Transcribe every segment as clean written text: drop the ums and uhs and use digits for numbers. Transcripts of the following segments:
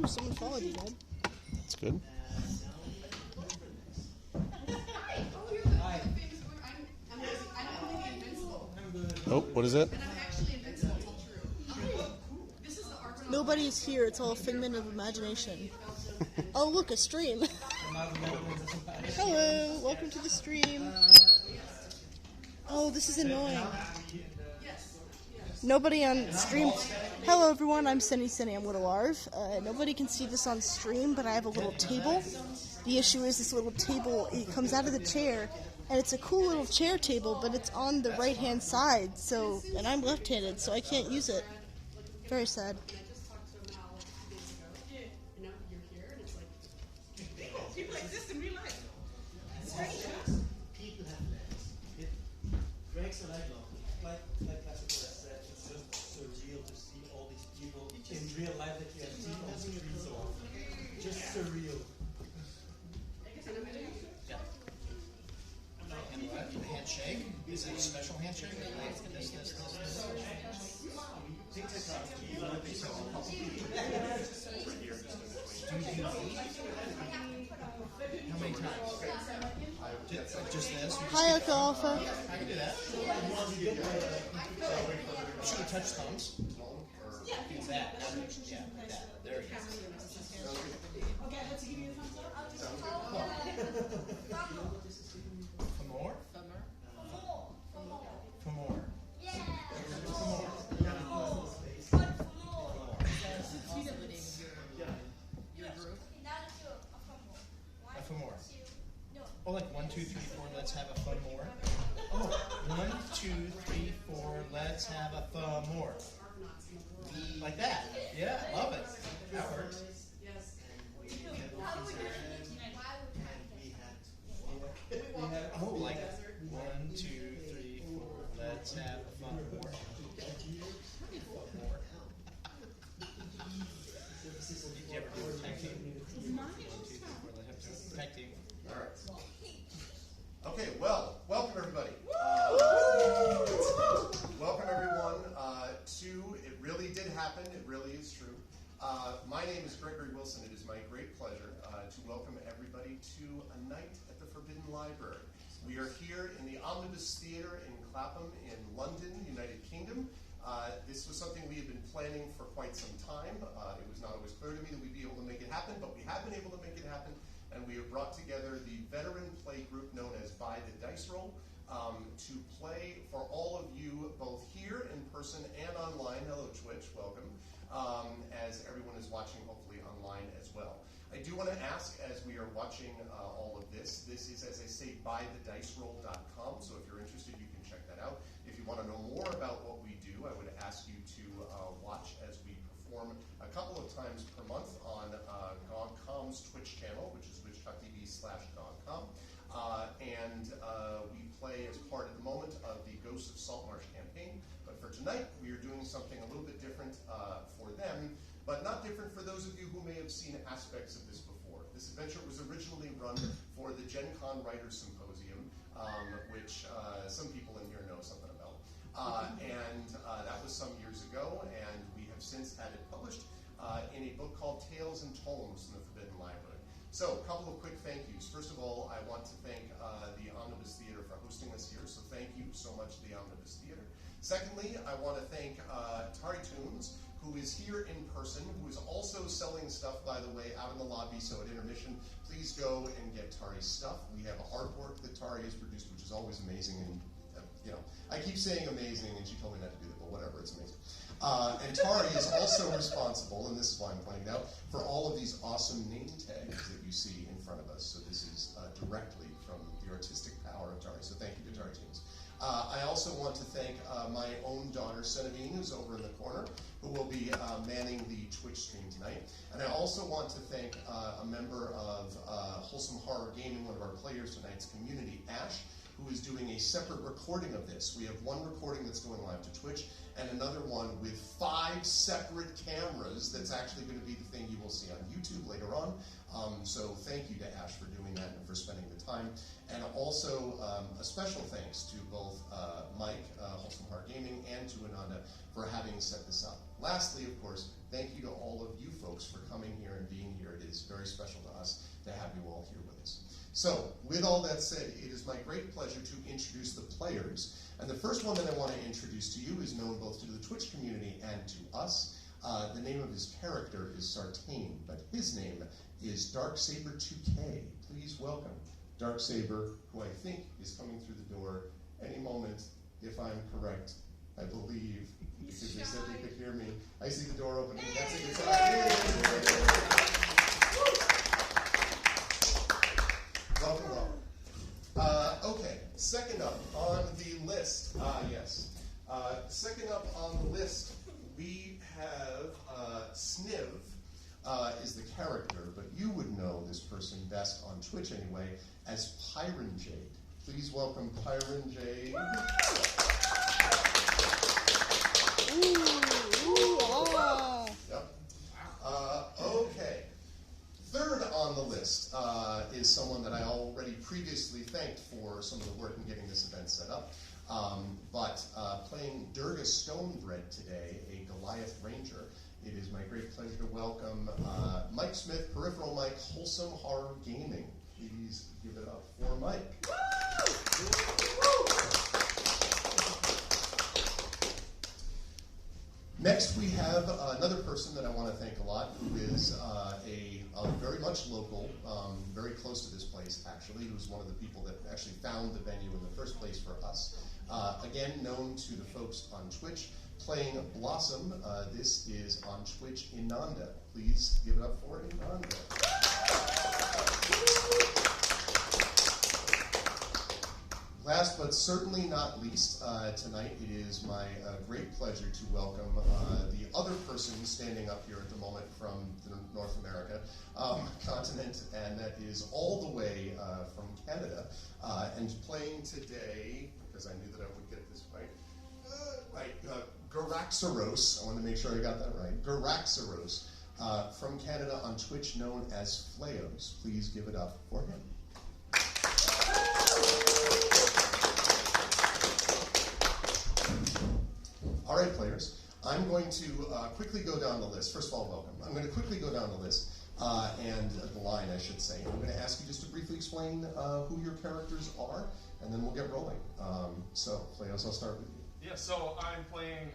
Ooh, someone followed you, Dad. That's good. Oh, what is it? Nobody's here. It's all a figment of imagination. Oh, look, a stream. Hello, welcome to the stream. Oh, this is annoying. Nobody on stream. Hello, everyone. I'm Sunny. I'm Little Arv. Nobody can see this on stream, but I have a little table. The issue is this little table, it comes out of the chair, and it's a cool little chair table, but it's on the right-hand side, and I'm left-handed, so I can't use it. Very sad. People exist in real life. People have left. Greg's what I love. Like Classical has said, it's just surreal to see all these people in real life that you have seen on screen so often. Just surreal. Yeah. And what? The handshake? Is it a special handshake? This. How many times? Just this? Hi, Uncle Alpha. I can do that. Should we touch thumbs? It's that. Yeah, that. There you go. Okay, let's give you the thumbs up. For more? For more. For more. Oh, like 1, 2, 3, 4, let's have a fun more. Oh, 1, 2, 3, 4, let's have a fun more. Like that. Yeah, love it. That works. Oh, like 1, 2, 3, 4, let's have a fun more. More. Did you ever do a tag team? 1, 2, 3, 4, let's have a tag team. All right. Okay, well, welcome everybody. Welcome everyone to It Really Did Happen, It Really Is True. My name is Gregory Wilson. It is my great pleasure to welcome everybody to a night at the Forbidden Library. We are here in the Omnibus Theatre in Clapham in London, United Kingdom. This was something we had been planning for quite some time. It was not always clear to me that we'd be able to make it happen, but we have been able to make it happen. And we have brought together the veteran play group known as By the Dice Roll to play for all of you both here in person and online. Hello Twitch, welcome. As everyone is watching hopefully online as well. I do want to ask as we are watching all of this is, as I say, bythediceroll.com, so if you're interested you can check that out. If you want to know more about what we do, I would ask you to watch as we perform a couple of times per month on GogCom's Twitch channel, which is twitch.tv/GogCom. And we play as part at the moment of the Ghosts of Saltmarsh campaign. But for tonight, we are doing something a little bit different for them, but not different for those of you who may have seen aspects of this before. This adventure was originally run for the Gen Con Writers Symposium, which some people in here know something about. And that was some years ago, and we have since had it published in a book called Tales and Tomes in the Forbidden Library. So, a couple of quick thank yous. First of all, I want to thank the Omnibus Theatre for hosting us here, so thank you so much to the Omnibus Theatre. Secondly, I want to thank Tari Tunes, who is here in person, who is also selling stuff, by the way, out in the lobby, so at intermission, please go and get Tari's stuff. We have artwork that Tari has produced, which is always amazing, and I keep saying amazing, and she told me not to do that, but whatever, it's amazing. And Tari is also responsible, and this is why I'm pointing out, for all of these awesome name tags that you see in front of us. So this is directly from the artistic power of Tari. So thank you to Tari Tunes. I also want to thank my own daughter, Senavine, who's over in the corner, who will be manning the Twitch stream tonight. And I also want to thank a member of Wholesome Horror Gaming, one of our players tonight's community, Ash, who is doing a separate recording of this. We have one recording that's going live to Twitch, and another one with 5 separate cameras that's actually going to be the thing you will see on YouTube later on. So thank you to Ash for doing that and for spending the time. And also a special thanks to both Mike, Wholesome Heart Gaming, and to Ananda for having set this up. lastly, of course, thank you to all of you folks for coming here and being here. It is very special to us to have you all here with us. So, with all that said, it is my great pleasure to introduce the players. And the first one that I want to introduce to you is known both to the Twitch community and to us. The name of his character is Sartain, but his name is Darksaber 2K. Please welcome Darksaber, who I think is coming through the door any moment, if I'm correct, I believe, because they said they could hear me. I see the door opening. That's a good sign. Welcome, welcome. Okay, second up on the list. Yes. Second up on the list, we have Sniv is the character, but you would know this person best on Twitch anyway as Pyron Jade. Please welcome Pyron Jade. Yep. Okay. Third on the list is someone that I already previously thanked for some of the work in getting this event set up. But playing Durga Stonebread today, a Goliath Ranger, it is my great pleasure to welcome Mike Smith, Peripheral Mike, Wholesome Horror Gaming. Please give it up for Mike. Next, we have another person that I want to thank a lot, who is a very much local, very close to this place, actually, who's one of the people that actually found the venue in the first place for us. Again, known to the folks on Twitch, playing Blossom. This is on Twitch, Inanda. Please give it up for Inanda. Last but certainly not least, tonight it is my great pleasure to welcome the other person standing up here at the moment from the North America continent, and that is all the way from Canada, and playing today, because I knew that I would get this right, Garaxaros, I want to make sure I got that right, Garaxaros, from Canada on Twitch, known as Fleos. Please give it up for him. All right, players, I'm going to quickly go down the list. First of all, welcome. I'm going to quickly go down the list, and the line, I should say. I'm going to ask you just to briefly explain who your characters are, and then we'll get rolling. So, Fleos, I'll start with you. Yeah, so I'm playing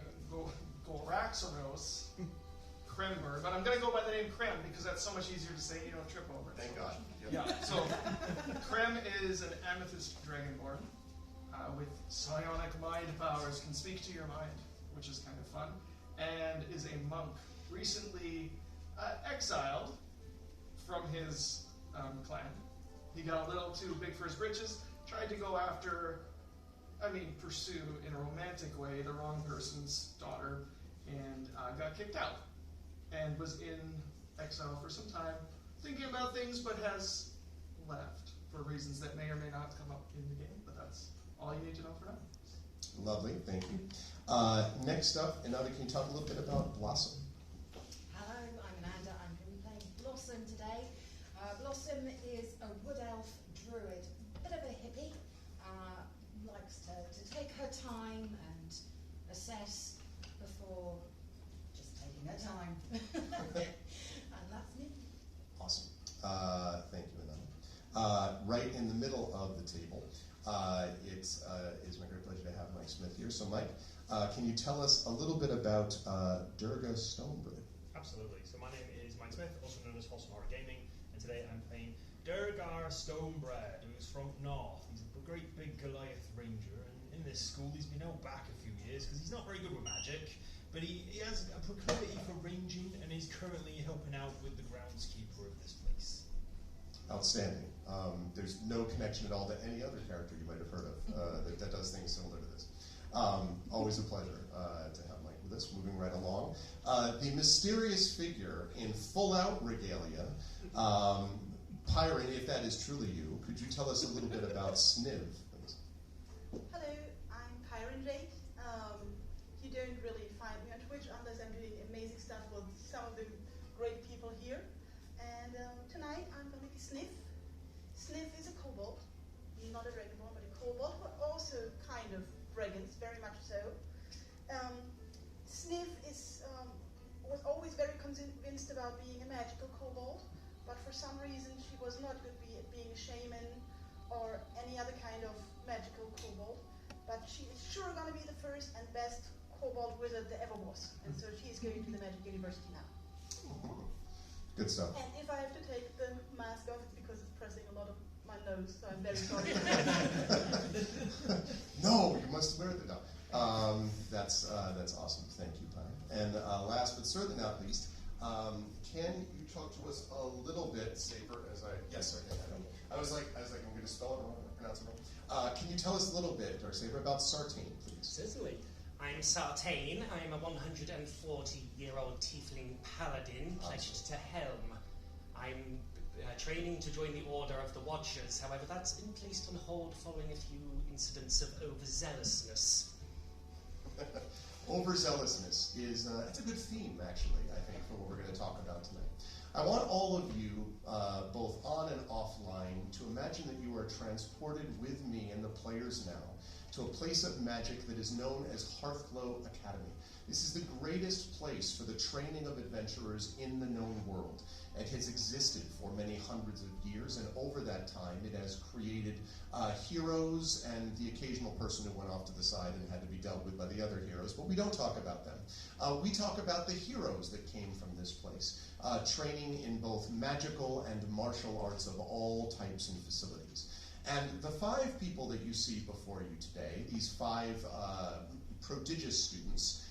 Goraxaros, Krember, but I'm going to go by the name Krem because that's so much easier to say, you don't trip over it. Thank God. Yep. Yeah, so Krem is an amethyst dragonborn with psionic mind powers, can speak to your mind, which is kind of fun, and is a monk, recently exiled from his clan. He got a little too big for his britches, tried to go after, pursue in a romantic way the wrong person's daughter, and got kicked out, and was in exile for some time, thinking about things, but has left for reasons that may or may not come up in the game, but that's all you need to know for now. Lovely, thank you. Next up, Inanda, can you talk a little bit about Blossom? Hello, I'm Amanda. I'm going to be playing Blossom today. Blossom is a wood elf druid, bit of a hippie, likes to take her time and assess before just taking her time. And that's me. Awesome. Thank you, Inanda. Right in the middle of the table, it is my great pleasure to have Mike Smith here. So, Mike, can you tell us a little bit about Durga Stonebread? Absolutely. So my name is Mike Smith, also known as Wholesome Horror Gaming, and today I'm playing Durgar Stonebread, who's from North. He's a great big Goliath Ranger, and in this school he's been held back a few years because he's not very good with magic, but he has a proclivity for ranging and is currently helping out with the groundskeeper of this place. Outstanding. There's no connection at all to any other character you might have heard of that does things similar to this. Always a pleasure to have Mike with us. Moving right along. The mysterious figure in full-out regalia, Pyron, if that is truly you, could you tell us a little bit about Sniv, please? Hello, I'm Pyron Jade. You don't really find me on Twitch unless I'm doing amazing stuff with some of the great people here. And tonight I'm going to be Sniff. Sniff is a kobold, not a dragonborn, but a kobold, but also kind of dragons, very much so. Sniff is about being a magical kobold, but for some reason she was not good at being a shaman or any other kind of magical kobold. But she is sure going to be the first and best kobold wizard there ever was. And so she is going to the Magic University now. Good stuff. And if I have to take the mask off, it's because it's pressing a lot of my nose, so I'm very sorry. No, you must wear it now. That's awesome. Thank you, Pi. And last but certainly not least, can you talk to us a little bit, Saber? Yes, I know. I was like, I'm going to spell it wrong, pronounce it wrong. Can you tell us a little bit, Saber, about Sartane, please? Certainly. I'm Sartane. I'm a 140-year-old tiefling paladin pledged to Helm. I'm training to join the Order of the Watchers. However, that's been placed on hold following a few incidents of overzealousness. Overzealousness is it's a good theme, actually, I think, for what we're going to talk about tonight. I want all of you, both on and offline, to imagine that you are transported with me and the players now to a place of magic that is known as Hearthglow Academy. This is the greatest place for the training of adventurers in the known world. It has existed for many hundreds of years, and over that time it has created heroes and the occasional person who went off to the side and had to be dealt with by the other heroes, but we don't talk about them. We talk about the heroes that came from this place, training in both magical and martial arts of all types and facilities. And the 5 people that you see before you today, these 5 prodigious students,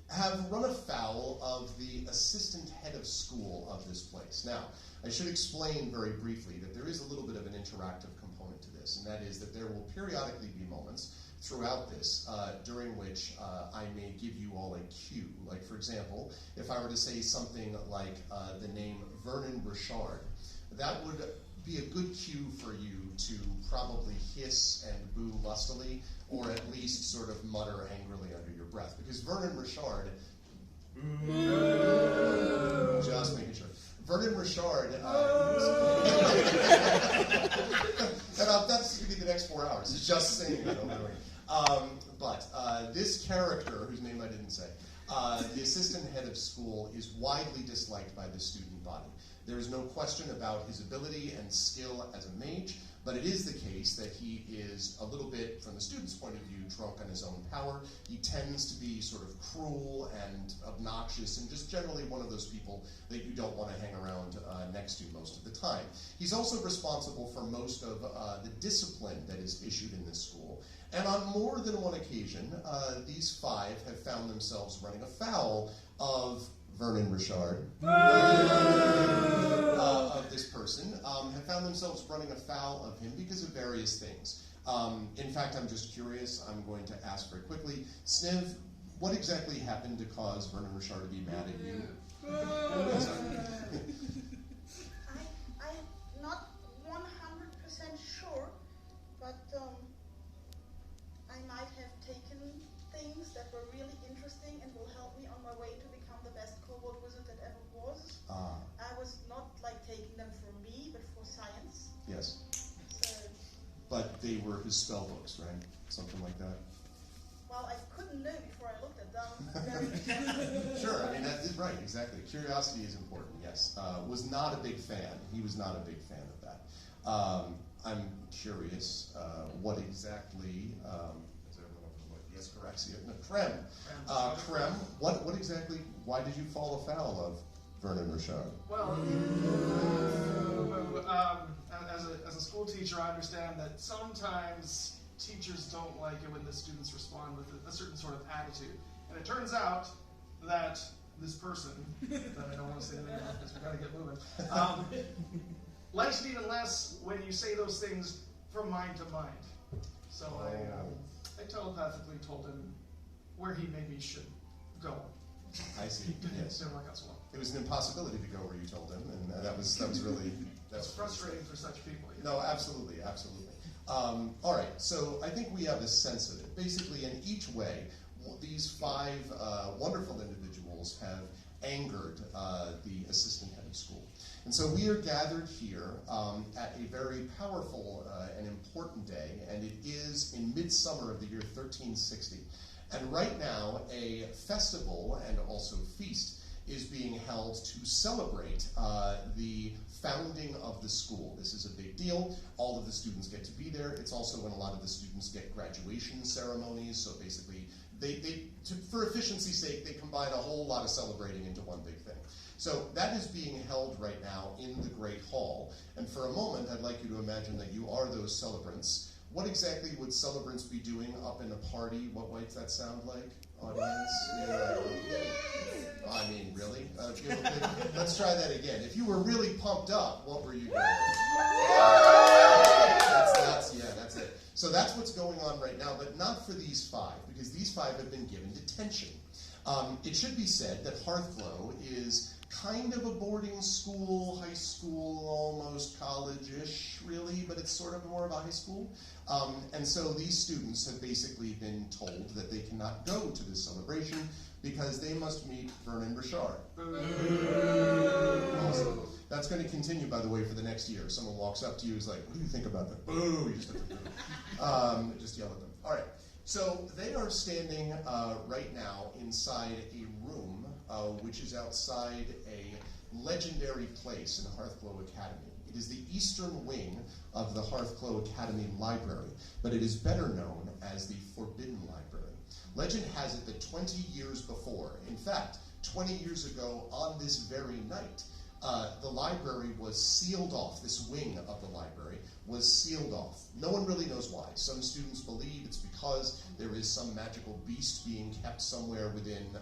have run afoul of the assistant head of school of this place. Now, I should explain very briefly that there is a little bit of an interactive component to this, and that is that there will periodically be moments throughout this during which I may give you all a cue. Like, for example, if I were to say something like the name Vernon Richard, that would be a good cue for you to probably hiss and boo lustily, or at least sort of mutter angrily under your breath. Because Vernon Richard, just making sure. Vernon Richard, and that's going to be the next 4 hours, is just saying that over and over. But this character, whose name I didn't say, the assistant head of school, is widely disliked by the student body. There is no question about his ability and skill as a mage, but it is the case that he is a little bit, from the student's point of view, drunk on his own power. He tends to be sort of cruel and obnoxious and just generally one of those people that you don't want to hang around next to most of the time. He's also responsible for most of the discipline that is issued in this school. And on more than one occasion, these 5 have found themselves running afoul of Vernon Richard, of this person, have found themselves running afoul of him because of various things. In fact, I'm just curious, I'm going to ask very quickly, Sniv, what exactly happened to cause Vernon Richard to be mad at you? I'm not 100% sure, but I might have taken things that were really interesting and will help me on my way to become the best kobold wizard that ever was. I was not taking them for me, but for science. Yes. So, but they were his spell books, right? Something like that? Well, I couldn't know before I looked at them. Sure, I mean, that is right, exactly. Curiosity is important, yes. Was not a big fan. He was not a big fan of that. I'm curious what exactly... yes, correct. No, Krem. Krem, what exactly, why did you fall afoul of Vernon Richard? Well, as a school teacher, I understand that sometimes teachers don't like it when the students respond with a certain sort of attitude. And it turns out that this person, that I don't want to say the name of because we've got to get moving, likes it even less when you say those things from mind to mind. So I telepathically told him where he maybe should go. I see. Yes. Didn't work out so well. It was an impossibility to go where you told him, and that was really... That's frustrating for such people. You know? No, absolutely, absolutely. All right, so I think we have a sense of it. Basically, in each way, these 5 wonderful individuals have angered the assistant head of school. And so we are gathered here at a very powerful and important day, and it is in midsummer of the year 1360. And right now, a festival and also feast is being held to celebrate the founding of the school. This is a big deal. All of the students get to be there. It's also when a lot of the students get graduation ceremonies, so basically for efficiency's sake, they combine a whole lot of celebrating into one big thing. So that is being held right now in the Great Hall. And for a moment, I'd like you to imagine that you are those celebrants. What exactly would celebrants be doing up in a party? What might that sound like, audience? Yeah. I mean, really? Let's try that again. If you were really pumped up, what were you doing? That's it. So that's what's going on right now, but not for these five, because these five have been given detention. It should be said that Hearthglow is kind of a boarding school, high school, almost college-ish, really, but it's sort of more of a high school. And so these students have basically been told that they cannot go to this celebration because they must meet Vernon Richard. Awesome. That's going to continue, by the way, for the next year. Someone walks up to you and is like, what do you think about that? Boo! You just have to boo. Just yell at them. All right. So they are standing right now inside a room which is outside a legendary place in Hearthglow Academy. It is the eastern wing of the Hearthglow Academy Library, but it is better known as the Forbidden Library. Legend has it that 20 years before, in fact, 20 years ago on this very night, the library was sealed off. This wing of the library was sealed off. No one really knows why. Some students believe it's because there is some magical beast being kept somewhere within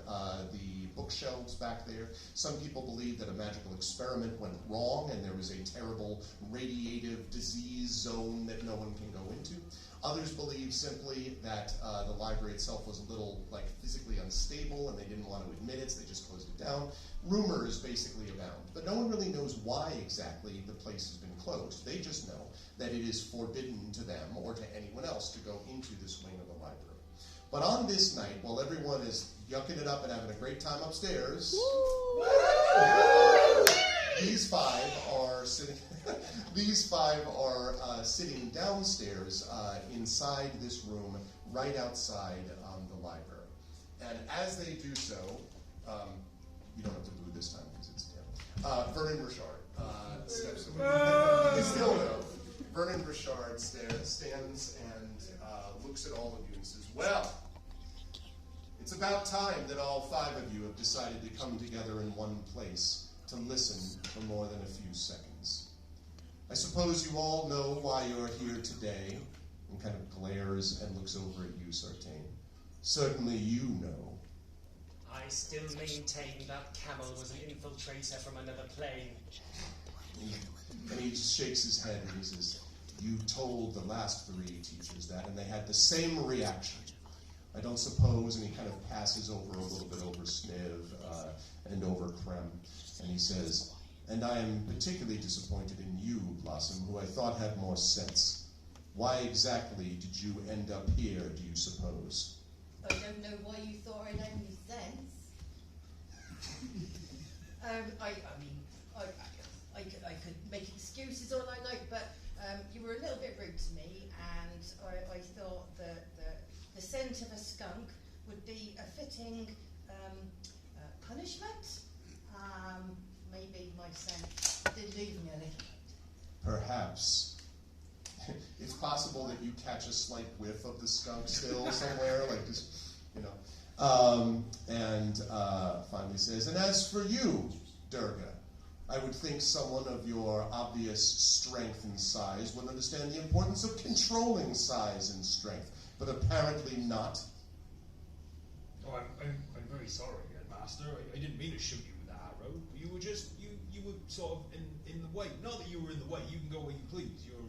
the bookshelves back there. Some people believe that a magical experiment went wrong and there was a terrible radiative disease zone that no one can go into. Others believe simply that the library itself was a little physically unstable and they didn't want to admit it, so they just closed it down. Rumors basically abound, but no one really knows why exactly the place has been closed. They just know that it is forbidden to them or to anyone else to go into this wing of the library. But on this night, while everyone is yucking it up and having a great time upstairs, these five are sitting. These five are sitting downstairs inside this room, right outside the library. And as they do so, you don't have to boo this time because it's Tim. Vernon Richard steps away. They still know. Vernon Richard stands and looks at all of you and says, "Well, it's about time that all five of you have decided to come together in one place to listen for more than a few seconds. I suppose you all know why you're here today," and kind of glares and looks over at you, Sartain. "Certainly you know." I still maintain that camel was an infiltrator from another plane. And he just shakes his head and he says, "You told the last three teachers that, and they had the same reaction. I don't suppose," and he kind of passes over a little bit over Sniv and over Krem, and he says, "And I am particularly disappointed in you, Blossom, who I thought had more sense. Why exactly did you end up here, do you suppose?" I don't know why you thought I'd have any sense. I could make excuses all I like, but you were a little bit rude to me, and I thought that the scent of a skunk would be a fitting punishment. Maybe my scent did leave me a little. Perhaps. It's possible that you catch a slight whiff of the skunk still somewhere, and finally says, "And as for you, Durga, I would think someone of your obvious strength and size would understand the importance of controlling size and strength, but apparently not." Oh, I'm very sorry, Master. I didn't mean to shoot you with the arrow. You were just you were sort of in the way. Not that you were in the way. You can go where you please. You're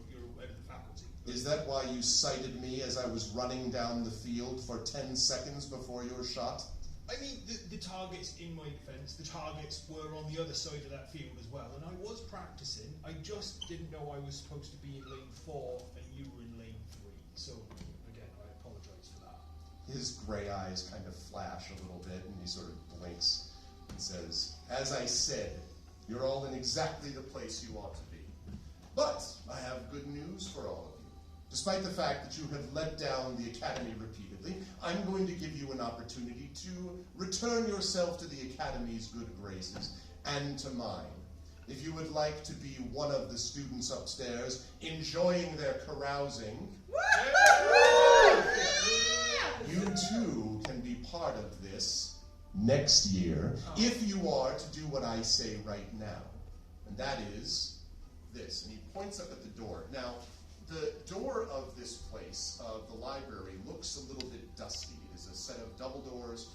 out of the faculty. Is that why you sighted me as I was running down the field for 10 seconds before you were shot? I mean, the targets, in my defence, the targets were on the other side of that field as well, and I was practising. I just didn't know I was supposed to be in lane 4 and you were in lane 3. So, again, I apologise for that. His grey eyes kind of flash a little bit, and he sort of blinks and says, "As I said, you're all in exactly the place you ought to be. But I have good news for all of you. Despite the fact that you have let down the Academy repeatedly, I'm going to give you an opportunity to return yourself to the Academy's good graces and to mine. If you would like to be one of the students upstairs enjoying their carousing, you too can be part of this next year if you are to do what I say right now. And that is this. And he points up at the door. Now, the door of this place, of the library, looks a little bit dusty. It is a set of double doors,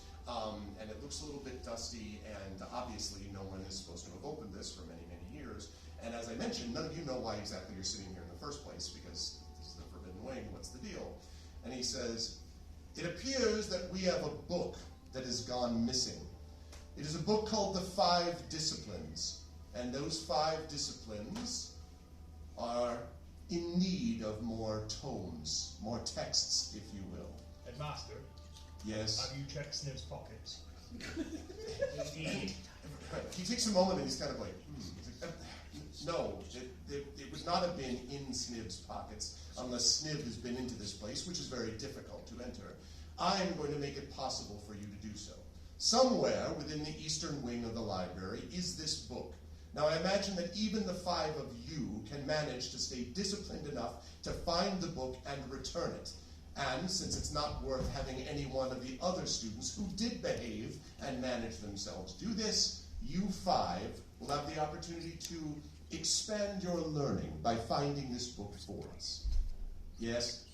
and it looks a little bit dusty, and obviously no one is supposed to have opened this for many, many years. And as I mentioned, none of you know why exactly you're sitting here in the first place, because this is the Forbidden Wing, what's the deal? And he says, it appears that we have a book that has gone missing. It is a book called The 5 Disciplines, and those 5 disciplines are in need of more tomes, more texts, if you will. Headmaster, Yes? have you checked Sniv's pockets? Indeed. He takes a moment and he's kind of like, He's like, no, it would not have been in Sniv's pockets unless Sniv has been into this place, which is very difficult to enter. I am going to make it possible for you to do so. Somewhere within the eastern wing of the library is this book. Now, I imagine that even the 5 of you can manage to stay disciplined enough to find the book and return it. And since it's not worth having any one of the other students who did behave and manage themselves do this, you 5 will have the opportunity to expand your learning by finding this book for us. Yes?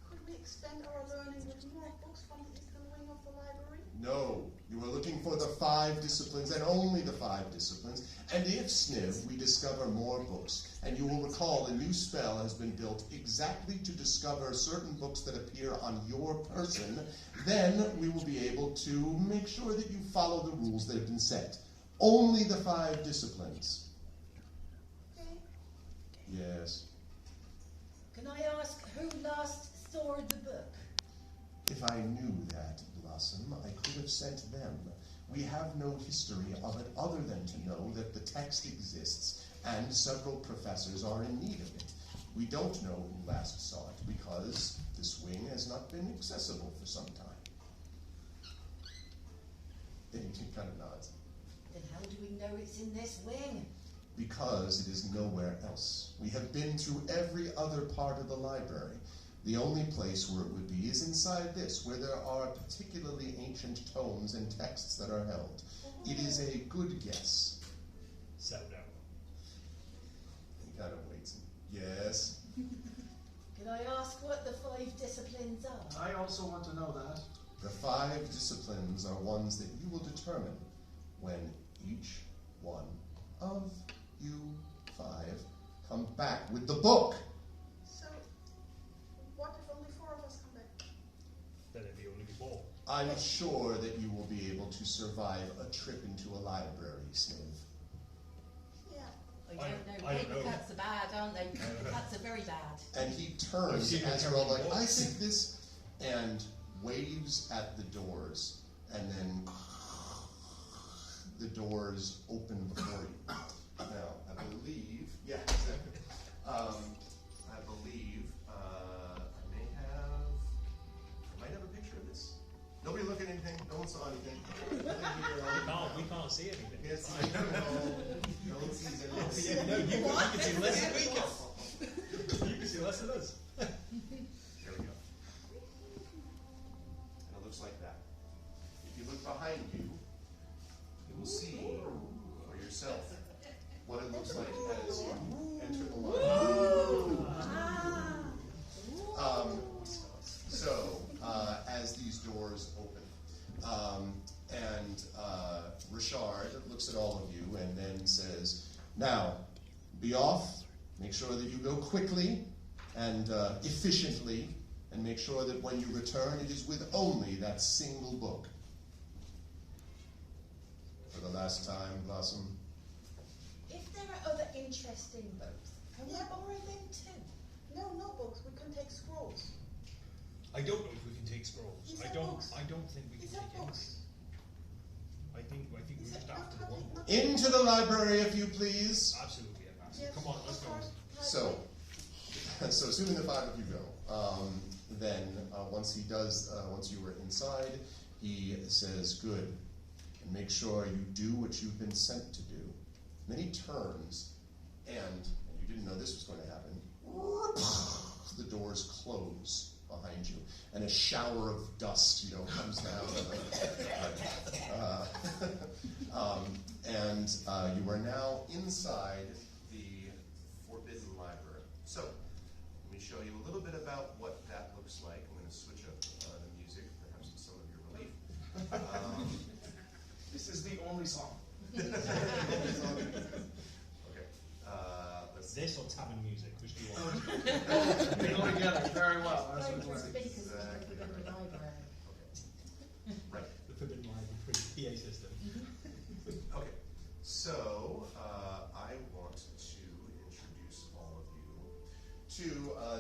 Could we expand our learning with more books from the eastern wing of the library? No. You are looking for the 5 disciplines and only the 5 disciplines. And if, Sniv, we discover more books, and you will recall a new spell has been built exactly to discover certain books that appear on your person, then we will be able to make sure that you follow the rules that have been set. Only the 5 disciplines. Okay. Yes. Can I ask who last stored the book? If I knew that, Blossom, I could have sent them. We have no history of it other than to know that the text exists and several professors are in need of it. We don't know who last saw it because this wing has not been accessible for some time. Then he kind of nods. Then how do we know it's in this wing? Because it is nowhere else. We have been through every other part of the library. The only place where it would be is inside this, where there are particularly ancient tomes and texts that are held. It is a good guess. So no. He kind of waits. Yes? Can I ask what the 5 disciplines are? I also want to know that. The 5 disciplines are ones that you will determine when each one of you 5 come back with the book. So, what if only 4 of us come back? Then it'd be only 4. I'm sure that you will be able to survive a trip into a library, Sniv. Yeah. I don't know. Paper-cuts are bad, aren't they? Paper-cuts are very bad. And he turns as you're all like, I think this, and waves at the doors, and then the doors open before you. Now, I believe, yeah, exactly. I believe I might have a picture of this. Nobody look at anything. No one saw anything. We can't see anything. Yes, I know. No one sees anything. Yeah, no, you can see less than we can. You can see less than us. There we go. And it looks like that. If you look behind you, you will see for yourself what it looks like as you enter the line. As these doors open, and Richard looks at all of you and then says, now, be off, make sure that you go quickly and efficiently, and make sure that when you return, it is with only that single book. For the last time, Blossom. If there are other interesting books, can we borrow them too? No, no books. We can take scrolls. I don't know if we can take scrolls. Is I that don't books? I don't think we can Is that take books? anything. I think we're Is just that after the one book. Into the library, if you please. Absolutely, Headmaster. Yes, Come on, let's of go. course. So, So assuming the 5 of you go, then once he does, once you are inside, he says, good, and make sure you do what you've been sent to do. And then he turns, and you didn't know this was going to happen, the doors close behind you, and a shower of dust, comes down. And you are now inside the Forbidden Library. So, let me show you a little bit about what that looks like. I'm going to switch up the music, perhaps with some of your relief. This is the only song. Okay. Let's see. This or Tavern music, which do you want? They go together very well. That's Like what the it's speakers in the Forbidden Library. Right. The Forbidden Library PA system. Okay. So, I want to introduce all of you to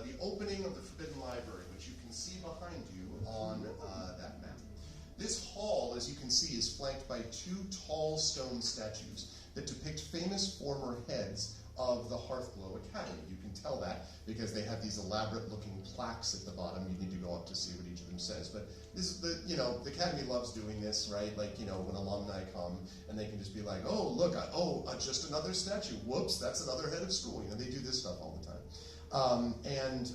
the opening of the Forbidden Library, which you can see behind you on that map. This hall, as you can see, is flanked by 2 tall stone statues that depict famous former heads of the Hearthglow Academy. You can tell that because they have these elaborate-looking plaques at the bottom. You need to go up to see what each of them says. But this is the Academy loves doing this, right? Like, when alumni come and they can just be like, oh, look, just another statue. Whoops, that's another head of school. They do this stuff all the time. And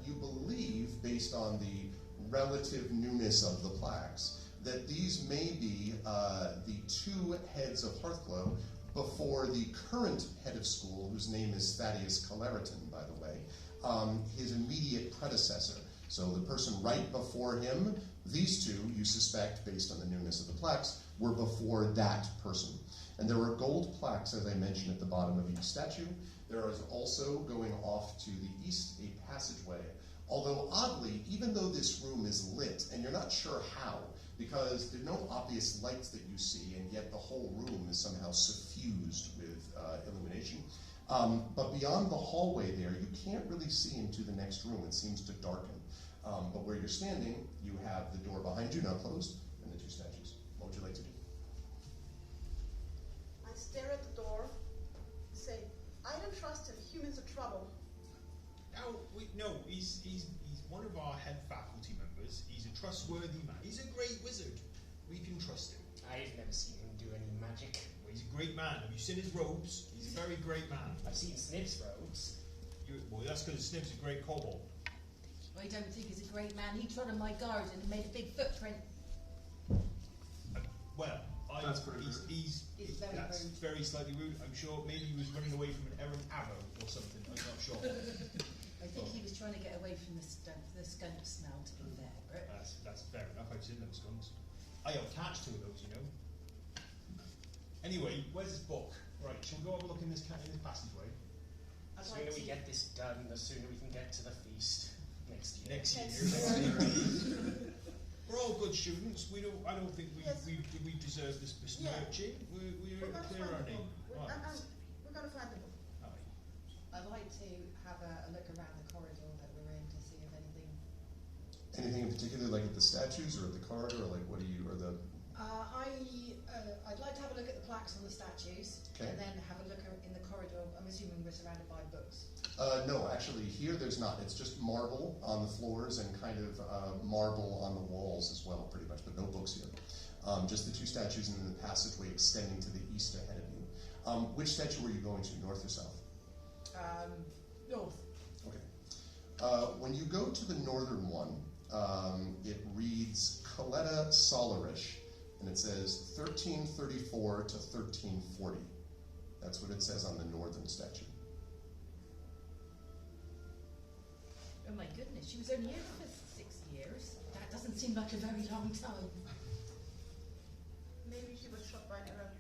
you believe, based on the relative newness of the plaques, that these may be the 2 heads of Hearthglow before the current head of school, whose name is Thaddeus Caleriton, by the way, his immediate predecessor. So the person right before him, these 2, you suspect, based on the newness of the plaques, were before that person. And there are gold plaques, as I mentioned, at the bottom of each statue. There is also, going off to the east, a passageway. Although, oddly, even though this room is lit, and you're not sure how, because there are no obvious lights that you see, and yet the whole room is somehow suffused with illumination. But beyond the hallway there, you can't really see into the next room. It seems to darken. But where you're standing, you have the door behind you, now closed, and the 2 statues. What would you like to do? I stare at the door, say, I don't trust him. Humans are trouble. No, he's one of our head faculty members. He's a trustworthy man. He's a great wizard. We can trust him. I've never seen him do any magic. Well, he's a great man. Have you seen his robes? He's a very great man. I've seen Snip's robes. Well, that's because Snip's a great kobold. I don't think he's a great man. He trod on my garden and made a big footprint. That's pretty rude. It's very that's rude. very slightly rude. I'm sure maybe he was running away from an errant arrow or something. I'm not sure. I think he was trying to get away from the skunk smell, to be fair. But That's fair enough. I've seen them skunks. I got attached to those, Anyway, where's this book? Right, shall we go have a look in this passageway? The sooner we get this done, the sooner we can get to the feast next year. Next year. We're all good students. I don't think we deserve this besmirching. We're clear our name. We're going to find the book. I'd like to have a look around the corridor that we're in to see if anything. Anything in particular, like at the statues or at the corridor, or like what do you, or the... I'd like to have a look at the plaques on the statues, Okay. and then have a look in the corridor. I'm assuming we're surrounded by books. No, actually, here there's not. It's just marble on the floors and kind of marble on the walls as well, pretty much, but no books here. Just the 2 statues and then the passageway extending to the east ahead of you. Which statue were you going to, north or south? North. Okay. When you go to the northern one, it reads Coletta Solarish, and it says 1334 to 1340. That's what it says on the northern statue. Oh my goodness, she was only here for 6 years. That doesn't seem like a very long time. Maybe she was shot by an arrow.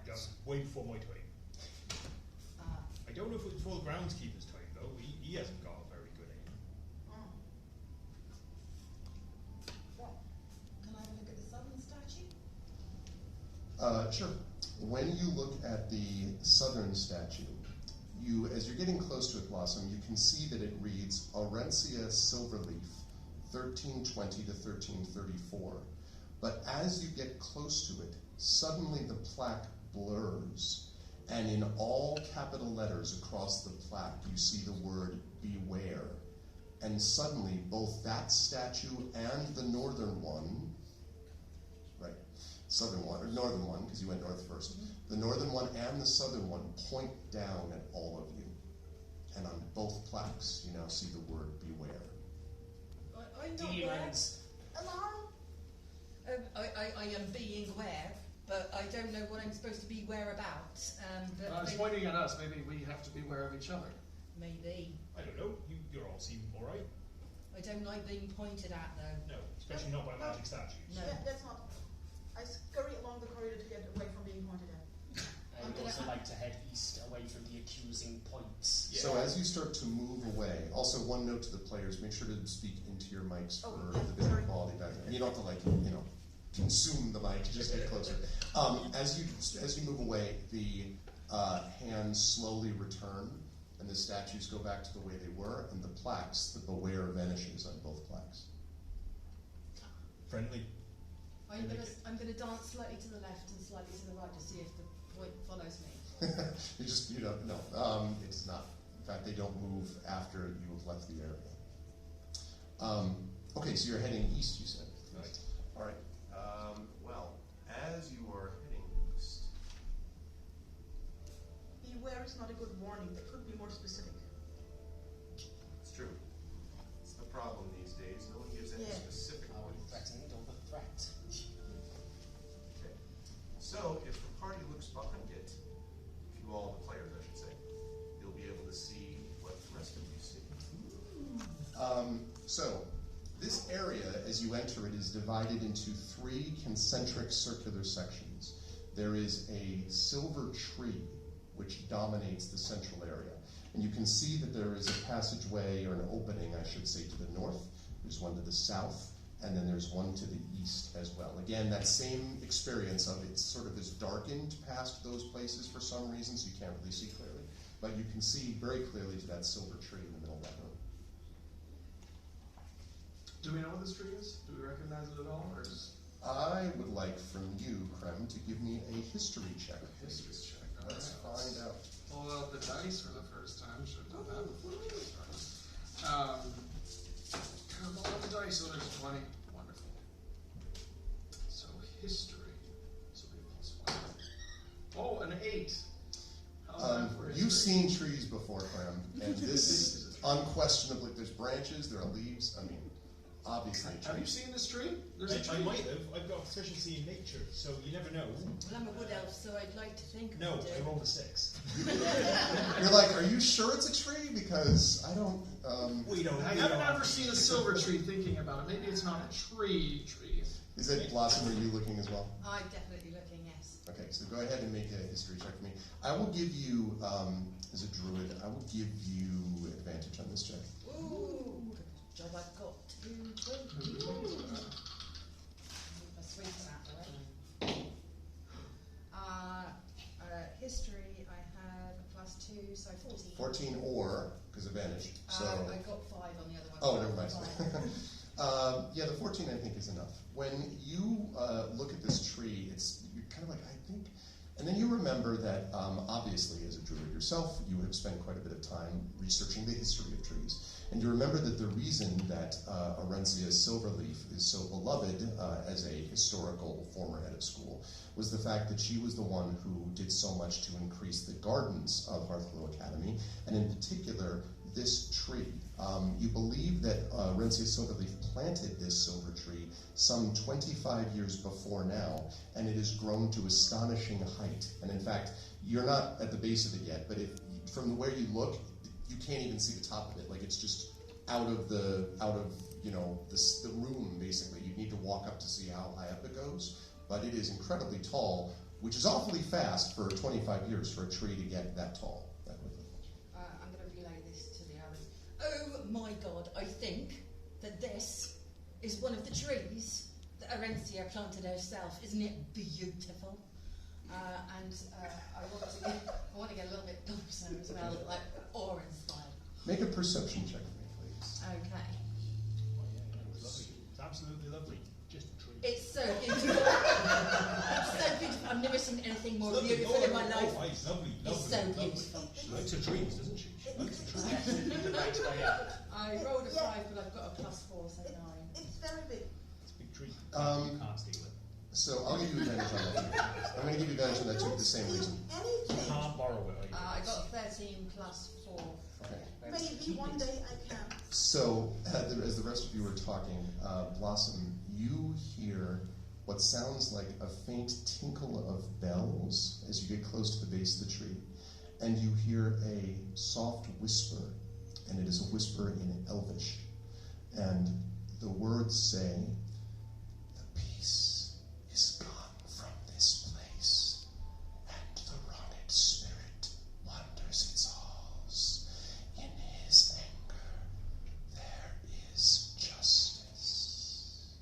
That's way before my time. I don't know if it was before the groundskeeper's time, though. He hasn't got a very good aim. Well, can I have a look at the southern statue? Sure. When you look at the southern statue, as you're getting close to it, Blossom, you can see that it reads Aurencia Silverleaf, 1320 to 1334. But as you get close to it, suddenly the plaque blurs, And in all capital letters across the plaque, you see the word beware. And suddenly, both that statue and the northern one, right, southern one, or northern one, because you went north first, the northern one and the southern one point down at all of you. And on both plaques, you now see the word beware. I'm not Demons. Alarm? I am being aware, but I don't know what I'm supposed to be aware about. It's pointing at us. Maybe we have to be aware of each other. Maybe. I don't know. You're all seem all right. I don't like being pointed at, though. No, especially not by magic statues. No. Yeah, that's not. I scurry along the corridor to get away from being pointed at. I would also like to head east, away from the accusing points. Yeah. So as you start to move away, also one note to the players, make sure to speak into your mics for Oh, the yeah, better sorry. quality back there. And you don't have to consume the mic, just get closer. As you move away, the hands slowly return, and the statues go back to the way they were, and the plaques, the beware vanishes on both plaques. Friendly. I'm gonna dance slightly to the left and slightly to the right to see if the point follows me. You don't know. It's not. In fact, they don't move after you have left the area. Okay, so you're heading east, you said. Right. All right. Well, as you are heading east, Beware is not a good warning. That could be more specific. it's true. It's the problem these days. No one gives any Yeah. specific Are we warnings. threatened or the threat? Okay. So, if the party looks behind it, if you all, the players, I should say, you'll be able to see what the rest of you see. So, this area, as you enter it, is divided into 3 concentric circular sections. There is a silver tree which dominates the central area. And you can see that there is a passageway, or an opening, I should say, to the north. There's one to the south, and then there's one to the east as well. Again, that same experience of it sort of is darkened past those places for some reason, so you can't really see clearly. But you can see very clearly to that silver tree in the middle of that room. Do we know what this tree is? Do we recognize it at all, or is I would like from you, Krem, to give me a history check. history check? All Let's right, find out. Pull out the dice for the first time. Should have done that before we started. Pull out the dice. So there's 20. Wonderful. So history. So we have +1. Oh, an 8. How's that for history? You've seen trees before, Krem, and this unquestionably, there's branches, there are leaves. I mean, obviously a Have tree. you seen this tree? There's a I tree. might have. I've got proficiency in nature, so you never know. Well, I'm a wood elf, so I'd like to think No, I do. I rolled a 6. You're like, are you sure it's a tree? Because I don't. We don't. I haven't ever seen a silver tree thinking about it. Maybe it's not a tree. Is it Blossom? Are you looking as well? I'm definitely looking, yes. Okay, so go ahead and make a history check for me. I will give you, as a druid, I will give you advantage on this check. Ooh, good job I've got 2 a sweet that way. History, I have +2, so 14. 14 or, because advantage. So. I got 5 on the other one. Oh, never mind. Five. Yeah, the 14 I think is enough. When you look at this tree, you're kind of like, I think, and then you remember that obviously as a druid yourself, you have spent quite a bit of time researching the history of trees. And you remember that the reason that Aurencia Silverleaf is so beloved as a historical former head of school was the fact that she was the one who did so much to increase the gardens of Hearthglow Academy, and in particular, this tree. You believe that Aurencia Silverleaf planted this silver tree some 25 years before now, and it has grown to astonishing height. And in fact, you're not at the base of it yet, but from where you look, you can't even see the top of it. Like it's just out of the room basically. You need to walk up to see how high up it goes, but it is incredibly tall, which is awfully fast for 25 years for a tree to get that tall. That quickly. I'm going to relay this to the others. Oh my god, I think that this is one of the trees that Aurencia planted herself. Isn't it beautiful? I want to get a little bit closer as well, like awe-inspired. Make a perception check for me, please. Okay. It's absolutely lovely. Just a tree. It's so beautiful. It's so beautiful. I'm never never seen anything more Lovely. beautiful in my life. Oh, it's lovely, It's so beautiful. She likes her dreams, doesn't she? She likes her dreams. Definitely the right way up. I rolled a 5, but I've got a +4, so 9. It's very big. It's a big tree. You can't steal it. So I'll give you advantage on that too. I'm going to give you advantage on that too for the same reason. You Anything. can't borrow it. I got 13 +4. Okay. Maybe one day I can. So, as the rest of you are talking, Blossom, you hear what sounds like a faint tinkle of bells as you get close to the base of the tree. And you hear a soft whisper, and it is a whisper in Elvish. And the words say, "The peace is gone from this place, and the wronged spirit wanders its halls. In his anger, there is justice."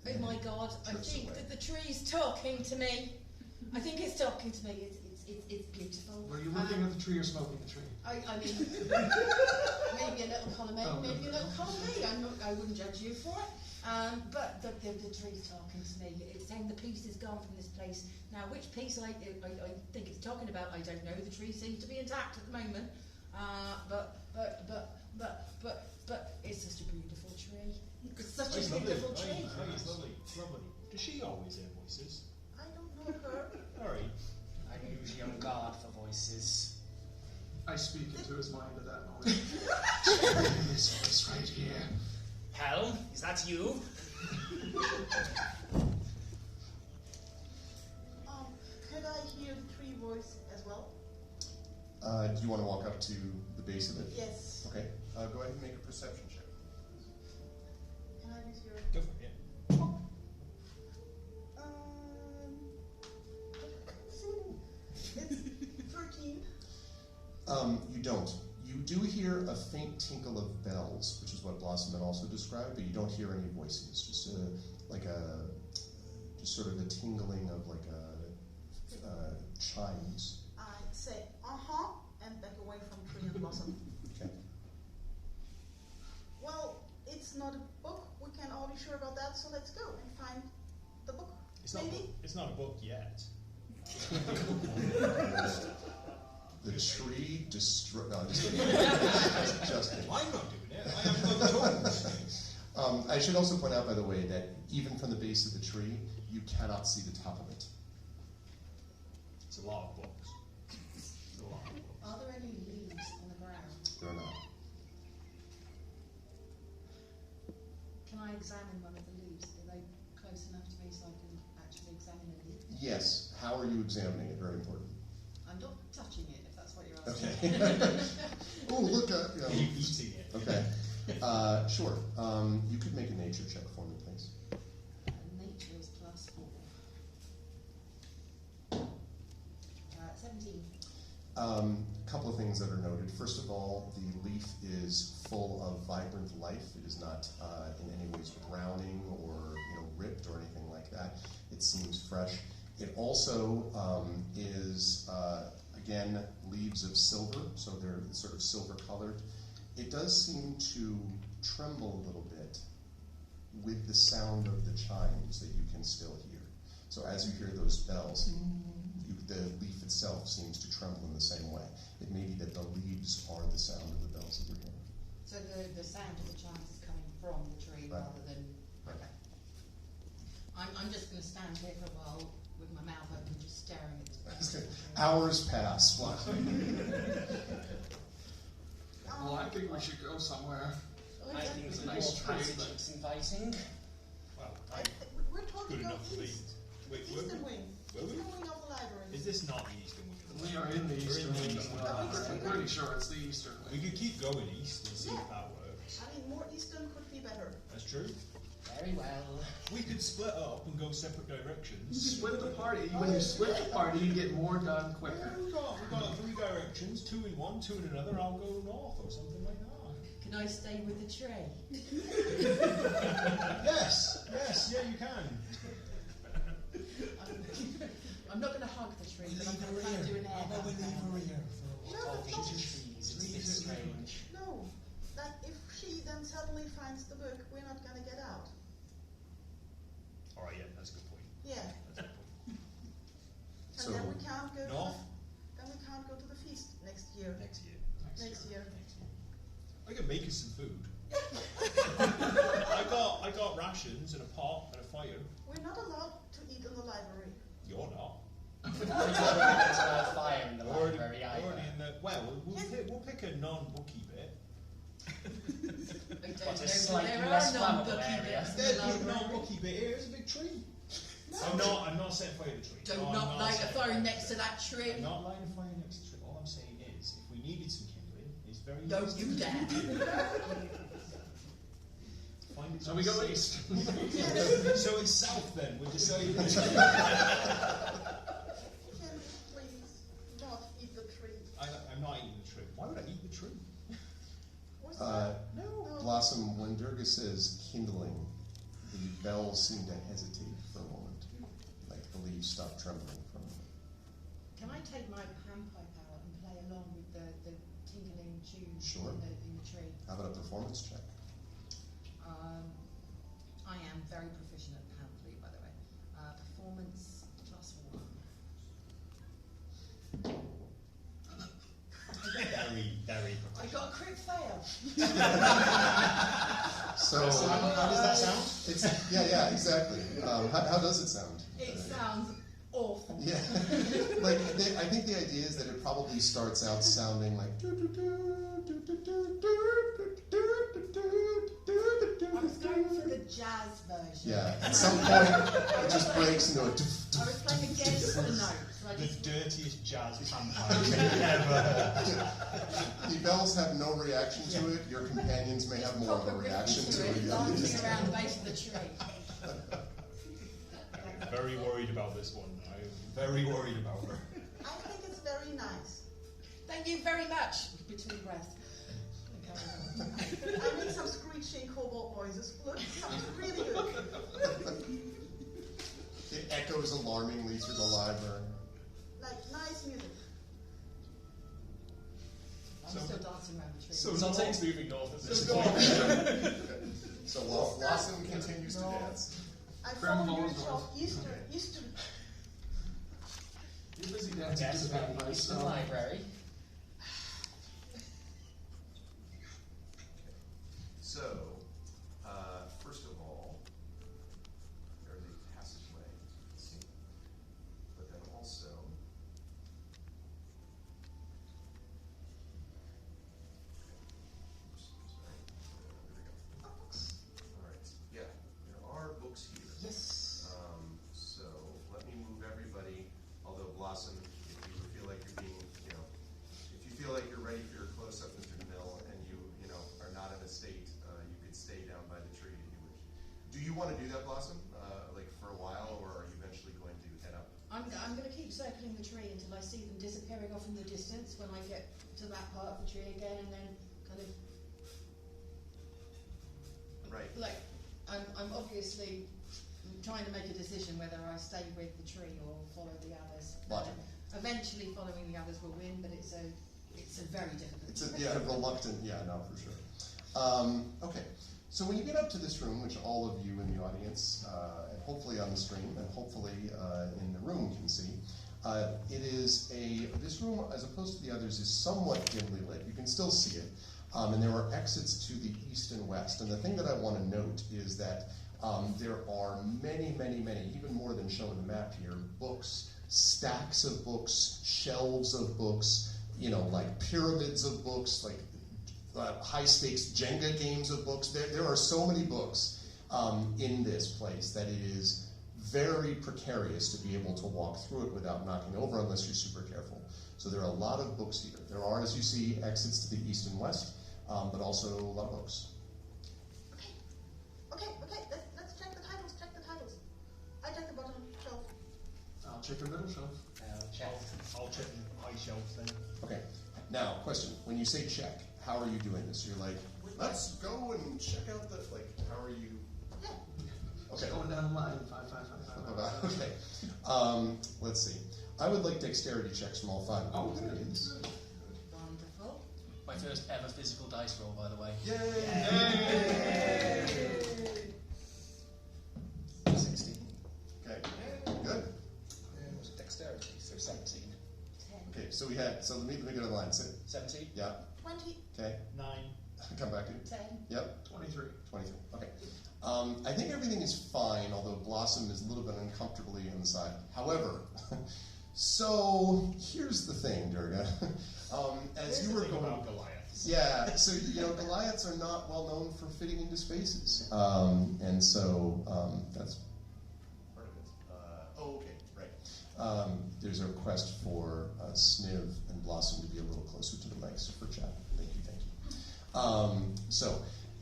Oh my God, I Drifts think away. that the tree's talking to me. I think it's talking to me. It's beautiful. Were you looking at the tree or smoking the tree? I mean, maybe a little column A, maybe a little column B. I wouldn't judge you for it. But the tree's talking to me. It's saying the peace is gone from this place. Now, which peace I think it's talking about, I don't know. The tree seems to be intact at the moment. But it's just a beautiful tree. It's such a beautiful tree. It's lovely. It's lovely. Does she always hear voices? I don't know her. Sorry. I'm usually on guard for voices. I speak into his mind at that moment. This voice right here. Helm, is that you? Could I hear the tree voice as well? Do you want to walk up to the base of it? Yes. Okay. Go ahead and make a perception check. Can I use your... Go for it, yeah. It's 13. You don't. You do hear a faint tinkle of bells, which is what Blossom had also described, but you don't hear any voices. Just sort of a tingling of chimes. I say, and back away from tree and blossom. Okay. Well, it's not a book. We can all be sure about that, so let's go and find the book. It's not, Maybe? it's not a book yet. The tree destroy. No, just kidding. I'm not doing it. I haven't got the tools. I should also point out, by the way, that even from the base of the tree, you cannot see the top of it. It's a lot of books. It's a lot of books. Are there any leaves on the ground? There are not. Can I examine one of the leaves? Are they close enough to me so I can actually examine a leaf? Yes. How are you examining it? Very important. I'm not touching it, if that's what you're asking. Okay. Oh, look at. Are you eating it? Okay. Sure. You could make a nature check for me, please. Nature is +4. 17. Couple of things that are noted. First of all, the leaf is full of vibrant life. It is not in any ways browning or ripped or anything like that. It seems fresh. It also is again leaves of silver, so they're sort of silver colored. It does seem to tremble a little bit with the sound of the chimes that you can still hear. So as you hear those bells, the leaf itself seems to tremble in the same way. It may be that the leaves are the sound of the bells that you're hearing. So the sound of the chimes is coming from the tree Right. rather than... Right. Okay. I'm just going to stand here for a while with my mouth open, just staring at this Okay. tree. Hours pass. What? Well, I think we should go somewhere. I think It's the a nice more tree, passage but- looks inviting. Well, We're good talking about enough for me. east. Wait, Eastern wing. will we? Eastern wing of the library. Is this not the eastern wing of the We library? are in the We're eastern in the wing. eastern wing. I'm pretty sure it's the eastern We wing. could keep going east and see if that works. I mean, more eastern could be better. That's true. Very well. We could split up and go separate directions. Split the party. When you split the party, you get more done quicker. We've got 3 directions, 2 in one, 2 in another. I'll go north or something like that. Can I stay with the tray? Yes, yeah, you can. I'm not going to hug the tree, but I'm going to kind of do an air hug. here for No, Talking no. to trees, it's a bit strange. No. Like, if she then suddenly finds the book, we're not going to get out. Alright, yeah, that's a good point. Yeah. That's a good point. So then we can't go. North? Then we can't go to the feast next year. Next year. Next year. I can make us some food. I got rations and a pot and a fire. We're not allowed to eat in the library. You're not. There's a fire in the Already library in the, well, we'll pick a non-booky bit. But a slightly less flammable area. There's a non-booky bit here. There's a big tree. No. I'm not setting fire to the tree. Do No, I'm not light a setting fire next to that tree. I'm not lighting a fire next to the tree. All I'm saying is, if we needed some kindling, it's very Don't easy. you dare. Find it So we go safe. east. So it's south then. We're deciding. Can you please not eat the tree? I'm not eating the tree. Why would I eat the tree? What's Uh, that? No. Blossom, when Durga says kindling, the bells seem to hesitate for a moment. Like the leaves stop trembling for a moment. Can I take my panpipe out and play along with the tingling tune Sure. in the tree? How about a performance check? I am very proficient at pan flute, by the way. Performance +1. Very. I got a crit fail. So, How does that sound? It's, yeah, exactly. How does it sound? It sounds awful. Yeah, like I think the idea is that it probably starts out sounding like. I was going for the jazz version. Yeah, at some point it just breaks into a. I was playing against the notes. I The just dirtiest jazz panpipe ever. The bells have no reaction to it. Your companions may have more of a reaction to it. dancing around the base of the tree. Very worried about this one. I'm very worried about her. I think it's very nice. Thank you very much. Between breaths. I make some screeching cobalt noises. Look, it sounds really good. It echoes alarmingly through the library. Like nice music. I'm still dancing around the tree. So Zoltane's moving north at this So, point. so Blossom continues to dance. I Grim follow you Falls to North. Eastern. You're busy dancing to the vampires, The so library. So, first of all, there's a passageway, as you can see. But then also, oops, sorry. There we go. All right. Yeah, there are books here. Yes. So let me move everybody. Although Blossom, if you feel like you're being, if you feel like you're ready for your close-up, Mr. DeMille, and you are not in a state, you could stay down by the tree if you wish. Do you want to do that, Blossom? Like for a while, or are you eventually going to head up? I'm going to keep circling the tree until I see them disappearing off in the distance when I get to that part of the tree again, and then kind of Right. like I'm obviously trying to make a decision whether I stay with the tree or follow the others. Logic. Eventually, following the others will win, but it's a very difficult. It's a reluctant, no, for sure. Okay, so when you get up to this room, which all of you in the audience, and hopefully on the stream, and hopefully in the room can see, this room, as opposed to the others, is somewhat dimly lit. You can still see it, and there are exits to the east and west. And the thing that I want to note is that there are many, even more than shown in the map here, books, stacks of books, shelves of books, like pyramids of books, like high-stakes Jenga games of books. There are so many books in this place that it is very precarious to be able to walk through it without knocking over unless you're super careful. So there are a lot of books here. There are, as you see, exits to the east and west, but also a lot of books. Okay. Let's check the titles. I check the bottom shelf. I'll check the middle shelf. I'll check the high shelves then. Okay. Now, question. When you say check, how are you doing this? You're like, let's go and check out the, how are you? Yeah. Okay. Going down the line, 5, 5, 5, 5. Okay. Let's see. I would like dexterity checks from all five of you, please. Wonderful. My first ever physical dice roll, by the way. Yay! 16. Okay. Good. And it was dexterity, so So 17. 10. Okay, so we had, so let me go to the line. 17? Yeah, 20. okay. 9. Come back to you. 10. Yep, 23. 23. Okay. I think everything is fine, although Blossom is a little bit uncomfortably inside. However, so here's the thing, Durga. As you were going, about Goliaths. yeah. So Goliaths are not well known for fitting into spaces, and so that's part of it. Okay, right. There's a request for Sniv and Blossom to be a little closer to the mics for chat. Thank you.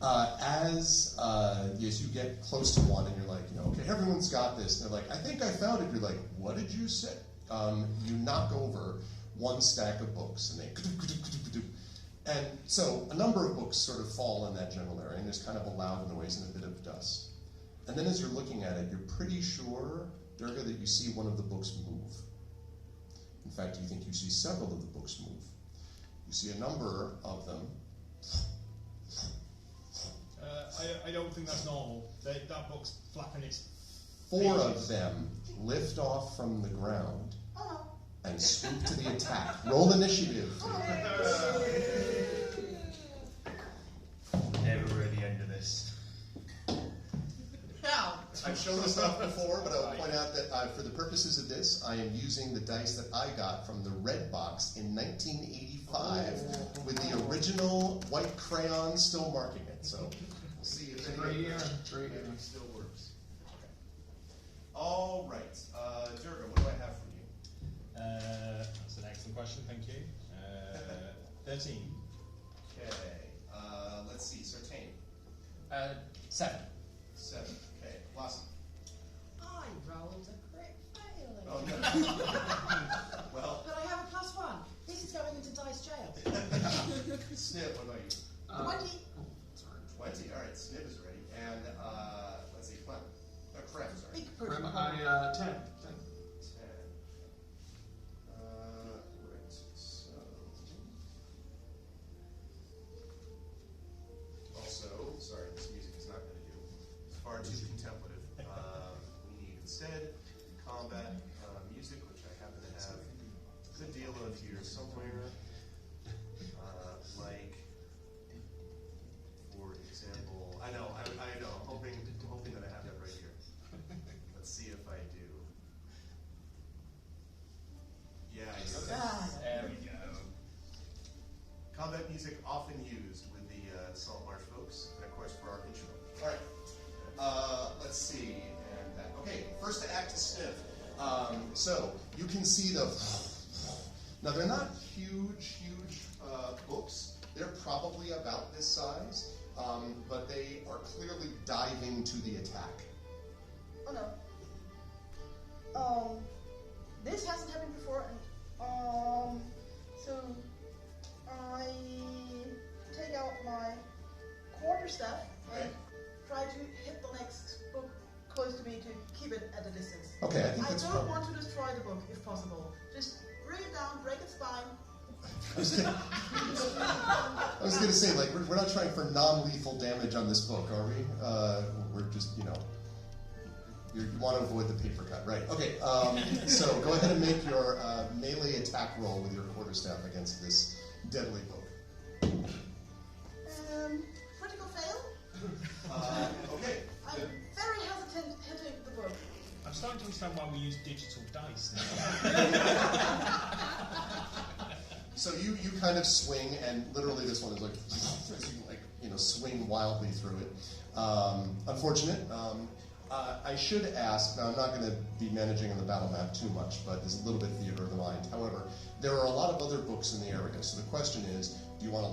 As you get close to one and you're like, okay, everyone's got this. And they're like, I think I found it. You're like, what did you say? You knock over one stack of books and and so a number of books sort of fall in that general area and there's kind of a loud noise and a bit of dust. And then as you're looking at it, you're pretty sure, Durga, that you see one of the books move. In fact, you think you see several of the books move. You see a number of them. I don't think that's normal. That book's flapping its 4 of them lift off from the ground and swoop to the attack. Roll initiative. Never really the end of this. I've shown this off before, but I'll point out that for the purposes of this, I am using the dice that I got from the red box in 1985 with the original white crayon still marking it. So we'll see if any of it still works. Okay. All right. Durga, what do I have from you? That's an excellent question, thank you. 13. Okay. Let's see. Sartain. 7. 7. Okay. Blossom. I rolled a crit fail. Oh, no. Well. But I have a +1. This is going into dice jail. Sniv, what about you? 20. 20. All right. Sniv is ready. And let's see. Clem. Krem, sorry. Big person. I 10. 10. 10. Right. So. Also, sorry, this music is not going to do. It's far too contemplative. We need instead combat music, which I happen to have a good deal of here somewhere. Like, for example, I know. I'm hoping that I have that right here. Let's see if I do. Yeah, I do. There we go. Combat music often used with the Salt Marsh folks, and of course for our intro. All right. Let's see. And that. Okay. First act is Sniv. So you can see the. Now they're not huge books. They're probably about this size, but they are clearly diving to the attack. Oh no. This hasn't happened before, and so I take out my quarterstaff and try to hit the next book close to me to keep it at a distance. Okay, I think that's don't want to destroy the book if possible. Just bring it down, break its spine. I was going to say, like, we're not trying for non-lethal damage on this book, are we? We're just, you want to avoid the paper cut, right? Okay. So go ahead and make your melee attack roll with your quarterstaff against this deadly book. Critical fail. Okay. I'm very hesitant hitting the book. I'm starting to understand why we use digital dice now. So you kind of swing, and literally this one is like, swing wildly through it. Unfortunate. I should ask, now I'm not going to be managing on the battle map too much, but there's a little bit of theater of the mind. However, there are a lot of other books in the area, so the question is, do you want to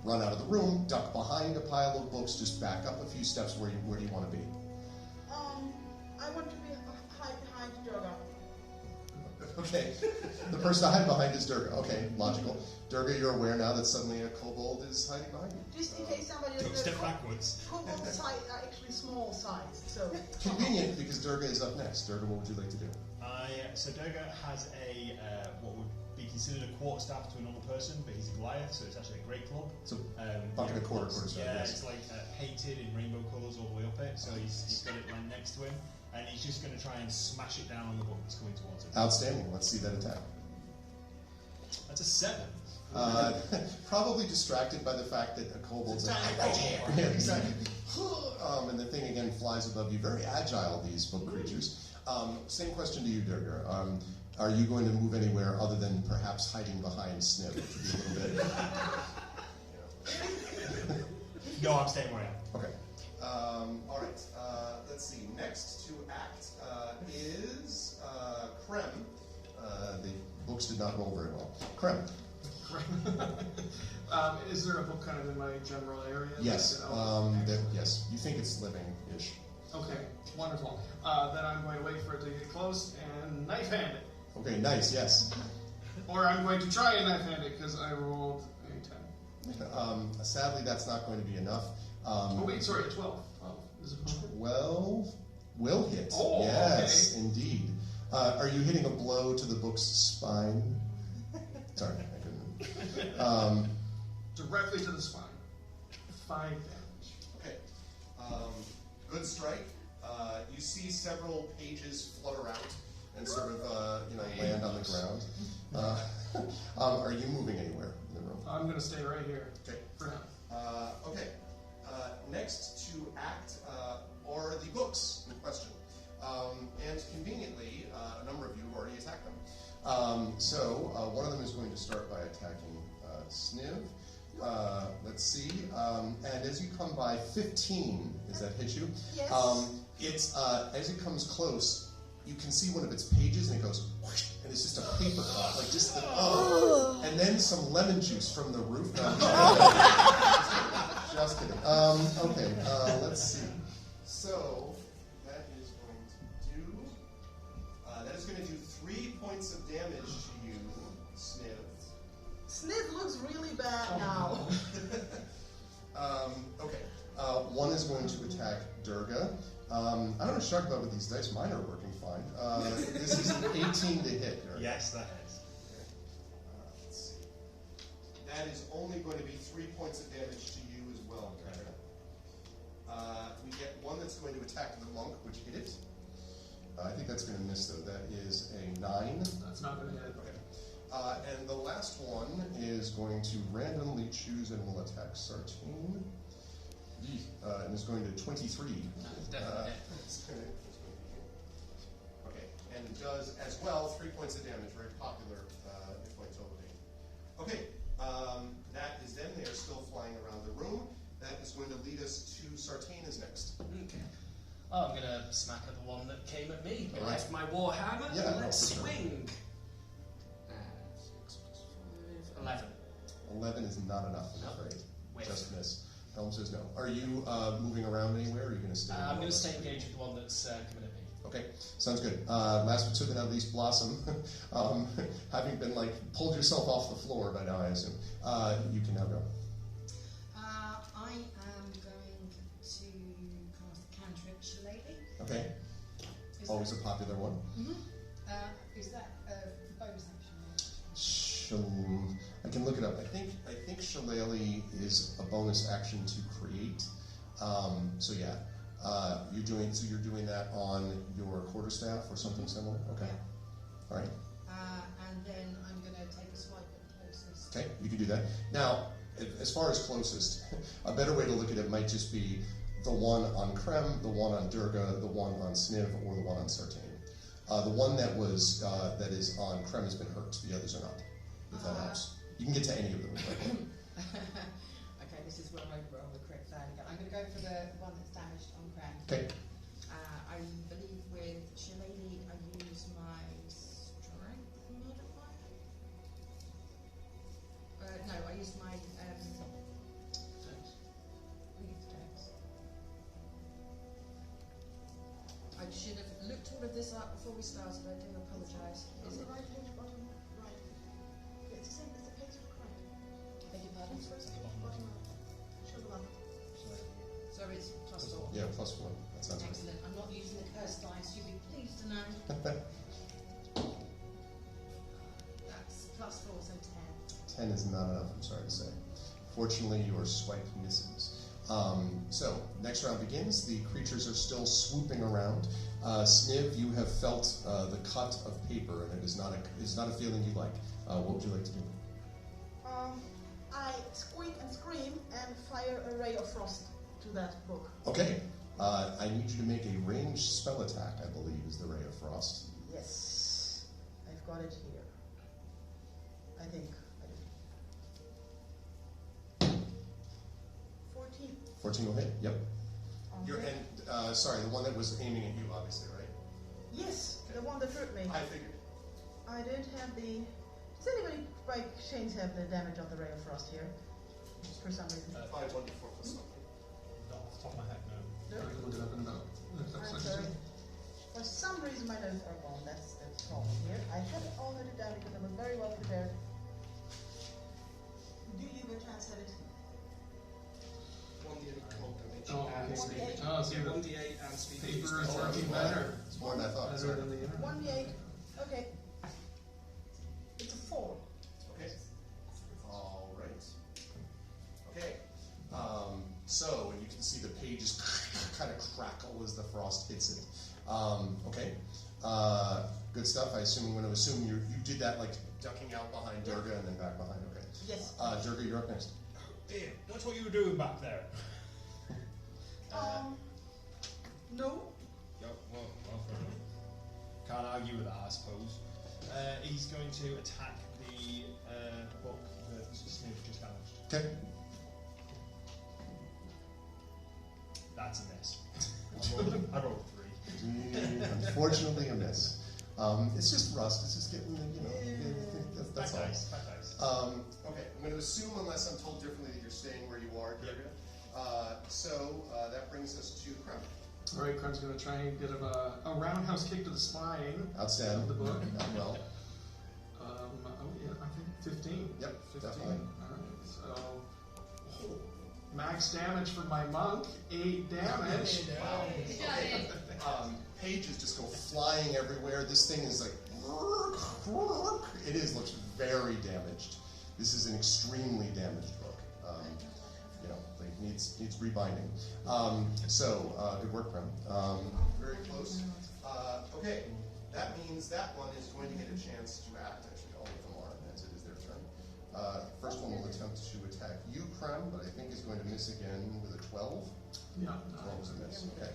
run out of the room, duck behind a pile of books, just back up a few steps, where do you want to be? I want to hide behind Durga. Okay. The person to hide behind is Durga. Okay, logical. Durga, you're aware now that suddenly a kobold is hiding behind you. Just in case somebody Don't step backwards. Kobolds are actually small size, so. Convenient, because Durga is up next. Durga, what would you like to do? So Durga has a what would be considered a quarterstaff to a normal person, but he's a Goliath, so it's actually a great club. So bucket of quarterstaff. Yeah, yes. it's like painted in rainbow colours all the way up it, so he's got it right next to him. and he's just going to try and smash it down on the book that's coming towards him. Outstanding. Let's see that attack. That's a 7. Probably distracted by the fact that a kobold's yeah, exactly. And the thing again flies above you. Very agile, these book creatures. Same question to you, Durgar. Are you going to move anywhere other than perhaps hiding behind Sniv, which would be a little bit? No, I'm staying where I am. Okay. All right. Let's see. Next to act is Krem. The books did not roll very well. Krem. Is there a book kind of in my general area? Yes. Yes. You think it's living-ish. Okay, wonderful. Then I'm going to wait for it to get close and knife hand it. Okay, nice, yes. Or I'm going to try and knife hand it because I rolled a 10. Sadly, that's not going to be enough. Oh wait, sorry, a 12. Is it 12 will hit. Oh, yes, okay. Indeed. Are you hitting a blow to the book's spine? Sorry, I couldn't. Directly to the spine. 5 damage. Okay. Good strike. You see several pages flutter out and sort of land on the ground. Are you moving anywhere in the room? I'm going to stay right here. Okay. For now. Okay. Next to act are the books in question. And conveniently, a number of you have already attacked them. So one of them is going to start by attacking Sniv. Let's see. And as you come by 15, does that hit you? Yes. It's as it comes close, you can see one of its pages, and it goes, whoosh, and it's just a paper cut, like just the and then some lemon juice from the roof. No, just kidding. Okay, let's see. So that is going to do 3 points of damage to you, Sniv. Sniv looks really bad now. Okay. One is going to attack Durga. I don't know shocked about with these dice. Mine are working fine. This is an 18 to hit, Durga. Yes, that is. Okay. Let's see. That is only going to be 3 points of damage to you as well, Durga. We get one that's going to attack the monk, which hit it. I think that's going to miss, though. That is a 9. That's not going to hit. Okay. And the last one is going to randomly choose and will attack Sartine. And is going to 23. Okay, and does as well 3 points of damage. Very popular hit point total. Okay, that is them. They are still flying around the room. That is going to lead us to Sartine is next. Okay. Oh, I'm going to smack at the one that came at me. All right. Left my warhammer. Yeah, Let's for sure. swing. 6 + 5, 11. 11 is not enough, I'm afraid. Whiff. Just miss. Helm says no. Are you moving around anywhere, or are you going to stay? I'm going to stay engaged with the one that's coming at me. Okay, sounds good. Last but certainly not least, Blossom. Having been pulled yourself off the floor by now, I assume. You can now go. I am going to cast Cantrip Shillelagh. Okay. Always a popular one. Mm-hmm. Is that a bonus action? I can look it up. I think Shillelagh is a bonus action to create. So yeah, you're doing that on your quarterstaff or something similar. Okay. All right. And then I'm going to take a swipe at the closest. Okay, you can do that. Now, as far as closest, a better way to look at it might just be the one on Krem, the one on Durga, the one on Sniv, or the one on Sartane. The one that is on Krem has been hurt. The others are not. If that helps, you can get to any of them. Okay, this is where I roll the crit fail again. I'm going to go for the one that's damaged on Krem. Okay. I believe with Shillelagh, I use my strength modifier. No, I use my I should have looked all of this up before we started. I do apologise. Is it right page bottom right? It's the same as the page for crime. Beg your pardon? Bottom right. Show the bottom. So it's +4. Yeah, +1. That sounds good. Excellent. I'm not using the cursed dice. You'll be pleased to know. That's +4, so 10. 10 is not enough, I'm sorry to say. Fortunately, your swipe misses. So, next round begins. The creatures are still swooping around. Sniv, you have felt the cut of paper, and it is not a feeling you like. What would you like to do? I squeak and scream and fire a ray of frost to that book. Okay. I need you to make a ranged spell attack, I believe, is the Ray of Frost. Yes, I've got it here. I think. 14. 14 will hit? Yep. Okay. Sorry, the one that was aiming at you, obviously, right? Yes, the one that hurt me. I figured. I don't have the... Does anybody by chance have the damage of the Ray of Frost here? Just for some reason. 5, 1, 4 plus something. Not off the top of my head, no. No? I can look it up in a note. I'm sorry. For some reason my notes are gone. That's the problem here. I had it all noted down because I was very well prepared. Do you by chance have it? 1d8 cold damage. Oh, and okay. speed. 1d8. So 1d8 and speed. paper is working better. It's more than I thought. Better than the internet. 1d8. Okay. It's a 4. Okay. All right. Okay. So, and you can see the pages kind of crackle as the frost hits it. Okay. Good stuff. I'm going to assume you did that like ducking out behind Durga and then back behind. Okay. Yes. Durga, you're up next. Dear, that's what you were doing back there. No. Yep, well, fair enough. Can't argue with that, I suppose. He's going to attack the book that Sniv just damaged. Okay. That's a miss. I rolled 3. Unfortunately, a miss. It's just rust. It's just getting, that's all. Back dice. Okay, I'm going to assume, unless I'm told differently, that you're staying where you are, Durga. So that brings us to Krem. All right, Krem's going to try and get a roundhouse kick to the spine. Outstanding. Of the book. Well. I think 15. Yep, 15. definitely. All right, so max damage for my monk, 8 damage. Wow. Okay. Pages just go flying everywhere. This thing is like, looks very damaged. This is an extremely damaged book. Needs rebinding. Good work, Krem. Very close. Okay, that means that one is going to get a chance to act. Actually, all of them are, as it is their turn. First one will attempt to attack you, Krem, but I think is going to miss again with a 12. Yeah. 12 was a miss. Okay.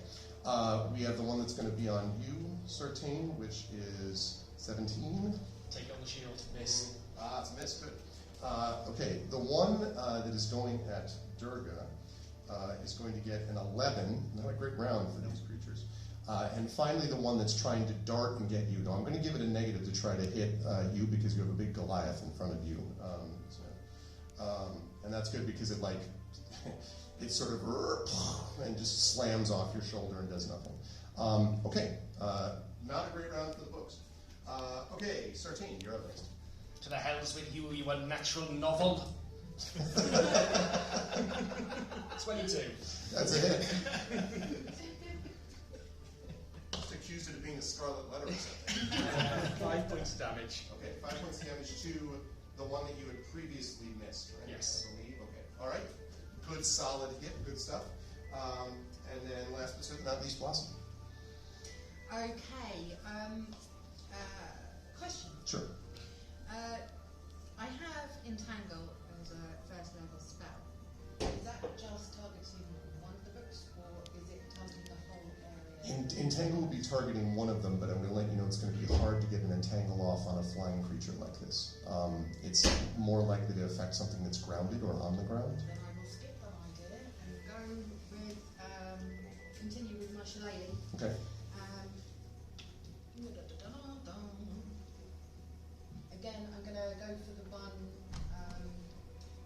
We have the one that's going to be on you, Sartain, which is 17. Take it on the shield. Miss. It's a miss. Good. Okay, the one that is going at Durga is going to get an 11. Not a great round for these creatures. And finally, the one that's trying to dart and get you. Now, I'm going to give it a negative to try to hit you because you have a big Goliath in front of you. And that's good because it it sort of and just slams off your shoulder and does nothing. Okay, not a great round for the books. Okay, Sartain, you're up next. To the hells with you, you unnatural novel. 22. That's a hit. Just accused it of being a scarlet letter or something. 5 points of damage. Okay, 5 points of damage to the one that you had previously missed, right? Yes. I believe. Okay. All right. Good, solid hit. Good stuff. And then last but certainly not least, Blossom. Okay. Question. Sure. I have Entangle as a first level spell. Is that just targeting one of the books, or is it targeting the whole area? Entangle will be targeting one of them, but I'm going to let you know it's going to be hard to get an entangle off on a flying creature like this. It's more likely to affect something that's grounded or on the ground. Then I will skip that idea and go with continue with my shillelagh. Okay. Again, I'm going to go for the one,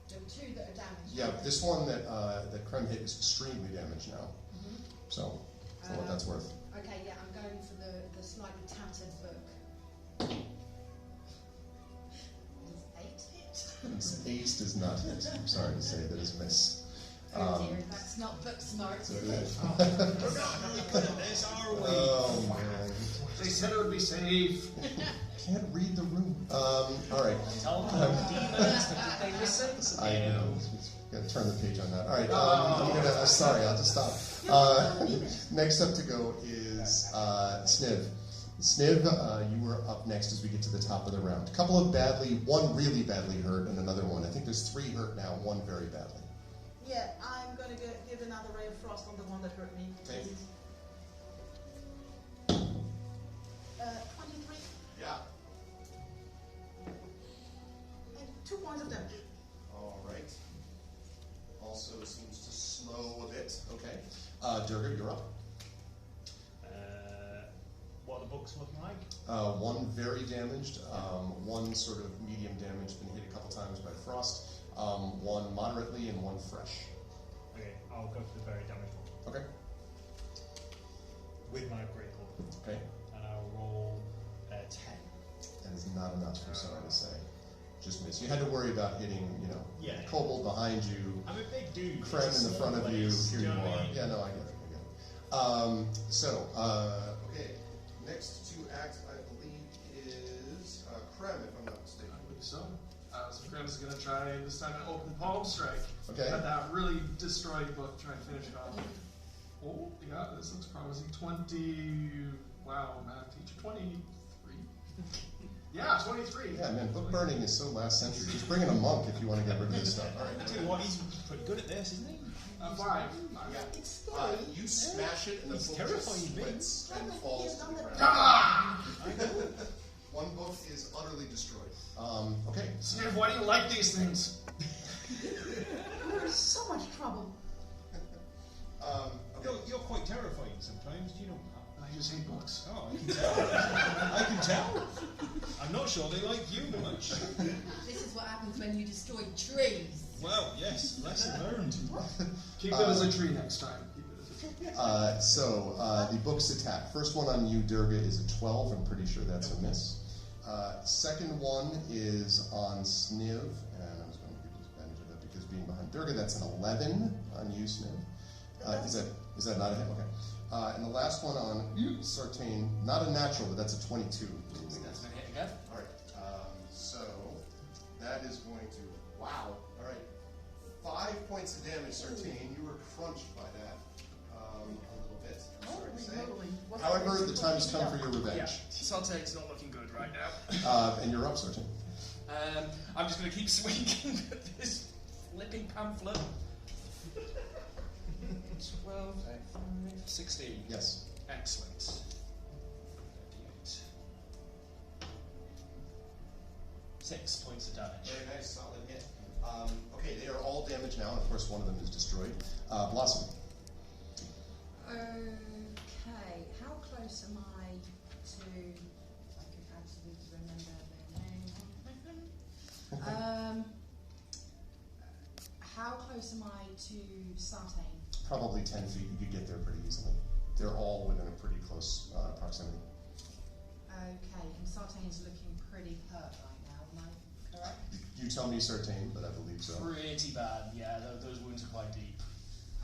the 2 that are damaged. Yeah, this one that Krem hit is extremely damaged now. Mm-hmm. So, for what that's worth. Okay, yeah, I'm going for the slightly tattered book. Does 8 hit? 8 does not hit. I'm sorry to say that is a miss. Oh dear, that's not book smart. So it is. Oh, man. They said it would be safe. Can't read the room. All right. Tell them demons, but did they listen? I know. Got to turn the page on that. All right. I'm gonna. Sorry, I'll just stop. Next up to go is is Sniv. Sniv, you were up next as we get to the top of the round. A couple of one really badly hurt, and another one. I think there's 3 hurt now, 1 very badly. Yeah, I'm going to give another ray of frost on the one that hurt me. Okay. 23. Yeah. And 2 points of damage. All right. Also seems to slow a bit. Okay. Durga, you're up. What are the books looking like? 1 very damaged, 1 sort of medium damaged, been hit a couple times by frost, 1 moderately, and 1 fresh. Okay, I'll go for the very damaged one. Okay. With my great club. Okay. And I'll roll 10. That is not enough, I'm sorry to say. Just miss. You had to worry about hitting, Yeah. Kobold behind you, I'm a big dude. Krem in the front of you, here you are. Yeah, no, I get it. Okay. Next to act, I believe, is Krem, if I'm not mistaken. I believe so. So Graham's going to try this time an open palm strike. Okay. At that really destroyed book, try and finish it off. Oh, yeah, this looks promising. 20. Wow, math teacher. 23. Yeah, 23. Yeah, man, book burning is so last century. Just bring in a monk if you want to get rid of this stuff. All right. I tell you what, he's pretty good at this, isn't he? 5. Yeah. It's scary. You smash it, and the It's book terrifying, just babe. splits and falls to the ground. Ah! 1 book is utterly destroyed. Okay. Sniv, why do you like these things? We're in so much trouble. Okay. You're quite terrifying sometimes, do you know that? I just hate books. Oh, I can tell. I can tell. I'm not sure they like you much. This is what happens when you destroy trees. Well, yes, lesson learned. Keep it as a tree next time. Keep it as a tree. The book's attack. First one on you, Durga, is a 12. I'm pretty sure that's a miss. Second one is on Sniv, and I was going to give you advantage of that because being behind Durga, that's an 11 on you, Sniv. Is that not a hit? Okay. And the last one on Sartain, not a natural, but that's a 22. That's going to hit again. All right. So that is going to. Wow. All right. 5 points of damage, Sartain. You were crunched by that a little bit. I'm sorry to say. However, the time has come for your revenge. Yeah, Sartain's not looking good right now. And you're up, Sartain. I'm just going to keep swinging at this flipping pamphlet. 12, 16. Yes. Excellent. 38. 6 points of damage. Very nice, solid hit. Okay, they are all damaged now, and of course one of them is destroyed. Blossom. Okay, how close am I to... If I could absolutely remember their name. How close am I to Sartain? Probably 10 feet. You could get there pretty easily. They're all within a pretty close proximity. Okay, and Sartain's looking pretty hurt right now, am I correct? You tell me Sartain, but I believe so. Pretty bad, yeah. Those wounds are quite deep.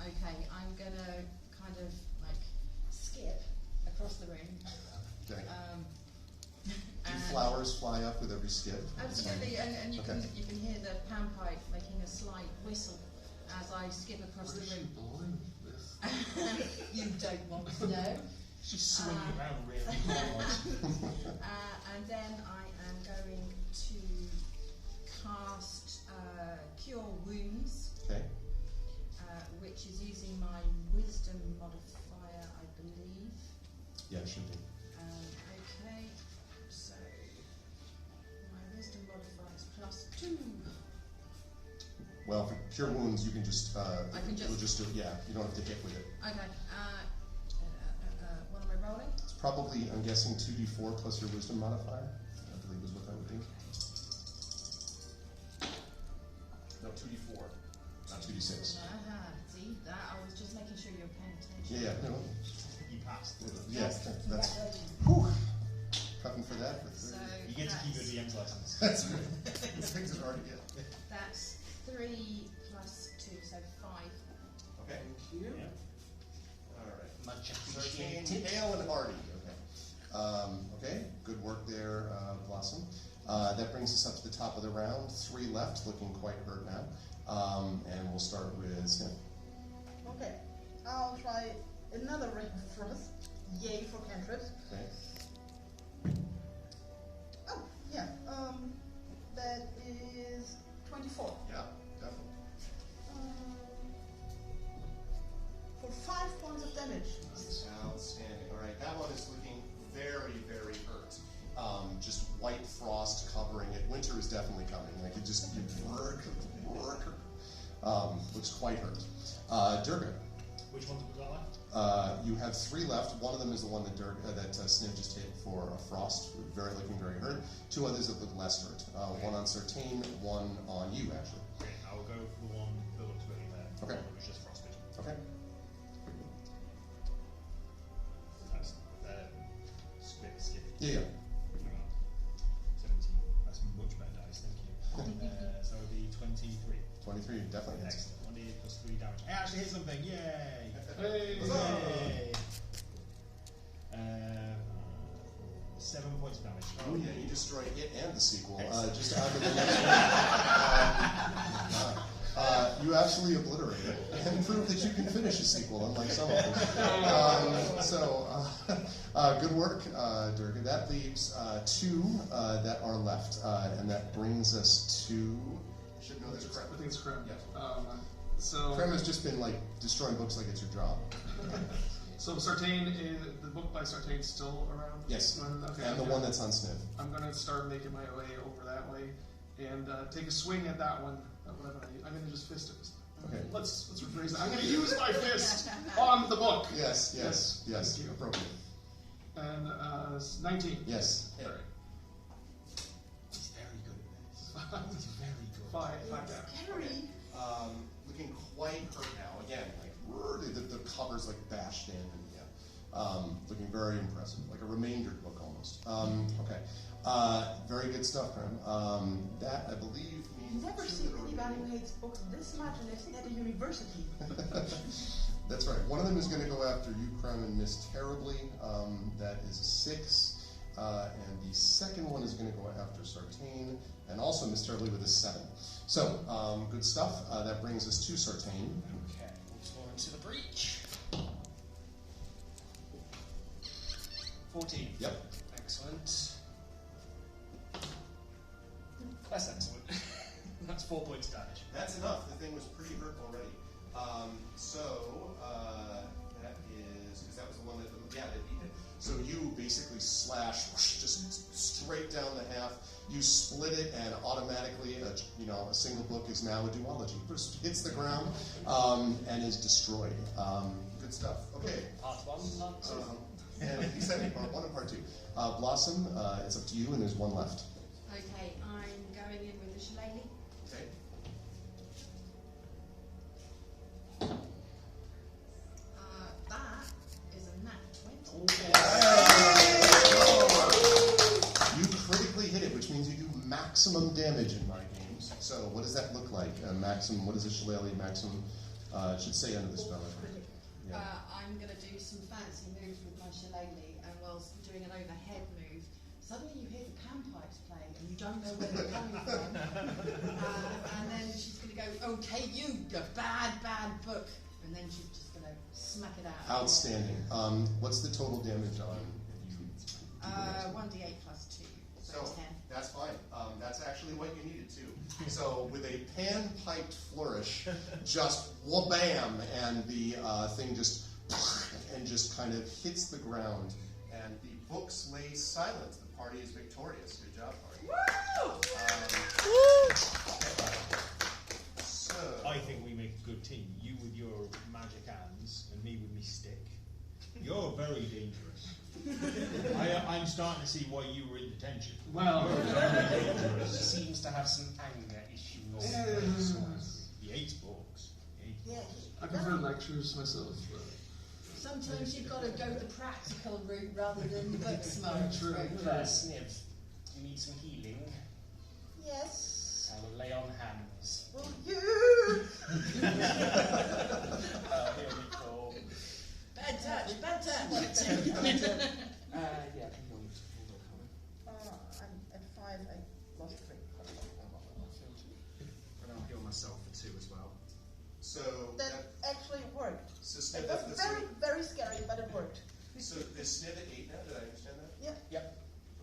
Okay, I'm gonna kind of like skip across the room. Okay. Do Do flowers fly up with every skip? Absolutely, and you, Okay. you can hear the panpipe making a slight whistle as I skip across the room. You don't want to know. She's swinging around really hard. And then I am going to cast Cure Wounds, Okay. which is using my Wisdom modifier, I believe. Yeah, it should be. Okay, so my Wisdom modifier is +2. Well, for cure wounds, you can just. I can It'll just do it. Yeah, you don't have to hit with it. Okay, what am I rolling? It's probably, I'm guessing, 2d4 plus your wisdom modifier. I believe is what that would be. No, 2d4, not 2d6. See that? I was just making sure you're paying attention. Yeah, no. You passed. Yes, that's. Whew. Prepping for that. So You get to keep your DM's license. That's right. These things are hard to get. that's 3 plus 2, so 5. Okay. Thank you. All right. Much 13, appreciated. pale and hardy. Okay. Okay. Good work there, Blossom. That brings us up to the top of the round. 3 left, looking quite hurt now. And we'll start with Sniv. Okay, I'll try another ray of frost. yay for cantrips. Okay. Oh, yeah. That is 24. Yeah, definitely. For 5 points of damage. Outstanding. All right, that one is looking very, very hurt. Just white frost covering it. Winter is definitely coming. Like it just looks quite hurt. Durga. Which ones was that left? You have 3 left. One of them is the one that Sniv just hit for a frost, looking very hurt. 2 others that look less hurt. One on Sartain, one on you, actually. Okay, I'll go for the one that looks really bad. Okay. It was just frosted. Okay. That's skip. Yeah. 17. That's much better dice, thank you. So it'll be 23. 23 definitely hits. Excellent. 1d plus 3 damage. I actually hit something. Yay! Hey! Yay! 7 points of damage. Oh yeah, you destroy it and the sequel. Just out of the next one. You absolutely obliterate it and prove that you can finish a sequel, unlike some of them. Good work, Durga. That leaves 2 that are left, and that brings us to. Should know this. I think it's Krem. Yes. Krem has just been like destroying books like it's your job. So Sartain, the book by Sartain still around? Yes. Okay, and the one that's on Sniv. I'm going to start making my way over that way and take a swing at that one. I'm going to just fist it. Okay. Let's rephrase that. I'm going to use my fist on the book. Yes. Appropriate. And 19. Yes. All right. He's very good at this. He's very good. 5 down. Scary. Looking quite hurt now. Again, like the cover's like bashed in, and looking very impressive, like a remaindered book almost. Okay, very good stuff, Krem. That I believe means Never seen anybody who hates books this much unless at a university. That's right. One of them is going to go after you, Krem, and miss terribly. That is a 6. And the second one is going to go after Sartain, and also miss terribly with a 7. So, good stuff. That brings us to Sartain. Okay, we'll go into the breach. 14. Yep. Excellent. That's excellent. That's 4 points of damage. That's enough. The thing was pretty hurt already. That is, because that was the one that beat it. So you basically slash, whoosh, just straight down the half. You split it, and automatically, a single book is now a duology. Just hits the ground and is destroyed. Good stuff. Okay. Part 1, part 2. And he said part 1 and part 2. Blossom, it's up to you, and there's one left. Okay, I'm going in with the shillelagh. Okay. That is a nat 20. You critically hit it, which means you do maximum damage in my games. So what does that look like? Maximum, what is a shillelagh maximum? Should say under the spell. Yeah. I'm going to do some fancy moves with my shillelagh, and whilst doing an overhead move, suddenly you hear the panpipes playing, and you don't know where they're coming from. And then she's going to go, okay, you bad book. And then she's just going to smack it out. Outstanding. What's the total damage on if you? 1d8 plus 2. So 10. That's fine. That's actually what you needed too. So with a pan-piped flourish, just wha-bam, and the thing just kind of hits the ground, and the books lay silent. The party is victorious. Good job, party. So I think we make a good team. You with your magic hands, and me with me stick. You're very dangerous. I'm starting to see why you were in detention. Well, He seems to have some anger issues. He hates books. I prefer lectures myself. Sometimes you've got to go the practical route rather than the book smart True. route. Sniv, you need some healing. Yes. I will lay on hands. Will you? Here we go. Bad touch. Yeah, can you I'm at 5. I lost 3. And I'll heal myself for 2 as well. So That actually worked. So It was very, very scary, but it worked. So is Sniv at 8 now? Did I understand that? Yep. Yep.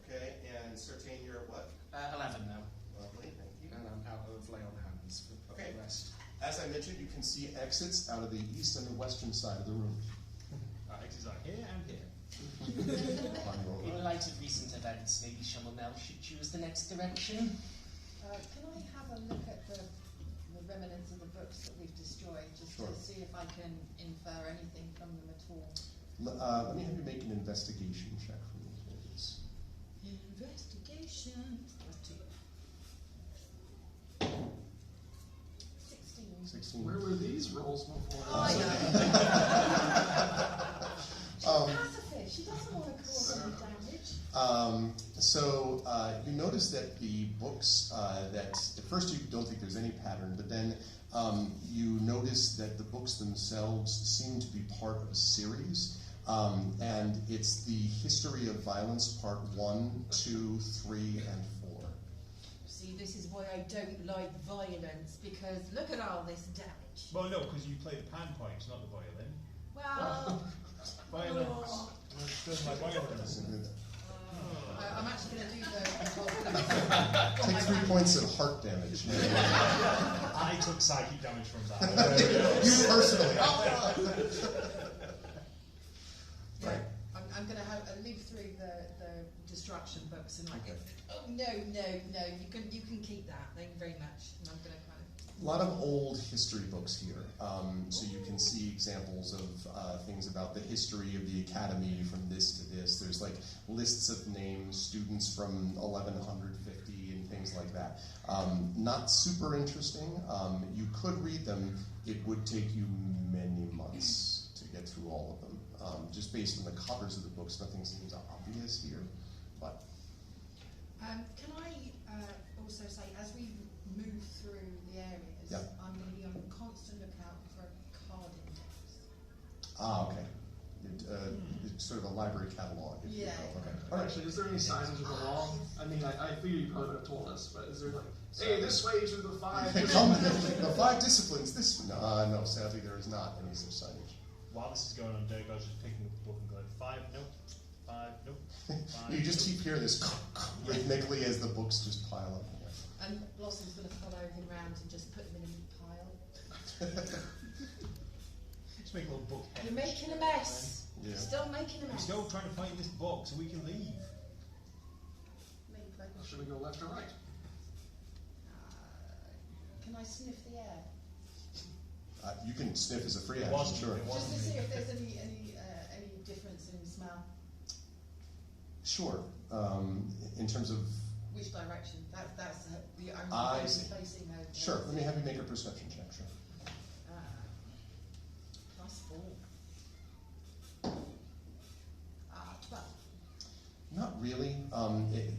Okay, and Sartain, you're at what? 11 now. Lovely, thank you. And I'm out of lay on hands for Okay. the rest. As I mentioned, you can see exits out of the east and the western side of the room. Exits are here and here. On your In right. light of recent events, maybe someone else should choose the next direction. Can I have a look at the remnants of the books that we've destroyed, just Sure. to see if I can infer anything from them at all? Let me have you make an investigation check for me, please. Investigation. 16. Where were these rolls before? Oh, yeah. She's Um, pacifist. She doesn't want to cause any damage. So you notice that the books that at first you don't think there's any pattern, but then you notice that the books themselves seem to be part of a series, and it's the History of Violence Part 1, 2, 3, and 4. See, this is why I don't like violence, because look at all this damage. Well, no, because you play the panpipes, not the violin. Well, Violence. Does my violins. I'm actually going to do the whole Take 3 points of heart damage. I took psychic damage from that. You personally. Right. I'm going to leaf through the destruction books and like, Okay. oh no, you can keep that. Thank you very much. And I'm going to kind of. A lot of old history books here, so you can see examples of things about the history of the academy from this to this. There's like lists of names, students from 1150 and things like that. Not super interesting. You could read them. It would take you many months to get through all of them. Just based on the covers of the books, nothing seems obvious here. But Can I also say, as we move through the areas, Yeah. I'm going to be on constant lookout for a card index. okay. It's sort of a library catalog. If you Yeah. will. Okay. All right. Actually, is there any signs of the law? I mean, I figure you probably would have told us, but is there like, hey, this way to the 5? Come, the 5 disciplines. This no, sadly there is not any such signage. While this is going on, Dergar's just picking up the book and going, 5, nope. 5, nope. 5, You just nope. keep hearing this rhythmically as the books just pile up. And Blossom's going to follow him around and just put them in a neat pile. Just make a little book head. You're making a mess. Yeah. You're still making a We're mess. still trying to find this book so we can leave. Maybe. Should we go left or right? Can I sniff the air? You can sniff as a free It action, wasn't- sure. it Just to wasn't see me. if there's any difference in smell. Sure. In terms of, Which direction? That's the only I place see. facing her. sure. Let me have you make a perception check. Sure. +4. 12. Not really.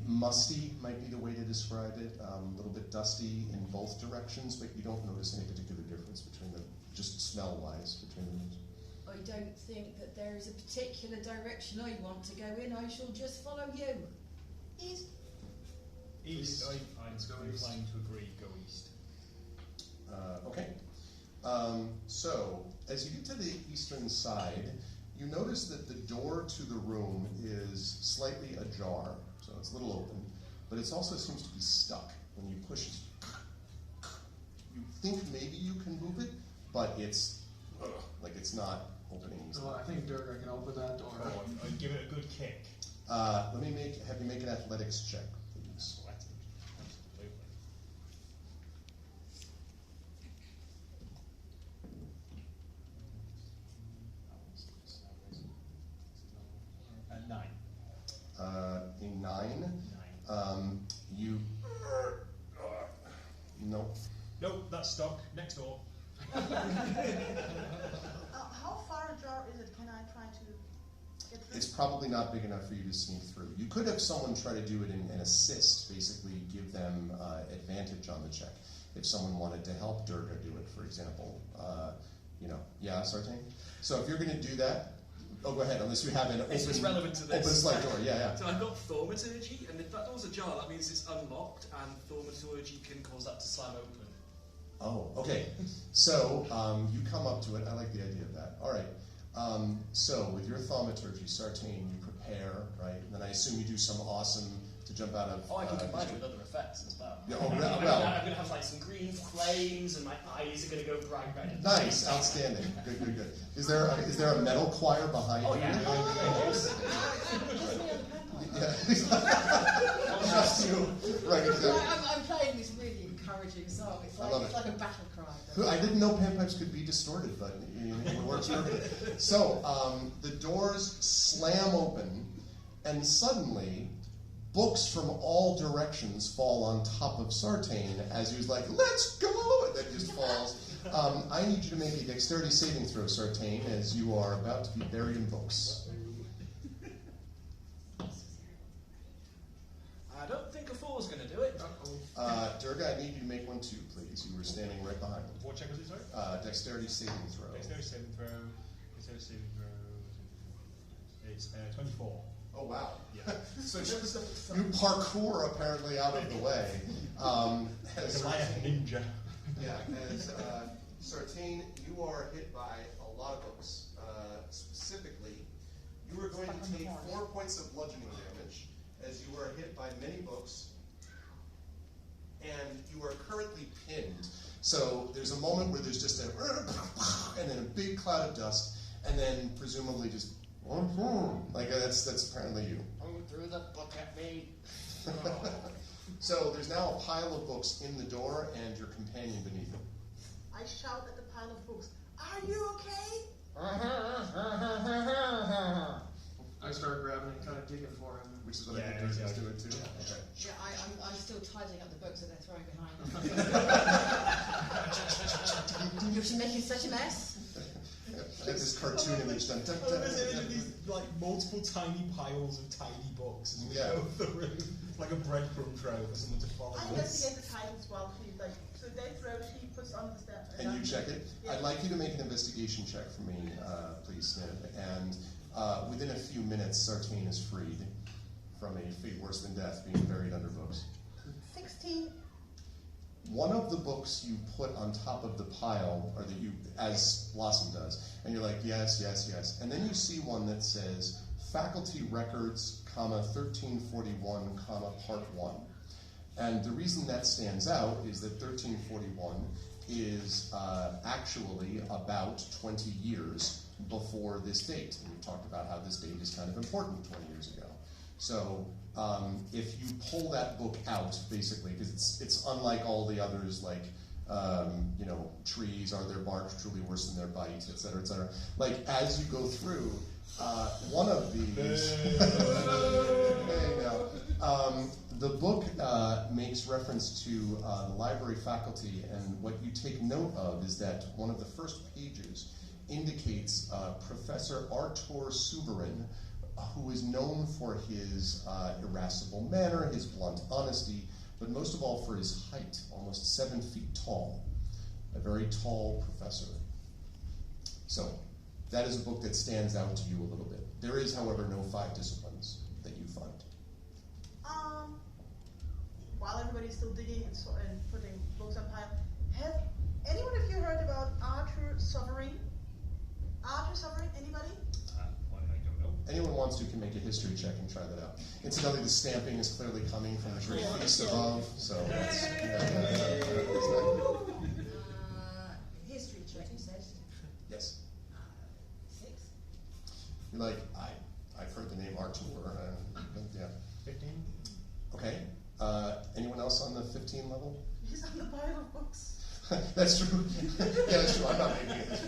Musty might be the way to describe it. A little bit dusty in both directions, but you don't notice any particular difference between them, just smell-wise, between the rooms. I don't think that there is a particular direction I want to go in. I shall just follow you. East. East. I'm Let's go east. inclined to agree, go east. Okay. So, as you get to the eastern side, you notice that the door to the room is slightly ajar, so it's a little open, but it also seems to be stuck. When you push it, you think maybe you can move it, but it's like it's not opening easily. Well, I think Durga can open that door. Oh, I'd give it a good kick. Let me have you make an athletics check, please. Sweating. Absolutely. At 9. In 9, 9. you nope. Nope, that's stuck. Next door. How far ajar is it? Can I try to get through? It's probably not big enough for you to sneak through. You could have someone try to do it and assist, basically give them advantage on the check. If someone wanted to help Durga do it, for example, yeah, Sartain? So if you're going to do that, go ahead, unless you have an It's relevant to this. open slide door, yeah. So I've got thaumaturgy, and if that door's ajar, that means it's unlocked, and thaumaturgy can cause that to slam open. Oh, okay. So you come up to it. I like the idea of that. All right. So with your thaumaturgy, Sartain, you prepare, right? And then I assume you do some awesome to jump out of. Oh, I can combine it with other effects as well. Yeah, I'm well, going to have like some green flames, and my eyes are going to go bright red. nice, outstanding, good, good, good. Is there a metal choir behind Oh you? yeah. Yeah. Just you, right? Exactly. I'm playing this really encouraging song. It's like, it's like a battle cry. I didn't know panpipes could be distorted, but it works perfectly. So the doors slam open, and suddenly books from all directions fall on top of Sartain as he was like, "Let's go!" And then just falls. I need you to make a dexterity saving throw, Sartain, as you are about to be buried in books. I don't think a 4 is going to do it. Durga, I need you to make one too, please. You were standing right behind me. What check was it, sorry? Dexterity saving throw. Dexterity saving throw. Dexterity saving throw. It's 24. Oh, wow. Yeah. So you parkour apparently out of the way. As Goliath ninja. Yeah, as Sartain, you are hit by a lot of books. Specifically, you are going to take 4 points of bludgeoning damage as you are hit by many books, and you are currently pinned. So there's a moment where there's just and then a big cloud of dust, and then presumably just like that's apparently you. Oh, threw the book at me. So there's now a pile of books in the door and your companion beneath it. I shout at the pile of books, "Are you okay?" I start grabbing and kind of digging for him. Which is what I think Durga's doing too. Okay. Yeah, I'm still tidying up the books that they're throwing behind them. You're making such a mess. Like this cartoon image done. This image of these like multiple tiny piles of tiny books as we go through, like a breadcrumb trail for someone to follow. I investigate the titles while she so they throw, she puts on the step. And you check it. Yeah. I'd like you to make an investigation check for me, please, Snib. And within a few minutes, Sartain is freed from a fate worse than death, being buried under books. 16. One of the books you put on top of the pile, or that you, as Blossom does, and you're like, yes, yes, yes. And then you see one that says, Faculty Records, 1341, Part 1. And the reason that stands out is that 1341 is actually about 20 years before this date. And we talked about how this date is kind of important 20 years ago. So if you pull that book out, basically, because it's unlike all the others, like, trees, are their bark truly worse than their bite, et cetera, et cetera. Like, as you go through, one of these... There you go. The book makes reference to the library faculty, and what you take note of is that one of the first pages indicates Professor Artur Suberin, who is known for his irascible manner, his blunt honesty, but most of all for his height, almost 7 feet tall. A very tall professor. So, that is a book that stands out to you a little bit. There is, however, no 5 disciplines that you find. While everybody's still digging and putting books on pile, have anyone of you heard about Artur Suberin? Artur Suberin, anybody? I don't know. Anyone wants to can make a history check and try that out. Incidentally, the stamping is clearly coming from the great feast above, so that's... History check, you said? Yes. 6. You're like, I've heard the name Artur, yeah. 15? Okay. Anyone else on the 15 level? He's on the pile of books. That's true. Yeah, that's true. I'm not making it.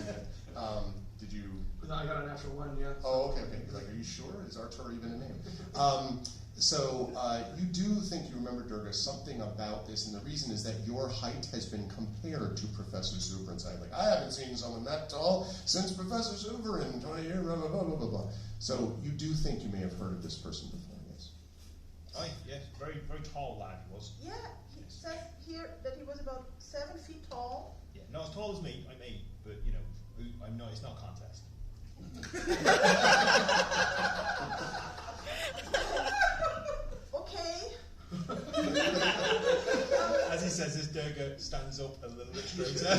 Did you... No, I got an natural 1, yeah. Oh, okay. You're like, are you sure? Is Artur even a name? So you do think you remember, Durga, something about this, and the reason is that your height has been compared to Professor Zubrin's height. Like, I haven't seen someone that tall since Professor Zubrin, 20 years, blah, blah, blah, blah, blah. So you do think you may have heard of this person before, yes? Yes, very, very tall lad he was. Yeah, he says here that he was about 7 feet tall. Yeah, not as tall as me, I'm 8, but I'm not, it's not a contest. Okay. As he says this, Durga stands up a little bit straighter.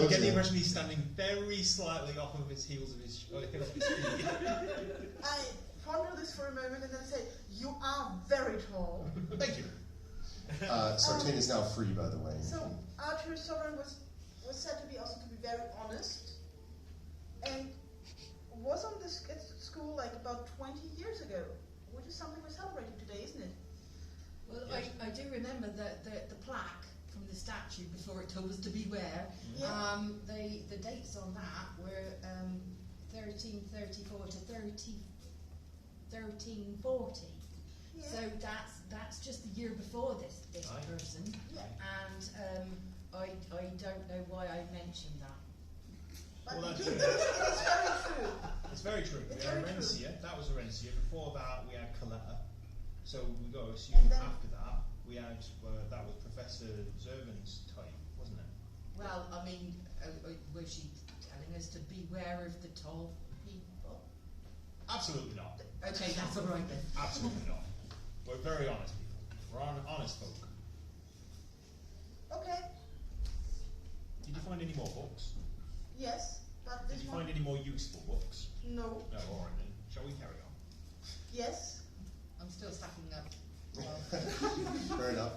You get the impression he's standing very slightly off of his heels of his feet. I ponder this for a moment and then say, you are very tall. Thank you. Sartain is now free, by the way. So Arthur Sovereign was said to be also to be very honest, and was on this at school like about 20 years ago, which is something we're celebrating today, isn't it? Well, yes. I do remember the plaque from the statue before it told us to beware. Yeah. The dates on that were 1334 to 1340. Yeah. So that's just the year before this person. Yeah. And I don't know why I mentioned that. But Well, it's very true. It's very true. It's We had very Orencia. That was Orencia. Before that, we had Coletta. So we got to assume after that, we had, that was Professor Zervin's type, wasn't it? Well, I mean, was she telling us to beware of the tall people? Absolutely not. Okay, that's all right then. Absolutely not. We're very honest people. We're honest folk. Okay. Did you find any more books? Yes, but this Did you one. find any more useful books? No. No, alright then. Shall we carry on? Yes. I'm still stacking up. Fair enough.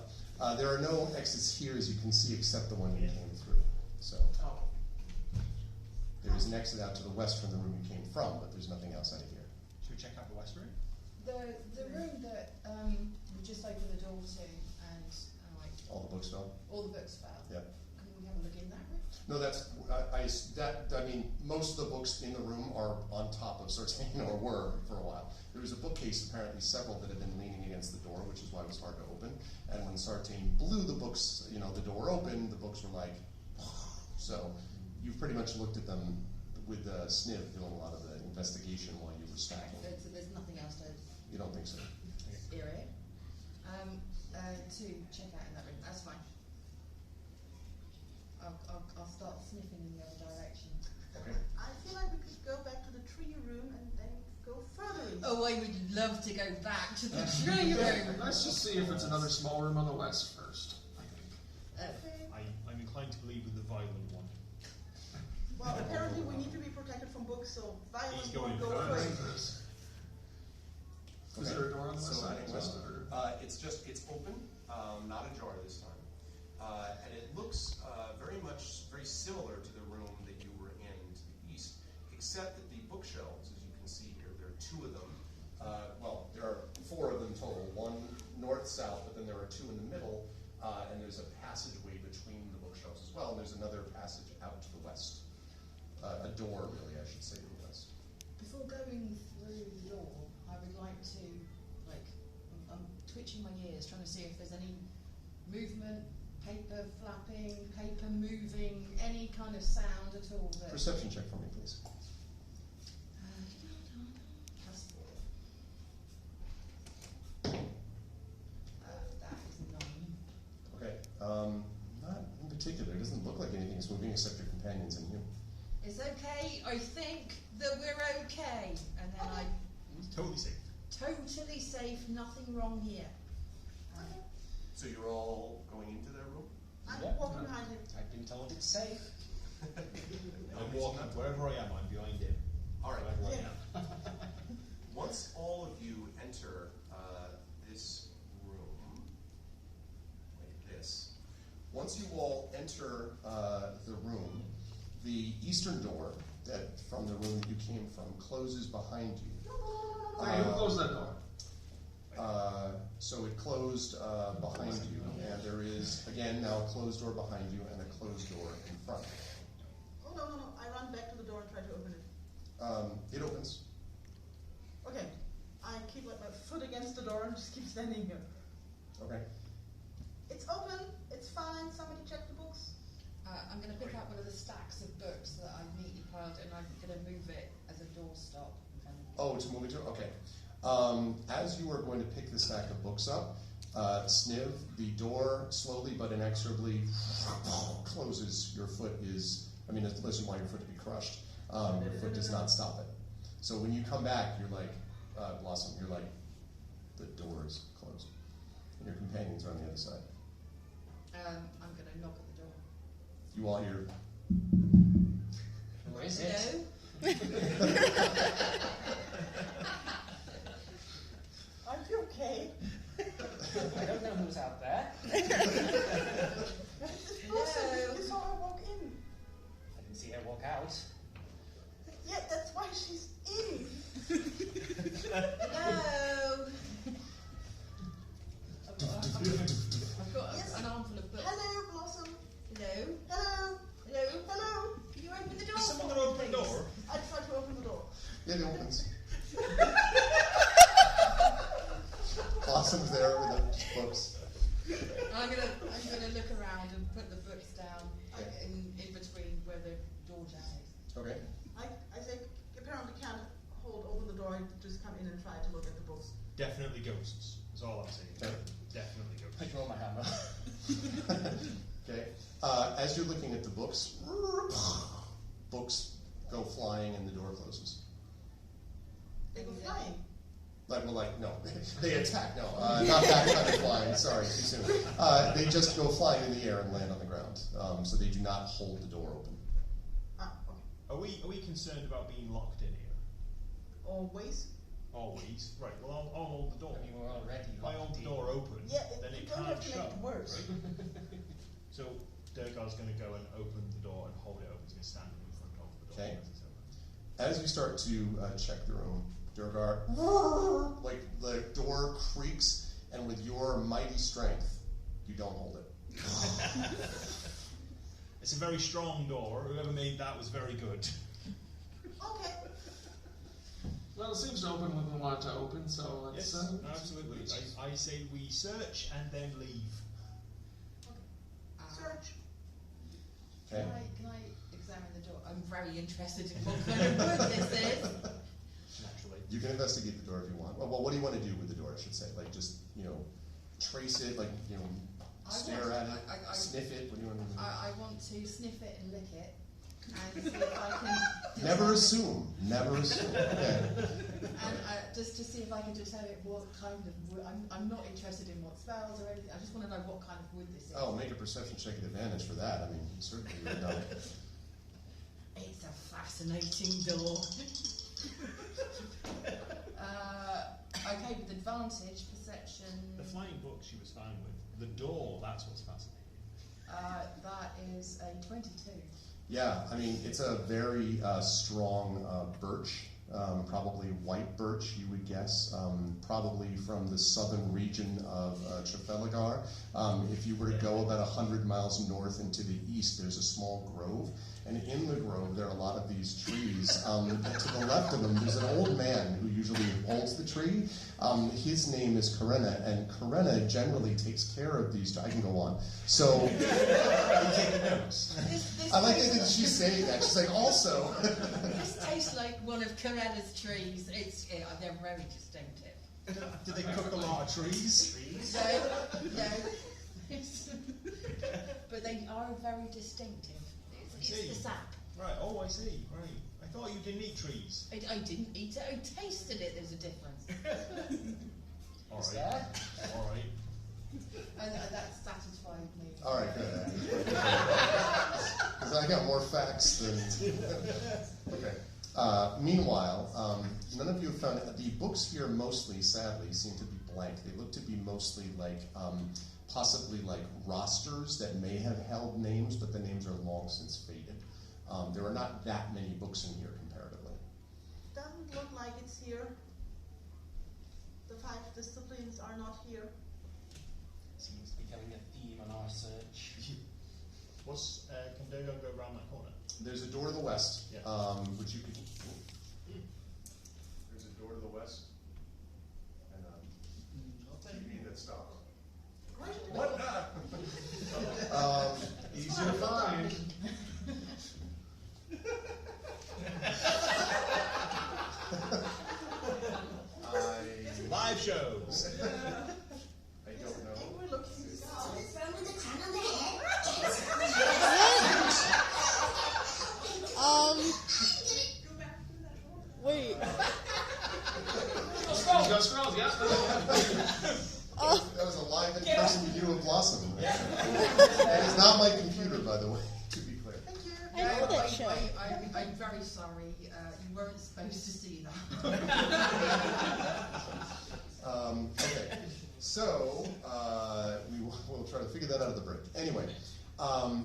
There are no exits here, as you can see, except the one you came through. So there is an exit out to the west from the room you came from, but there's nothing outside of here. Should we check out the west room? The room that we just opened the door to, and like All the books fell? all the books fell. Yeah. Can we have a look in that room? No, I mean, most of the books in the room are on top of Sartain, or were for a while. There was a bookcase, apparently several, that had been leaning against the door, which is why it was hard to open. And when Sartain blew the books, the door open, the books were like, so you've pretty much looked at them with Sniv doing a lot of the investigation while you were stacking. So there's nothing else to You don't think so? area to check out in that room. That's fine. I'll start sniffing in the other direction. Okay. I feel like we could go back to the tree room and then go further in. Oh, I would love to go back to the tree room. Let's just see if it's another small room on the west first, I think. Okay. I'm inclined to believe with the violent one. Well, apparently we need to be protected from books, so violence He's won't going go first. first. Is there a door on the west So side? heading west. It's open, not ajar this time, and it looks very similar to the room that you were in to the east, except that the bookshelves, as you can see here, there are two of them. There are four of them total. One north-south, but then there are two in the middle, and there's a passageway between the bookshelves as well. And there's another passage out to the west, a door, really, I should say, to the west. Before going through the door, I would like to, I'm twitching my ears, trying to see if there's any movement, paper flapping, paper moving, any kind of sound at all. Perception check for me, please. Plus 4. That is 9. Okay. Not in particular. It doesn't look like anything is moving except your companions and you. It's okay, I think that we're okay. And then I... Totally safe. Totally safe, nothing wrong here. So you're all going into their room? I'm walking behind him. I've been told it's safe. I'm walking. Wherever I am, I'm behind him. All right. Wherever I am. Once all of you enter this room, like this, once you all enter the room, the eastern door that from the room that you came from closes behind you. Hey, who closed that door? So it closed behind you, and there is, again, now a closed door behind you and a closed door in front. Oh, no. I run back to the door and try to open it. It opens. Okay. I keep like my foot against the door and just keep standing here. Okay. It's open. It's fine. Somebody check the books. I'm going to pick up one of the stacks of books that I've neatly piled and I'm going to move it as a doorstop. Oh, to move it to? Okay. As you are going to pick the stack of books up, Sniv, the door slowly but inexorably closes. Your foot is, unless you want your foot to be crushed, your foot does not stop it. So when you come back, you're like, Blossom, you're like, the door is closed. And your companions are on the other side. I'm going to knock at the door. You all hear. Who is it? Are you okay? I don't know who's out there. Hello. You saw her walk in. I didn't see her walk out. Yeah, that's why she's in. Hello. I've got an armful of books. Hello, Blossom. Hello. Hello. Hello. Hello. Can you open the door? Is someone for going to me, open the please? door? I tried to open the door. Yeah, it opens. Blossom's there with the books. I'm gonna look around and put the books down in between where the door jam is. Okay. I say, apparently can't open the door, just come in and try to look at the books. Definitely ghosts. That's all I'm saying. Okay. Definitely ghosts. I draw my hammer. Okay. As you're looking at the books, books go flying and the door closes. They go flying. No, they attack. No, not that kind of flying. Sorry, too soon. They just go flying in the air and land on the ground. So they do not hold the door open. Ah, okay. Are we concerned about being locked in here? Always. Always. Right. Well, I'll hold the door. I mean, we're already If I hold the door open, Yeah, then you it don't can't have to shut. make it worse. Right? So Durgar's going to go and open the door and hold it open. He's going to stand in front of the door. Okay. as it's open. As you start to check the room, Durgar, like the door creaks, and with your mighty strength, you don't hold it. It's a very strong door. Whoever made that was very good. Okay. Well, it seems to open when we want it to open, so let's... Yes, absolutely. I say we search and then leave. Search. Okay. Can I examine the door? I'm very interested in what kind of wood this is. Naturally. You can investigate the door if you want. Well, what do you want to do with the door, I should say? Like, just, trace it, like, stare at it, sniff it? What do you want to do? I want to sniff it and lick it and see if I can... Never assume. Never assume. Okay. And just to see if I can determine what kind of wood... I'm not interested in what smells or anything. I just want to know what kind of wood this is. Oh, make a perception check at advantage for that. I mean, certainly you would know. It's a fascinating door. Okay, with advantage, perception... The flying book she was fine with. The door, that's what's fascinating. That is a 22. Yeah, I mean, it's a very strong birch, probably white birch, you would guess, probably from the southern region of Trafalgar. If you were to go about 100 miles north into the east, there's a small grove, and in the grove there are a lot of these trees. To the left of them, there's an old man who usually holds the tree. His name is Karena, and Karena generally takes care of these. I can go on. So, you take notes. I like that she's saying that. She's like, also. This tastes like one of Karena's trees. They're very distinctive. Do they cook a lot of trees? No. But they are very distinctive. It's the sap. Right, oh, I see. Right. I thought you didn't eat trees. I didn't eat it, I tasted it, there's a difference. All Is right. there? All right. And that satisfied me. All right, good. Because I got more facts than. Okay. Meanwhile, none of you have found the books here. Mostly, sadly, seem to be blank. They look to be mostly like, possibly like rosters that may have held names, but the names are long since faded. There are not that many books in here comparatively. Doesn't look like it's here. The 5 disciplines are not here. Seems to be becoming a theme on our search. Can Durgar go around that corner? There's a door to the west, Yeah. which you could. There's a door to the west. And you mean that stop? What? Easy to find. Live shows. I don't know. We're looking south. Wait. Go scrolls, yeah. interesting to do with Blossom. That is not my computer, by the way, to be clear. Thank you. I know that show. I'm very sorry. You weren't supposed to see that. Okay, so we'll try to figure that out at the break. Anyway,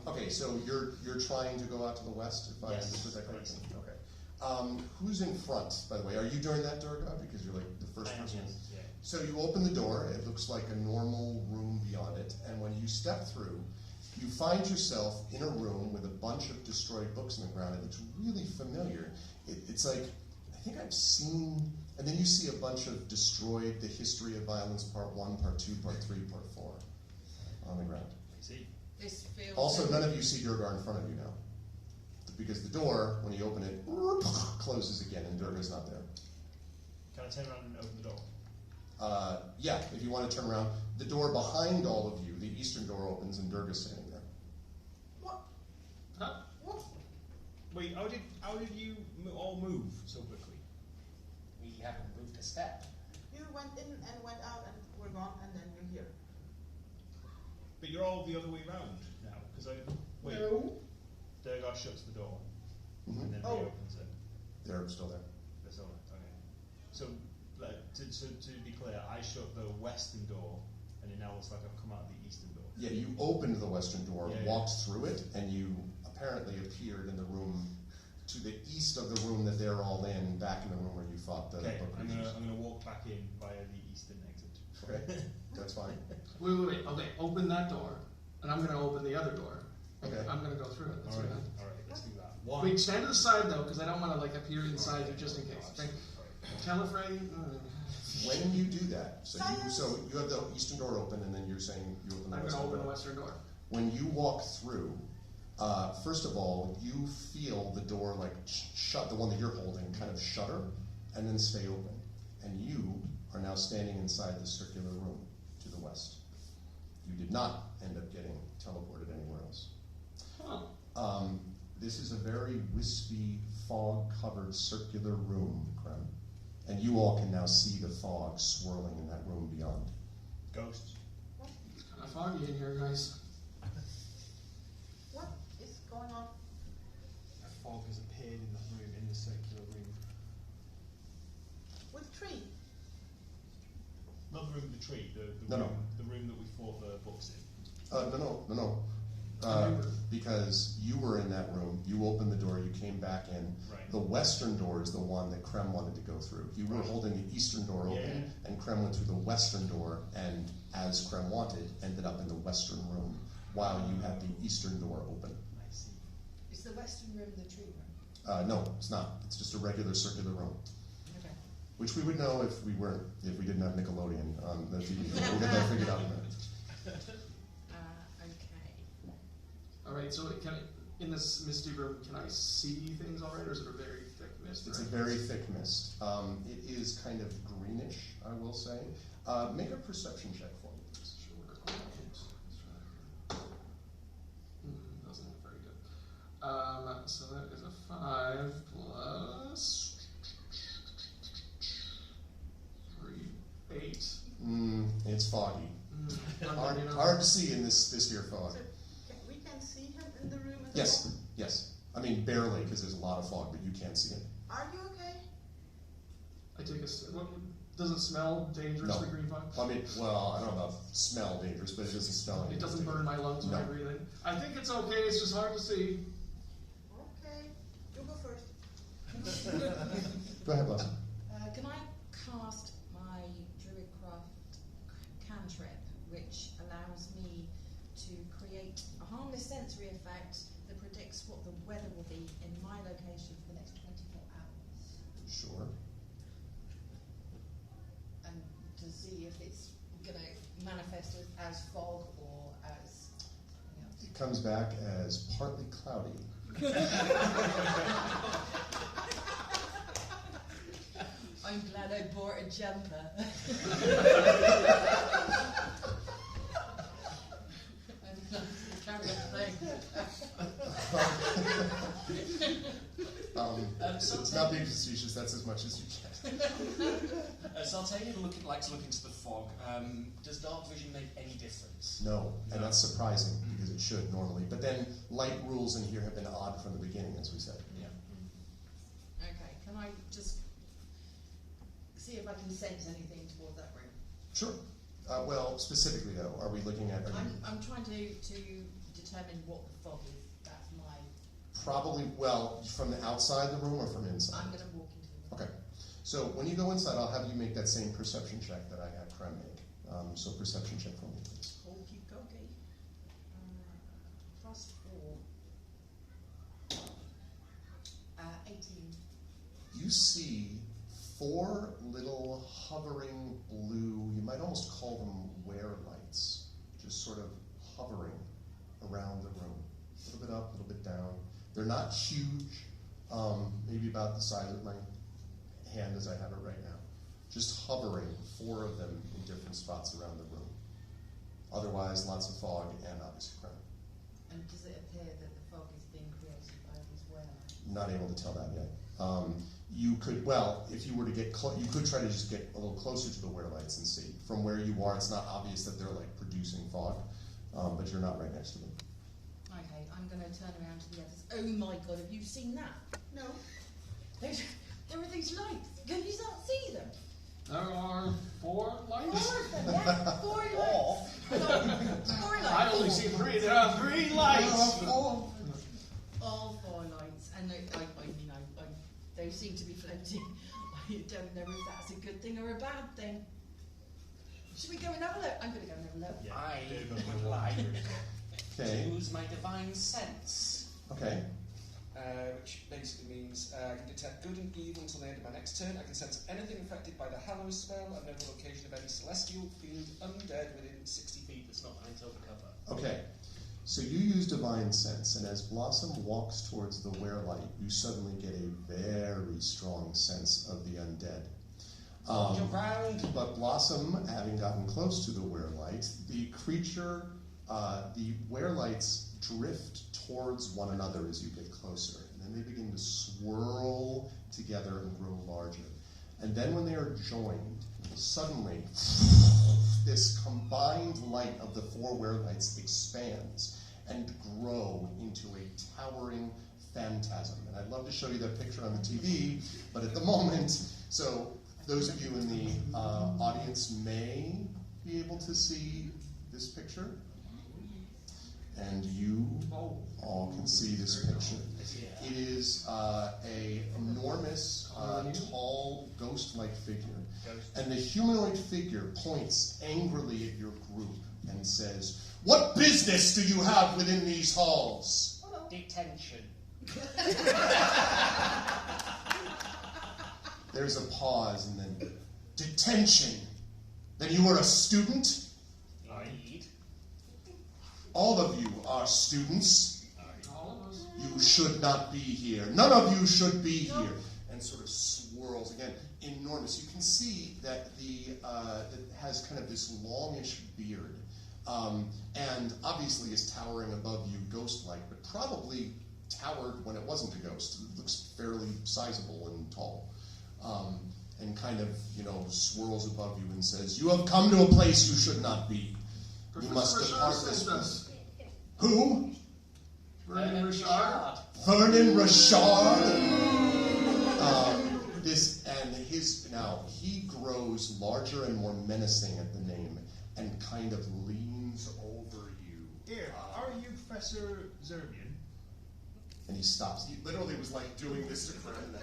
okay, so you're trying to go out to the west, if I understood that correctly. Okay. Who's in front, by the way? Are you doing that, Durga? Because you're like the first person. Yeah. So you open the door. It looks like a normal room beyond it, and when you step through, you find yourself in a room with a bunch of destroyed books in the ground. It looks really familiar. It's like, I think I've seen, and then you see a bunch of destroyed The History of Violence Part 1, Part 2, Part 3, Part 4 on the ground. See? This feels Also, none of you see Durgar in front of you now. Because the door, when you open it, closes again, and Durga's not there. Can I turn around and open the door? Yeah, if you want to turn around. The door behind all of you, the eastern door opens, and Durga's standing there. What? Huh? What? Wait, how did you all move so quickly? We haven't moved a step. You went in and went out and were gone, and then you're here. But you're all the other way round now, because wait. No. Durgar shuts the door, Mhm. and then Oh. reopens it. They're still there. That's all right. Okay. So, to be clear, I shut the western door, and it now looks like I've come out of the eastern door. Yeah, you opened the western door, Yeah, walked through it, and you apparently appeared in the room to the east of the room that they're all in, back in the room where you fought the Okay, book I'm creatures. gonna walk back in via the eastern exit. Okay, that's fine. Wait. Okay, open that door, and I'm gonna open the other door. Okay. I'm gonna go through it. That's All right, what I- let's do that. One. Wait, stand to the side though, because I don't want to like appear inside you just in case. Okay. Telefray. When you do that, so you have the eastern door open, and then you're saying you open the I'm western gonna open door. the western door. When you walk through, first of all, you feel the door like shut, the one that you're holding, kind of shudder, and then stay open. And you are now standing inside the circular room to the west. You did not end up getting teleported anywhere else. Huh. This is a very wispy, fog-covered circular room, Krem. And you all can now see the fog swirling in that room beyond. Ghosts. It's kind of foggy in here, guys. What is going on? A fog has appeared in that room, in the circular room. With tree. Not the room with the tree, the No, room, the room that we fought the books in. No. Because you were in that room, you opened the door, you came back in. Right. The western door is the one that Krem wanted to go through. You were holding the eastern door open, and Krem went through the western door, and as Krem wanted, ended up in the western room, while you had the eastern door open. I see. Is the western room the tree room? No, it's not. It's just a regular circular room. Okay. Which we would know if we didn't have Nickelodeon on the TV. We'll get that figured out in a minute. Okay. All right. So in this misty room, can I see things all right, or is it a very thick mist? It's a very thick mist. It is kind of greenish, I will say. Make a perception check for me, please. Sure. Doesn't look very good. So that is a 5 plus 3, 8. It's foggy. Hard, Hard to see in this here fog. So we can see him in the room as well? Yes. I mean, barely, because there's a lot of fog, but you can't see it. Are you okay? I take does it smell dangerous, No. the green fog? I mean, well, I don't know about smell dangerous, but it doesn't smell It doesn't burn my lungs when I No. breathe in. I think it's okay, it's just hard to see. Okay. You go first. Go ahead, Blossom. Can I cast my Druidcraft cantrip, which allows me to create a harmless sensory effect that predicts what the weather will be in my location for the next 24 hours? Sure. And to see if it's going to manifest as fog or as something else. It comes back as partly cloudy. I'm glad I bought a jumper. It's not being facetious, that's as much as you can. Sartain likes to look into the fog. Does dark vision make any difference? No, and that's surprising, because it should normally. But then, light rules in here have been odd from the beginning, as we said. Yeah. Okay, can I just see if I can sense anything toward that room? Sure. Well, specifically though, are we looking at... I'm trying to determine what the fog is. That's my... Probably, well, from the outside the room or from inside? I'm going to walk into the room. Okay. So when you go inside, I'll have you make that same perception check that I had Krem make. So perception check for me, please. Okie dokie. +4. 18. You see 4 little hovering blue, you might almost call them wear lights, just sort of hovering around the room. A little bit up, a little bit down. They're not huge, maybe about the size of my hand as I have it right now. Just hovering, 4 of them in different spots around the room. Otherwise, lots of fog and obviously crowd. And does it appear that the fog is being created by these wear lights? Not able to tell that yet. You could, well, if you were to get you could try to just get a little closer to the wear lights and see. From where you are, it's not obvious that they're like producing fog, but you're not right next to them. Okay, I'm going to turn around to the others. Oh my god, have you seen that? No. There are these lights. Can you not see them? There are 4 lights? 4 of them, yeah. 4 lights. No, 4 lights. I only see 3. There are 3 lights. All 4 lights. And they seem to be floating. I don't know if that's a good thing or a bad thing. Should we go and have a look? I'm going to go and have a look. Yeah, I would would like Okay. to use my divine sense. Okay. Which basically means I can detect good and evil until the end of my next turn. I can sense anything affected by the Hallows spell and know the location of any celestial fiend undead within 60 feet that's not behind over cover. Okay. So you use divine sense, and as Blossom walks towards the wear light, you suddenly get a very strong sense of the undead. But Blossom, having gotten close to the wear light, the creature, the wear lights drift towards one another as you get closer, and then they begin to swirl together and grow larger. And then when they are joined, suddenly this combined light of the 4 wear lights expands and grow into a towering phantasm. And I'd love to show you that picture on the TV, but at the moment, so those of you in the audience may be able to see this picture. And you all can see this picture. It is a enormous, tall, ghost-like figure. And the humanoid figure points angrily at your group and says, "What business do you have within these halls?" Detention. There's a pause and then, "Detention? Then you were a student?" Indeed. All of you are students. You should not be here. None of you should be here. And sort of swirls again, enormous. You can see that it has kind of this longish beard, and obviously is towering above you, ghost-like, but probably towered when it wasn't a ghost. It looks fairly sizable and tall, and kind of swirls above you and says, "You have come to a place you should not be. You must depart this place." Who? Vernon Richard. Vernon Richard. He grows larger and more menacing at the name, and kind of leans over you. Here, are you Professor Zerbian? And he stops. He literally was like doing this to Krem.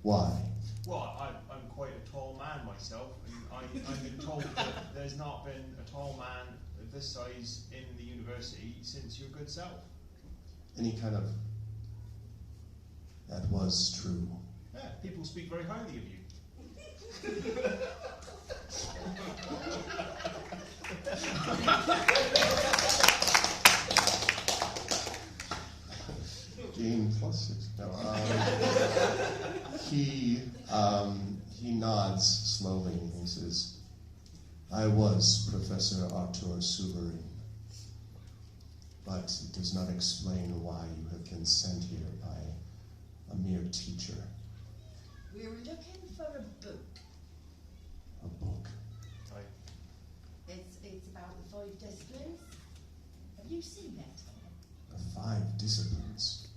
Why? Well, I'm quite a tall man myself, and I've been told that there's not been a tall man of this size in the university since your good self. And he kind of, that was true. Yeah, people speak very highly of you. Gain +6. No. He nods slowly and he says, "I was Professor Artur Suberin, but it does not explain why you have been sent here by a mere teacher. We're looking for a book. A book. It's about the 5 disciplines. Have you seen it? The 5 disciplines.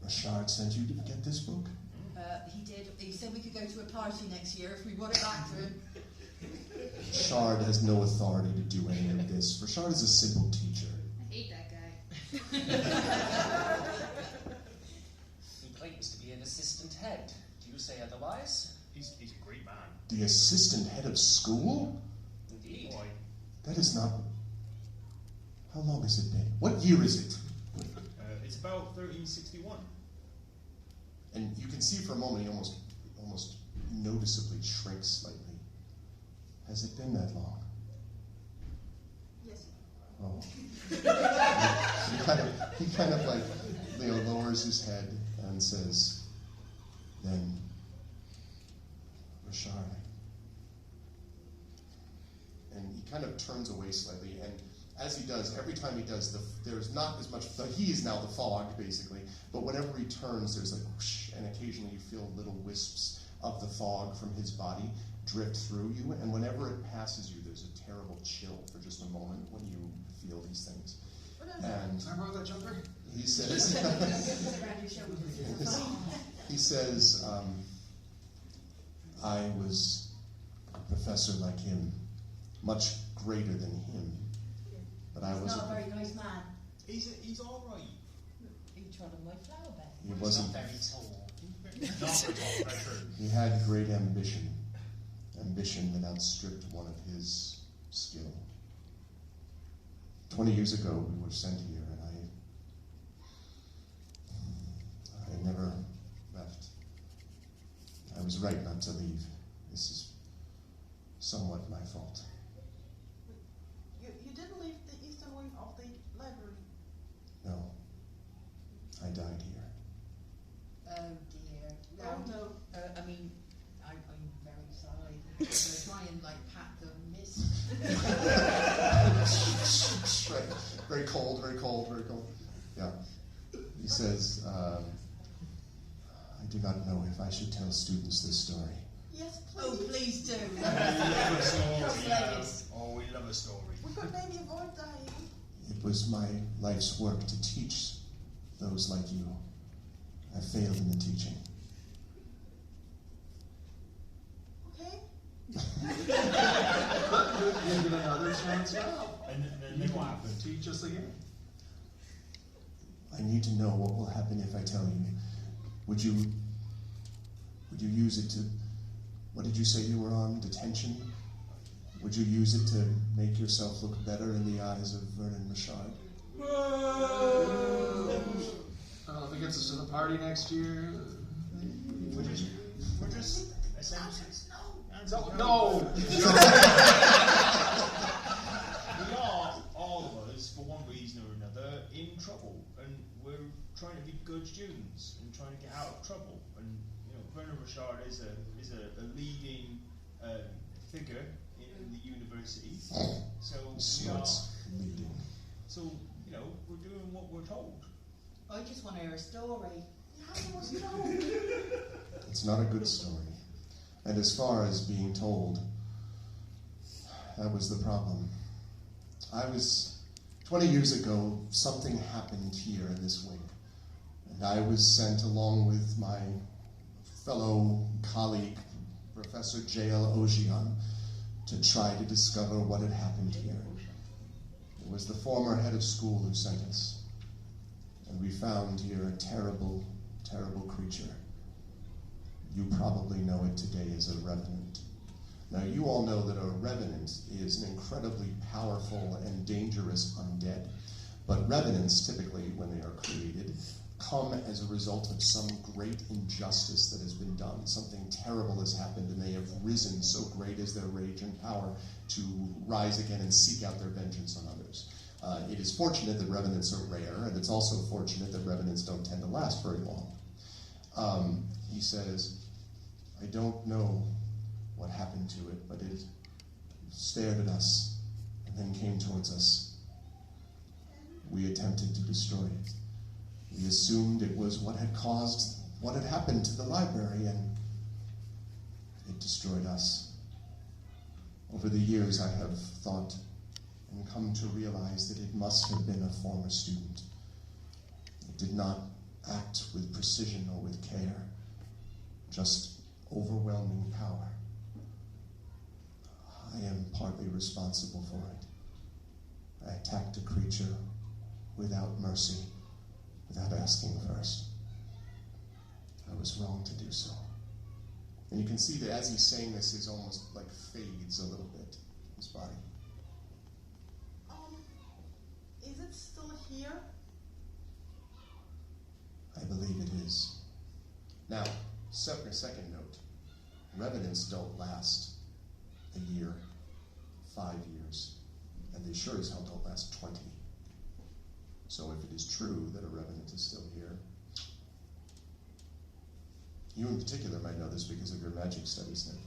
Rashard sent you to get this book? He did. He said we could go to a party next year if we brought it back to him. Rashard has no authority to do any of this. Rashard is a simple teacher. I hate that guy. He claims to be an assistant head. Do you say otherwise? He's a great man. The assistant head of school? Indeed. Why? That is not... How long has it been? What year is it? It's about 1361. And you can see for a moment he almost noticeably shrinks slightly. Has it been that long? Yes. Oh. he kind of like, lowers his head and says, then, Rashard. And he kind of turns away slightly, and as he does, every time he does, there's not as much, he is now the fog, basically, but whenever he turns, there's a whoosh, and occasionally you feel little wisps of the fog from his body drift through you, and whenever it passes you, there's a terrible chill for just a moment when you feel these things. And Can I borrow that jumper? he says, he says, I was a professor like him, much greater than him, but I was He's not a very nice man. He's all right. He trod on my flower bed. He wasn't Not very tall. Not at all, very true. He had great ambition that outstripped one of his skill. 20 years ago, we were sent here, and I never left. I was right not to leave. This is somewhat my fault. You didn't leave the eastern wing of the library. No, I died here. Oh dear. Oh no. I mean, I'm very sorry. I'm going to try and pat the mist. Right. Very cold, very cold, very cold. Yeah. He says, I do not know if I should tell students this story. Yes, please. Oh, please do. We love a story. Cross-legged. Oh, we love a story. We could maybe avoid dying. It was my life's work to teach those like you. I failed in the teaching. Okay? You get another chance now. And then what happened? Teach us again. I need to know what will happen if I tell you. Would you use it to, what did you say you were on, detention? Would you use it to make yourself look better in the eyes of Vernon Rashard? If it gets us to the party next year. We're just essentially. No! We are, all of us, for one reason or another, in trouble, and we're trying to be good students and trying to get out of trouble. And Vernon Rashard is a leading figure in the university. So we are. Leading. So we're doing what we're told. I just want to hear a story. It's not a good story. And as far as being told, that was the problem. 20 years ago, something happened here in this wing. And I was sent along with my fellow colleague, Professor J.L. Ogion, to try to discover what had happened here. It was the former head of school who sent us. And we found here a terrible, terrible creature. You probably know it today as a revenant. Now, you all know that a revenant is an incredibly powerful and dangerous undead. But revenants, typically, when they are created, come as a result of some great injustice that has been done. Something terrible has happened, and they have risen, so great is their rage and power, to rise again and seek out their vengeance on others. It is fortunate that revenants are rare, and it's also fortunate that revenants don't tend to last very long. He says, I don't know what happened to it, but it stared at us and then came towards us. We attempted to destroy it. We assumed it was what had caused what had happened to the library, and it destroyed us. Over the years, I have thought and come to realize that it must have been a former student. It did not act with precision or with care, just overwhelming power. I am partly responsible for it. I attacked a creature without mercy, without asking first. I was wrong to do so. And you can see that as he's saying this, his almost like fades a little bit, his body. Is it still here? I believe it is. Now, second note, revenants don't last a year, 5 years, and they sure as hell don't last 20. So if it is true that a revenant is still here, you in particular might know this because of your magic studies, Nick.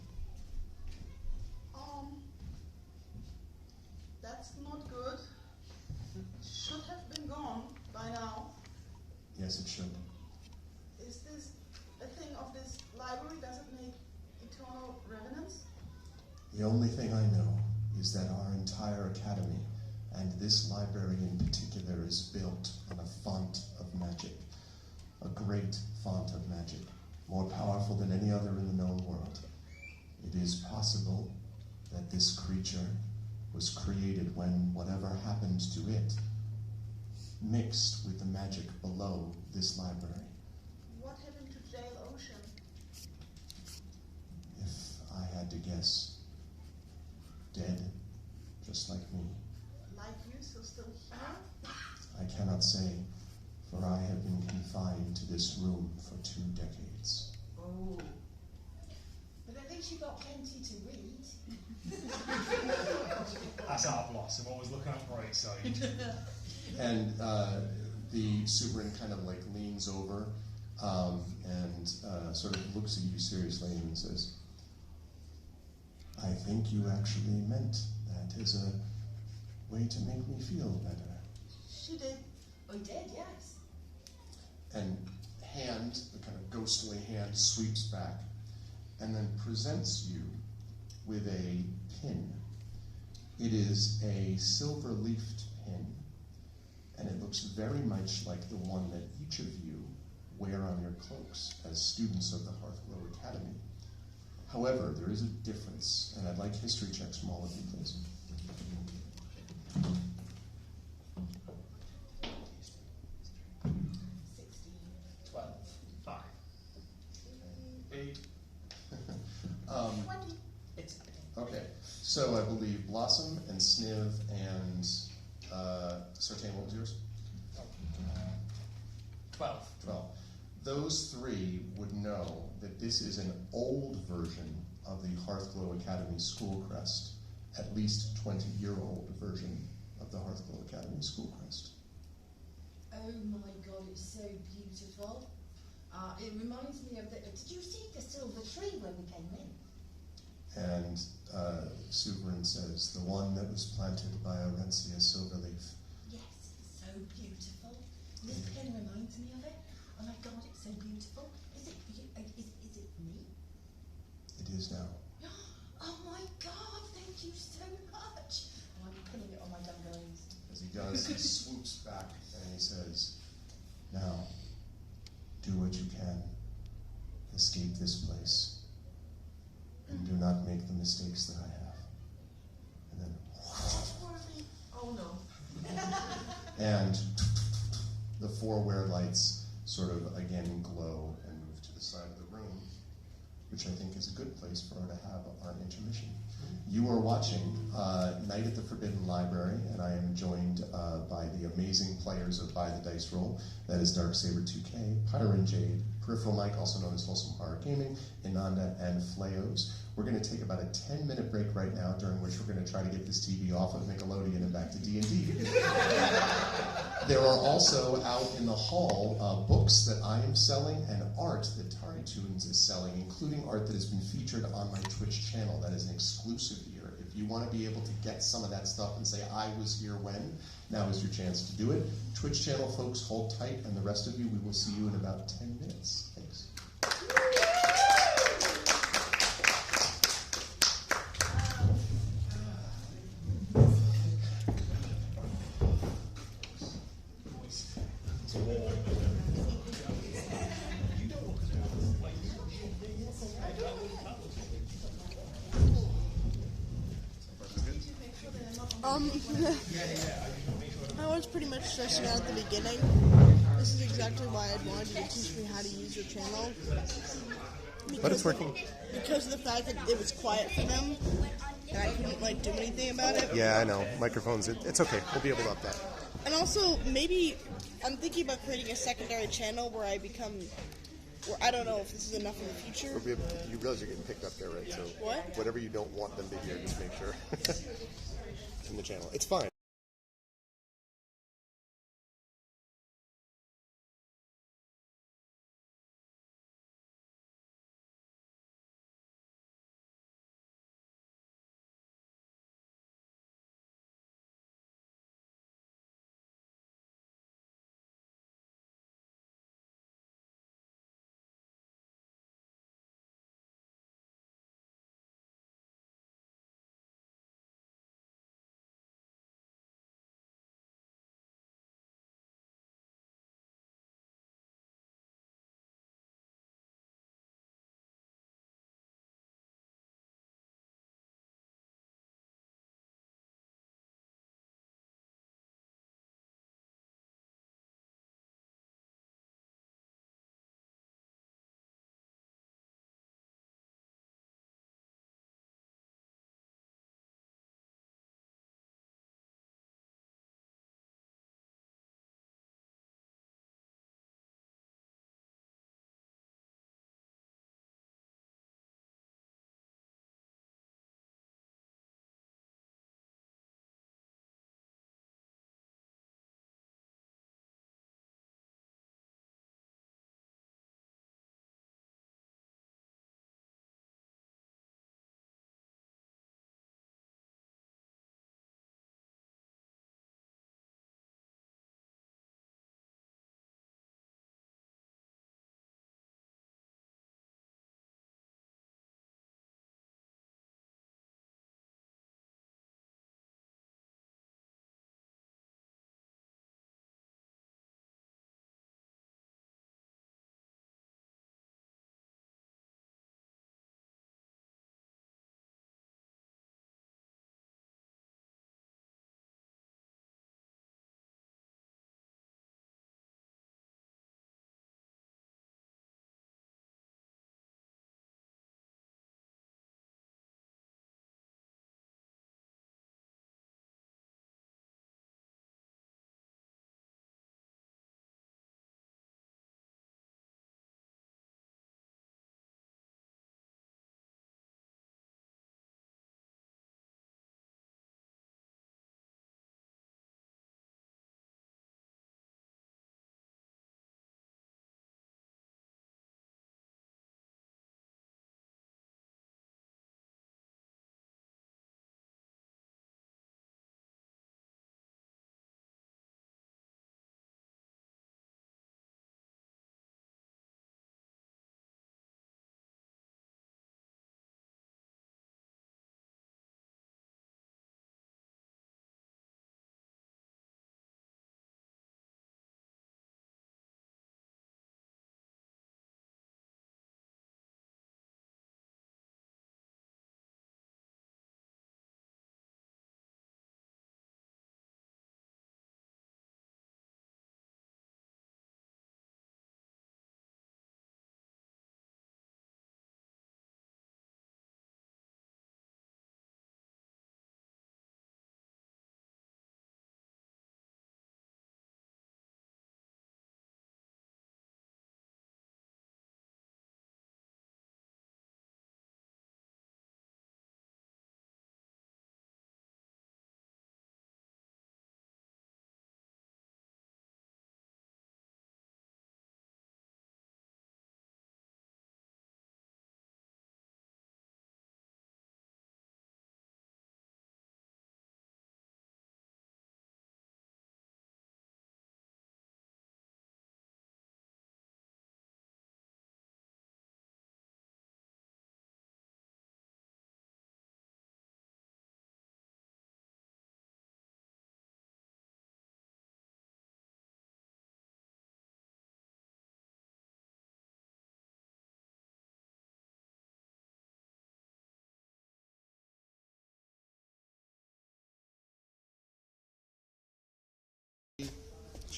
That's not good. Should have been gone by now. Yes, it should. Is this a thing of this library? Does it make eternal revenants? The only thing I know is that our entire academy, and this library in particular, is built on a font of magic. A great font of magic, more powerful than any other in the known world. It is possible that this creature was created when whatever happened to it mixed with the magic below this library. What happened to Jail Ocean? If I had to guess, dead, just like me. Like you, so still here? I cannot say, for I have been confined to this room for 2 decades. Oh. But at least you got plenty to read. That's our Blossom, always looking on the bright side. And the superin kind of like leans over and sort of looks at you seriously and says, I think you actually meant that as a way to make me feel better. She did. I did, yes. And hand, the kind of ghostly hand, sweeps back and then presents you with a pin. It is a silver-leafed pin, and it looks very much like the one that each of you wear on your cloaks as students of the Hearthglow Academy. However, there is a difference, and I'd like history checks from all of you, please. 12. 5. 8. 20. Okay, so I believe Blossom and Sniv and Sartain, what was yours? 12. 12. Those 3 would know that this is an old version of the Hearthglow Academy school crest, at least 20-year-old version of the Hearthglow Academy school crest. Oh my god, it's so beautiful. It reminds me of the... Did you see the silver tree when we came in? And Superin says, the one that was planted by Orencia Silverleaf. Yes, it's so beautiful. This pen reminds me of it. Oh my god, it's so beautiful. Is it me? It is now. Oh my god, thank you so much. And I'm putting it on my dungarees. As he does, he swoops back and he says, now, do what you can. Escape this place. And do not make the mistakes that I have. And then... Oh no. And the 4 wear lights sort of again glow and move to the side of the room, which I think is a good place for her to have our intermission. You are watching Night at the Forbidden Library, and I am joined by the amazing players of By the Dice Roll. That is Darksaber 2K, Pyron Jade, Peripheral Mike, also known as Wholesome Horror Gaming, Inanda, and Flayos. We're going to take about a 10-minute break right now, during which we're going to try to get this TV off of Nickelodeon and back to D&D. There are also out in the hall books that I am selling and art that Tari Tunes is selling, including art that has been featured on my Twitch channel. That is an exclusive here. If If you want to be able to get some of that stuff and say, I was here when, now is your chance to do it. Twitch channel folks, hold tight, and the rest of you, we will see you in about 10 minutes. Thanks. I was pretty much stressing out at the beginning. This is exactly why I'd wanted you to teach me how to use your channel. But it's working. Because of the fact that it was quiet for them, and I couldn't like do anything about it. Yeah, I know. Microphones, it's okay. We'll be able to up that. And also, maybe I'm thinking about creating a secondary channel where I become. Where I don't know if this is enough in the future. You realize you're getting picked up there, right? So what? Whatever you don't want them to hear, just make sure. In the channel. It's fine.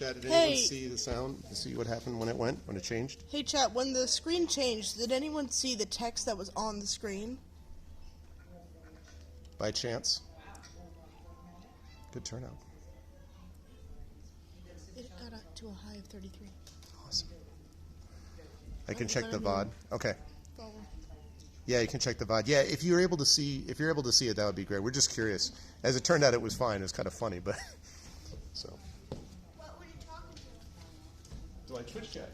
Chat, did Hey. anyone see the sound? See what happened when it changed? Hey chat, when the screen changed, did anyone see the text that was on the screen? By chance? Good turnout. It got up to a high of 33. Awesome. I can check the VOD. Okay. Yeah, you can check the VOD. Yeah, if you're able to see it, that would be great. We're just curious. As it turned out, it was fine. It was kind of funny, but so. What were you talking to? Do I Twitch chat?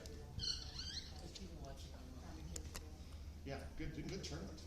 Yeah, good turnout too.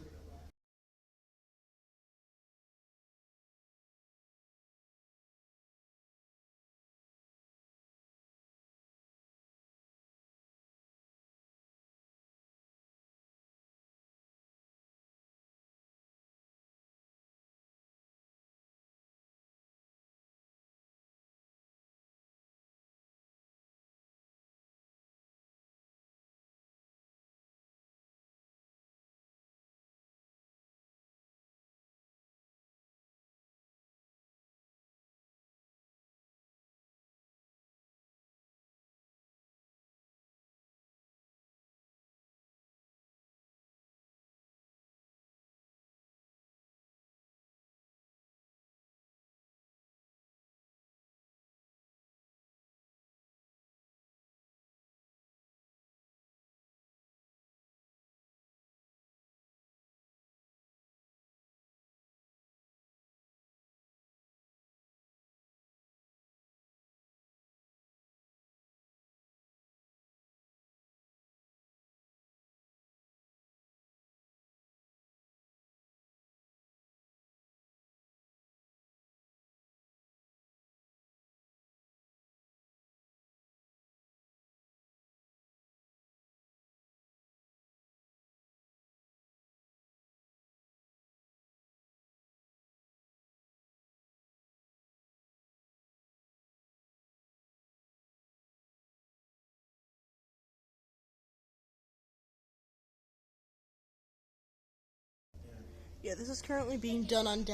Yeah, this is currently being done on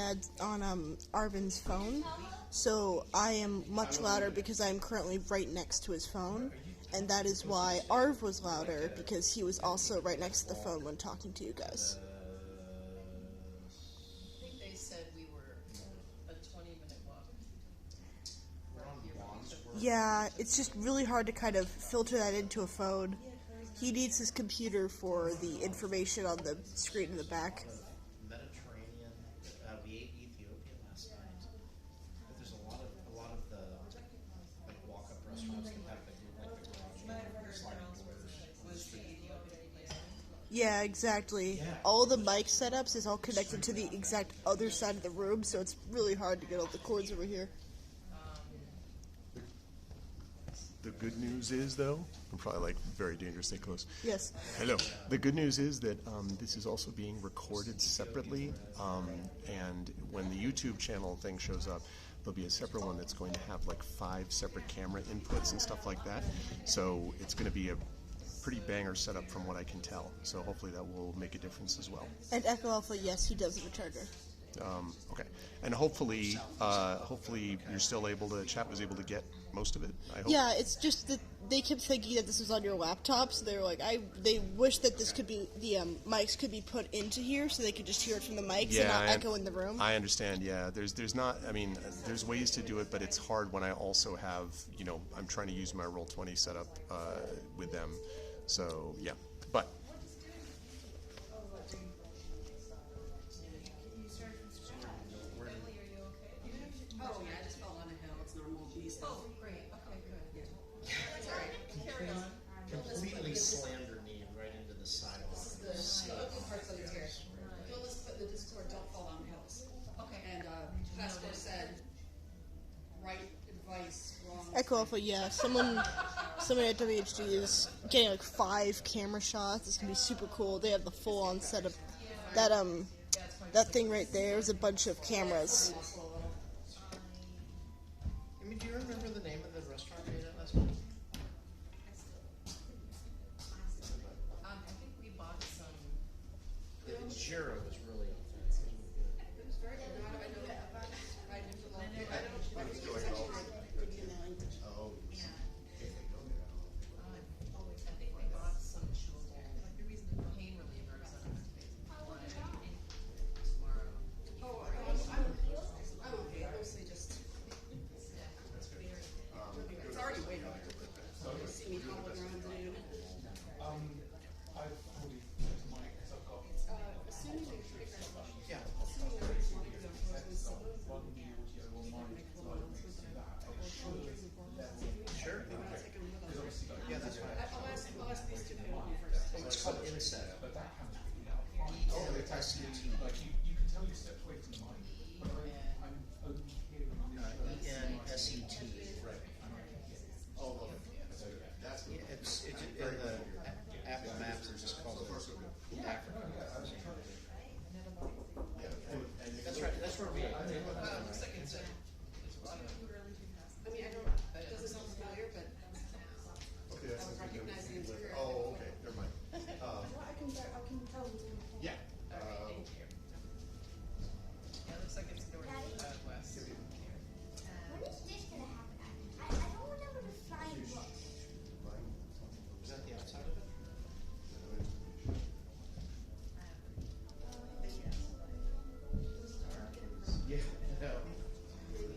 Arvin's phone, so I am much louder because I am currently right next to his phone, and that is why Arv was louder, because he was also right next to the phone when talking to you guys. I think they said we were a 20-minute walk. Yeah, it's just really hard to kind of filter that into a phone. He needs his computer for the information on the screen in the back. Mediterranean. We ate Ethiopian last night. But there's a lot of the like walk-up restaurants that have the garage sliding doors. Was the Ethiopian place? Yeah, exactly. Yeah. All the mic setups is all connected to the exact other side of the room, so it's really hard to get all the cords over here. The good news is, though, I'm probably like very dangerously close. Yes. Hello. The good news is that this is also being recorded separately, and when the YouTube channel thing shows up, there'll be a separate one that's going to have like 5 separate camera inputs and stuff like that. So it's going to be a pretty banger setup from what I can tell. So hopefully that will make a difference as well. And Echo Alpha, yes, he does have a charger. Okay, and hopefully you're still able to. Chat was able to get most of it. I hope. Yeah, it's just that they kept thinking that this was on your laptop, so they were like, they wish that this could be the mics could be put into here, so they could just hear it from the mics and not echo in the room. I understand. Yeah, there's not. I mean, there's ways to do it, but it's hard when I also have. I'm trying to use my Roll20 setup with them. So yeah, but. Oh yeah, I just fell on a hill. It's normal bee stuff. Oh great. Okay, good. Yeah. That's all right. Carry on. Completely slammed her knee right into the sidewalk. The ugly parts of the tear. Phyllis put the Discord, don't fall down hills. Okay. And Pastor said, right advice, wrong. Echo Alpha, yeah. Someone at WHD is getting like 5 camera shots. It's gonna be super cool. They have the full-on setup. That thing right there is a bunch of cameras. I mean, do you remember the name of the restaurant we ate at last night? I think we bought some. The Jiro was really good. It was very good. I know that. I Oh.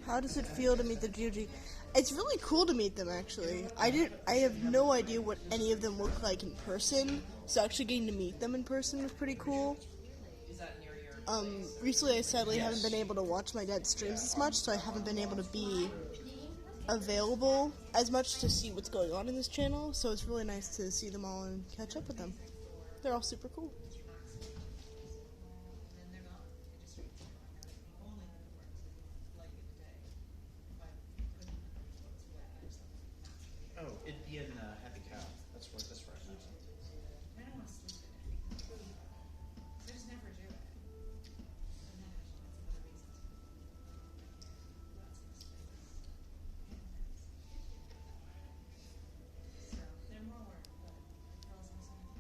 How does it feel to meet the GOG? It's really cool to meet them, actually. I have no idea what any of them look like in person, so actually getting to meet them in person was pretty cool. Recently I sadly haven't been able to watch my dad's streams as much, so I haven't been able to be available as much to see what's going on in this channel, so it's really nice to see them all and catch up with them. They're all super cool. Oh, it'd be in Happy Cow. That's right. I don't want to sleep in it. I just never do it. And then actually, that's another reason. So, they're more work, but girls also have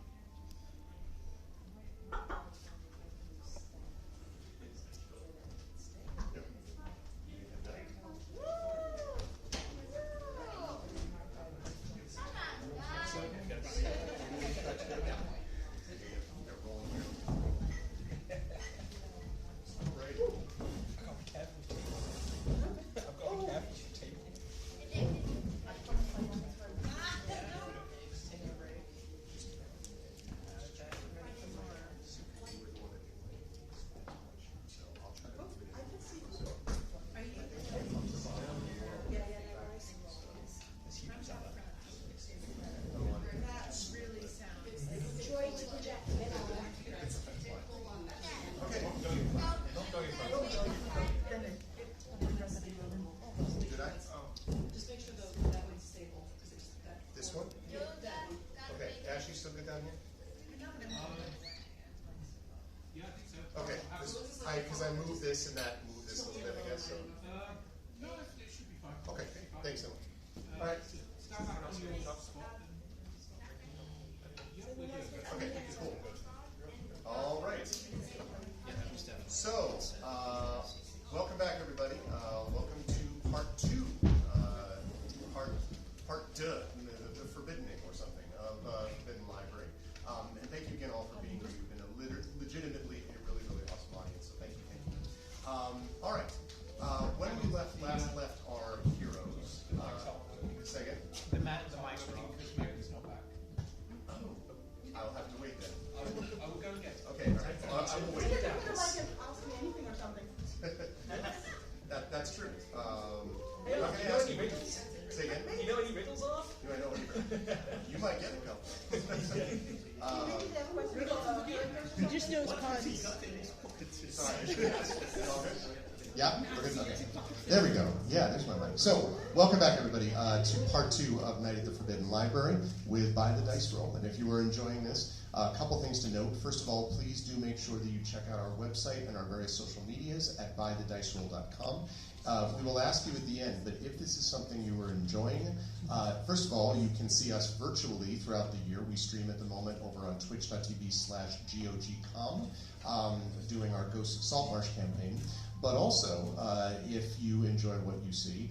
Because I moved this and that moved this a little bit, I guess. So. No, it should be fine. Okay, thanks so much. All right. Okay, cool. All right. So, welcome back, everybody. Welcome to part 2, part 2, the Forbiddening or something of Forbidden Library. And thank you again all for being here. You've been legitimately a really, really awesome audience. So thank you. All right. When we last left our heroes, say again. The mic's working because Megan's not back. Oh, I'll have to wait then. I will go and get it. Okay, all right. I will wait. You could like ask me anything or something. That's true. Hey, I'm not going to ask you riddles. Say again. You know any riddles off? Do I know any riddles? You might get a couple. He just knows puns. Sorry. Yeah, we're good. Okay. There we go. Yeah, there's my mic. So, welcome back, everybody, to part 2 of Night at the Forbidden Library with By the Dice Roll. And if you are enjoying this, a couple things to note. First of all, please do make sure that you check out our website and our various social medias at bythediceroll.com. We will ask you at the end, but if this is something you are enjoying, first of all, you can see us virtually throughout the year. We stream at the moment over on twitch.tv/GOGcom, doing our Ghosts of Saltmarsh campaign. But also, if you enjoy what you see,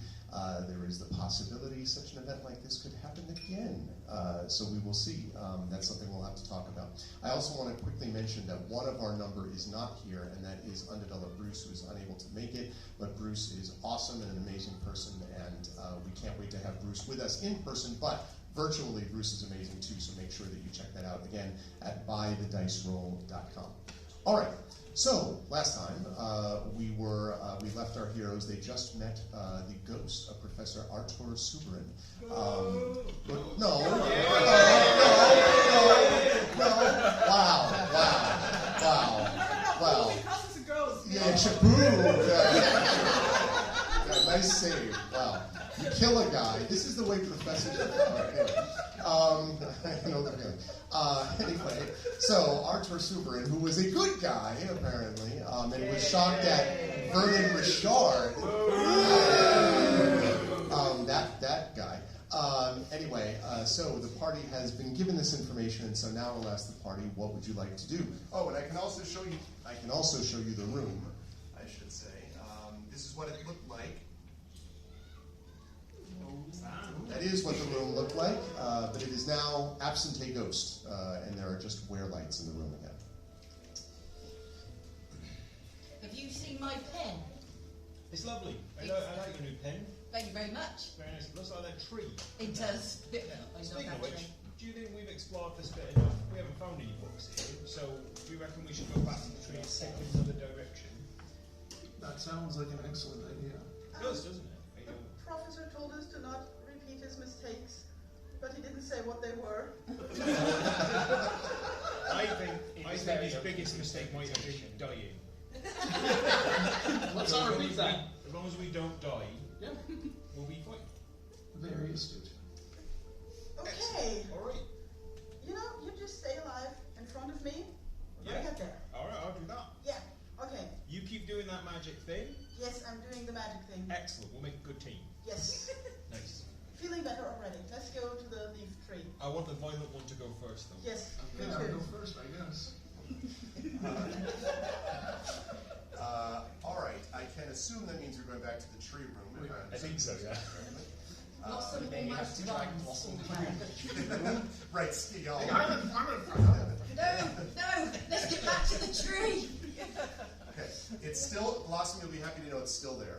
there is the possibility such an event like this could happen again. So we will see. That's something we'll have to talk about. I also want to quickly mention that one of our number is not here, and that is Undeveloped Bruce, who is unable to make it. But Bruce is awesome and an amazing person, and we can't wait to have Bruce with us in person. But virtually, Bruce is amazing too, so make sure that you check that out again at bythediceroll.com. All right. So, last time, we left our heroes. They just met the ghost of Professor Artur Suberin. No. Wow. Yeah, Shaboo. Nice save. Wow. You kill a guy. This is the way professors are. I know the feeling. Anyway, so Artur Suberin, who was a good guy, apparently, and was shocked at Vernon Richard. That guy. Anyway, so the party has been given this information, and so now we'll ask the party, what would you like to do? Oh, and I can also show you the room, I should say. This is what it looked like. That is what the room looked like, but it is now absent a ghost, and there are just wear lights in the room again. Have you seen my pen? It's lovely. I It's like your new pen. Thank you very much. Very nice. It looks like that tree. It does. I love Speaking that of which, tree. do you think we've explored this bit enough? We haven't found any books here, so do you reckon we should go back to the tree and take in another direction? That sounds like an excellent idea. It does, doesn't it? The professor told us to not repeat his mistakes, but he didn't say what they were. I think his biggest mistake might have been dying. Let's not repeat that. As long as we don't die, Yeah. we'll be fine. Very astute. Okay. Alright. You know, you just stay alive in front of me. We're Yeah. gonna get there. Alright, I'll do that. Yeah. Okay. You keep doing that magic thing. Yes, I'm doing the magic thing. Excellent. We'll make a good team. Yes. Nice. Feeling better already. Let's go to the leaf tree. I want the violent one to go first, though. Yes. Me Yeah, I'll too. go first, I guess. All right, I can assume that means we're going back to the tree room. if I think so, yeah. Blossom maybe have almost to try runs Blossom. somewhere. Right, y'all. No, let's get back to the tree. Okay, it's still, Blossom, you'll be happy to know it's still there.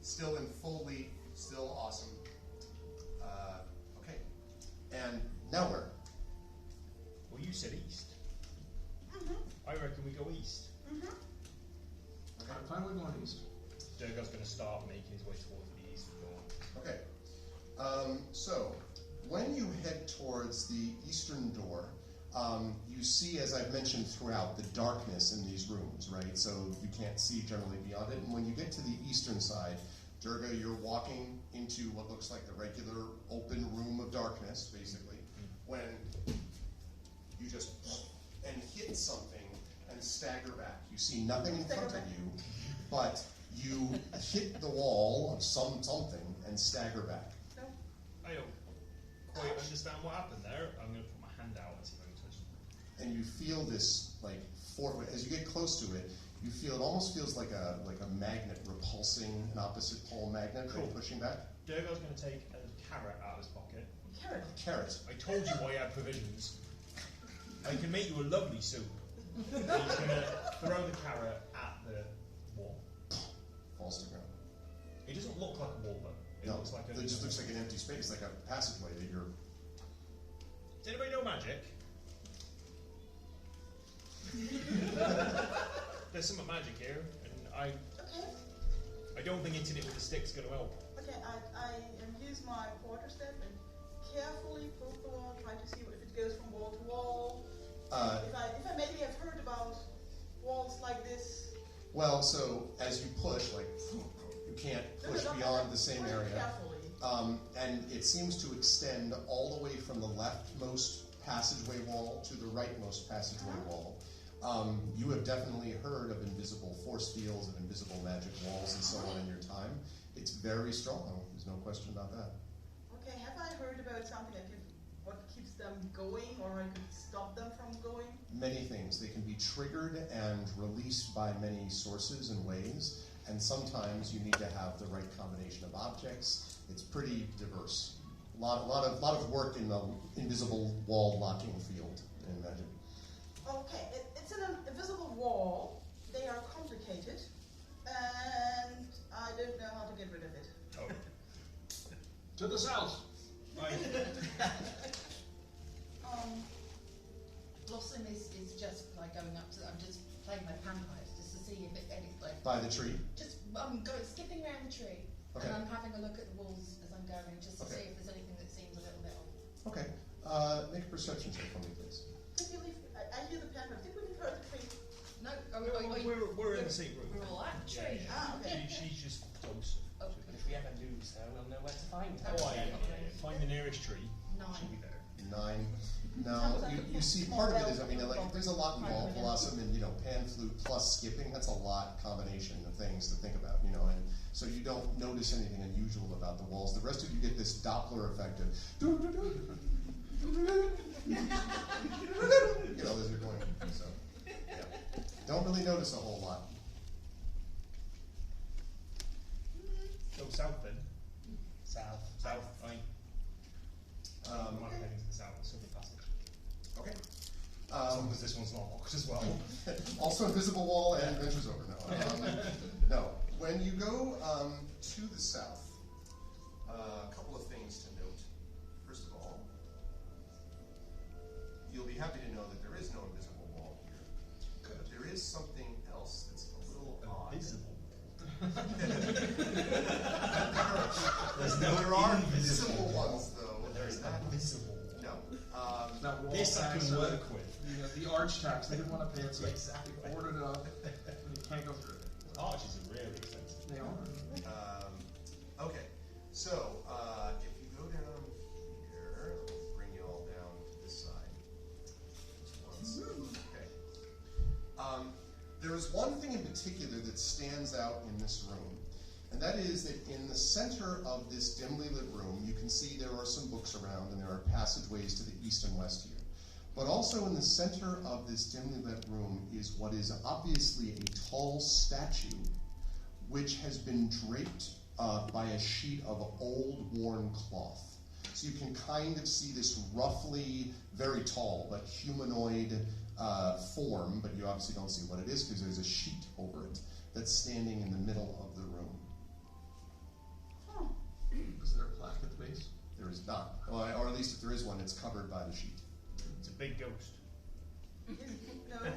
Still in full leaf, still awesome. Okay, and now where? Well, you said east. Mm-hmm. I reckon we go east. Mm-hmm. I'm fine with going east. Durgar's going to start making his way towards the east door. Okay, so when you head towards the eastern door, you see, as I've mentioned throughout, the darkness in these rooms, right? So you can't see generally beyond it. And when you get to the eastern side, Durga, you're walking into what looks like the regular open room of darkness, basically, when you just and hit something and stagger back. You see nothing in front of you, but you hit the wall of something and stagger back. I don't quite understand what happened there. I'm going to put my hand out and see if I can touch it. And you feel this, like, as you get close to it, you feel, it almost feels like a magnet repulsing an opposite pole magnet, Cool. and pushing back. Durgar's going to take a carrot out of his pocket. Carrot. Carrot. I told you I had provisions. I can make you a lovely soup. And he's going to throw the carrot at the wall. Falls to the ground. It doesn't look like a wall, though. It No, looks like it just looks like an empty space, like a passageway that you're... Does anybody know magic? There's some magic here, and I don't think hitting it with a stick's going to help. Okay, I use my quarter step and carefully poke the wall, try to see if it goes from wall to wall. If I maybe have heard about walls like this. Well, so as you push, like, you can't push beyond the same area. Carefully. And it seems to extend all the way from the leftmost passageway wall to the rightmost passageway wall. You have definitely heard of invisible force fields and invisible magic walls and so on in your time. It's very strong. There's no question about that. Okay, have I heard about something that what keeps them going, or I could stop them from going? Many things. They can be triggered and released by many sources and ways, and sometimes you need to have the right combination of objects. It's pretty diverse. A lot of work in the invisible wall locking field in magic. Okay, it's an invisible wall. They are complicated, and I don't know how to get rid of it. Oh. To the south. Right. Blossom is just like going up to. I'm just playing my panpipes just to see if it's like. By the tree? Just skipping around the tree, Okay. and I'm having a look at the walls as I'm going, just to Okay. see if there's anything that seems a little bit off. Okay. Make a perception check for me, please. Did you leave? I hear the pen. Did we leave her at the tree? No, We're in the same room. We're all at the tree. Ah, okay. She's just close. Oh. But if we ever lose her, we'll know where to find her. Oh, yeah. Find the nearest tree. 9. She'll be there. 9. Now, you see part of it is, I mean, like, there's a lot involved. Blossom and, pan flute plus skipping, that's a lot combination of things to think about, and so you don't notice anything unusual about the walls. The rest of you get this Doppler effect of as you're going. So, yeah. Don't really notice a whole lot. Go south then. South. Fine. Um, Might heading to the south, Silver Passage. Okay. As long as this one's not locked as well. Also invisible wall and Adventures Over. No. No. When you go to the south, a couple of things to note. First of all, you'll be happy to know that there is no invisible wall here. But there is something else that's a little odd. Invisible. There are visible ones, though. There's not visible. No. That wall This I tax can or work with. The arch tax, they didn't want to pay it, so Exactly. they ordered it up. And you can't go through it. Arches are really expensive. They are. Okay, so if you go down here, I'll bring you all down to this side. Just once. Okay. There is one thing in particular that stands out in this room, and that is that in the center of this dimly lit room, you can see there are some books around and there are passageways to the east and west here. But also in the center of this dimly lit room is what is obviously a tall statue which has been draped by a sheet of old worn cloth. So you can kind of see this roughly, very tall, but humanoid form, but you obviously don't see what it is because there's a sheet over it that's standing in the middle of the room. Is there a plaque at the base? There is not, or at least if there is one, it's covered by the sheet. It's a big ghost. No,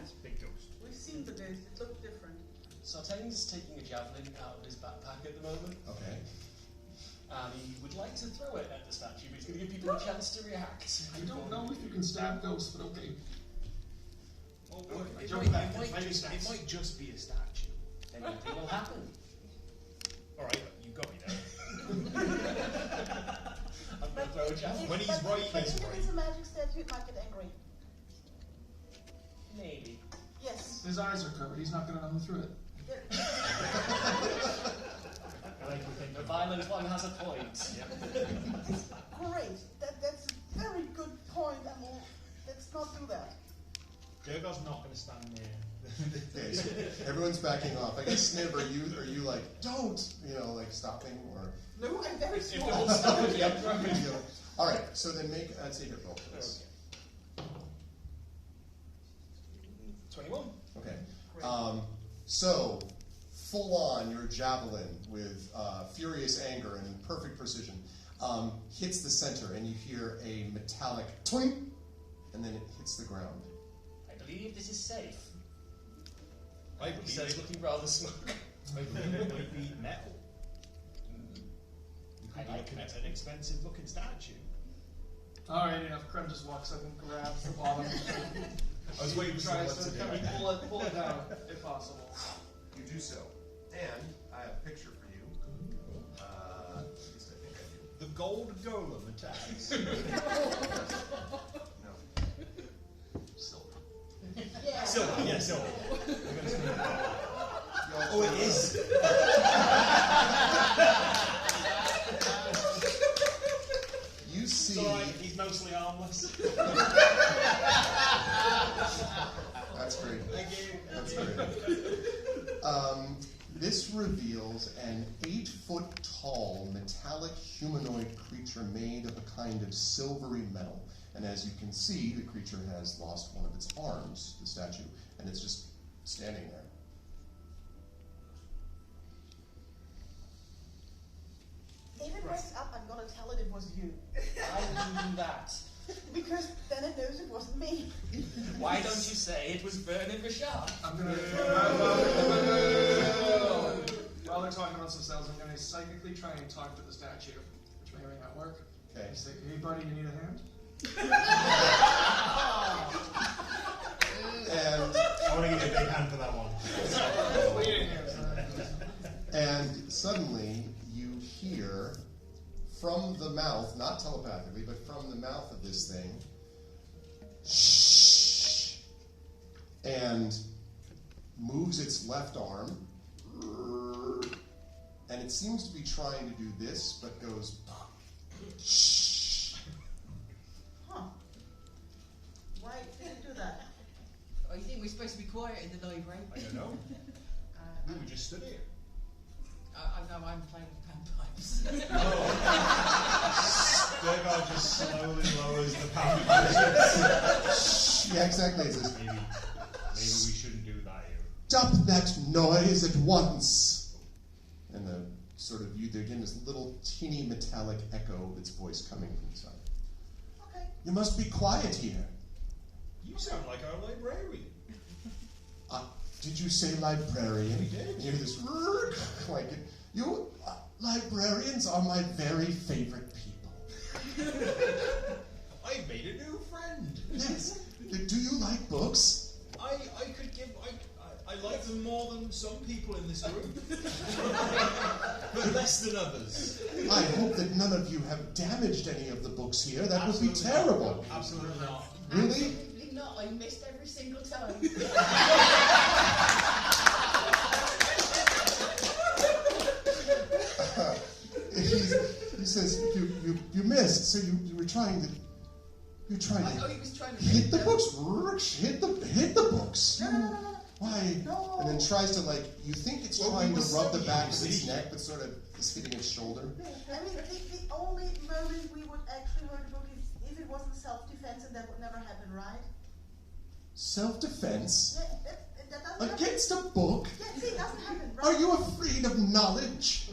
It's a big ghost. we've seen the ghost. It looked different. Sartain's is taking a javelin out of his backpack at the moment. Okay. And he would like to throw it at the statue, but he's going to give people a chance to react. I don't know if you can stab ghosts, but okay. Oh, I jump back and it fight might just be a statue. Anything will happen. Alright, you got me there. I'm going to throw a javelin. When he's But right, if he's it right. is a magic statue, it might get angry. Maybe. Yes. His eyes are covered, he's not going to know who threw it. The violent one has a point. Great. That's a very good point, Emil. Let's not do that. Durgar's not going to stand near. Okay, so everyone's backing off. I guess Snib, are you like, don't, like stopping or? No, I'm very If small. they're all stopping, I'm throwing. All right, so then make a hit roll, please. 21. Okay. So full on your javelin with furious anger and perfect precision hits the center, and you hear a metallic twink, and then it hits the ground. I believe this is safe. I He believe says, it. looking rather smug. I believe it might be metal. I like Looking at metal. an expensive looking statue. Alright, enough. Krem just walks up and grabs the bottom. I was waiting for someone Tries to to do kind of it. pull it down, if possible. You do so, and I have a picture for you. At least I think I do. The gold golem attacks. No. Silver. Yeah. Silver, yeah, silver. Y'all Oh, it throw- is. You see. It's alright, he's mostly harmless. That's great. Thank you. That's great. This reveals an 8-foot-tall metallic humanoid creature made of a kind of silvery metal. And as you can see, the creature has lost one of its arms, the statue, and it's just standing there. If it wakes up, I'm gonna tell it was you. Why would you do that? Because then it knows it wasn't me. Why don't you say it was Vernon Richard? I'm gonna. While they're talking amongst themselves, I'm gonna psychically try and talk to the statue, which may or may not work. Okay. Say, hey buddy, you need a hand? And I want to give you a big hand for that one. Waiting here. And suddenly you hear from the mouth, not telepathically, but from the mouth of this thing, shh, and moves its left arm, and it seems to be trying to do this, but goes shh. Huh. Why did it do that? Oh, you think we're supposed to be quiet in the library? I don't know. We were just stood here. I know I'm playing with panpipes. Durgar just slowly lowers the power. Yeah, exactly. It says, Maybe we shouldn't do that here. stop that noise at once. sort of, they're getting this little teeny metallic echo of its voice coming from inside. Okay. You must be quiet here. You sound like our librarian. Did you say librarian? We did. You hear this like it. You librarians are my very favorite people. I made a new friend. Yes. Do you like books? I like them more than some people in this room. But less than others. I hope that none of you have damaged any of the books here. That Absolutely would be terrible. Not. Absolutely not. Really? Absolutely not. I missed every single time. He says, you missed, so you were trying to... You're trying to... Oh, he was trying to hit the books. Hit the books. No. Why? No. And then tries to, like, you think it's trying to rub the back of its neck, but sort of is hitting its shoulder. I mean, the only moment we would actually hurt a book is if it wasn't self-defense, and that would never happen, right? Self-defense? Yeah, that doesn't happen. Against a book? Yeah, see, it doesn't happen, right? Are you afraid of knowledge?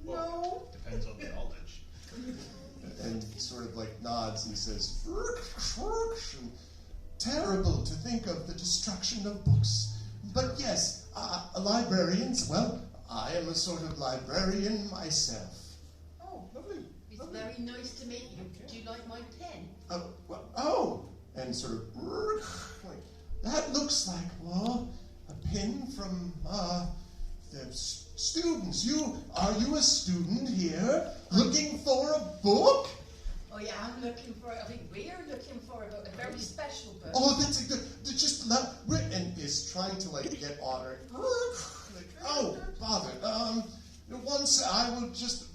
No. Depends on the knowledge. And he sort of like nods and says, terrible to think of the destruction of books. But yes, librarians, well, I am a sort of librarian myself. Oh, lovely. It's very nice to meet you. Do you like my pen? And sort of, like, that looks like, well, a pin from, the students. Are you a student here looking for a book? Oh yeah, I'm looking for it. I think we're looking for a book, a very special book. Oh, that's a good, just love, and is trying to like get on her. Like, oh, bother. Once I will just,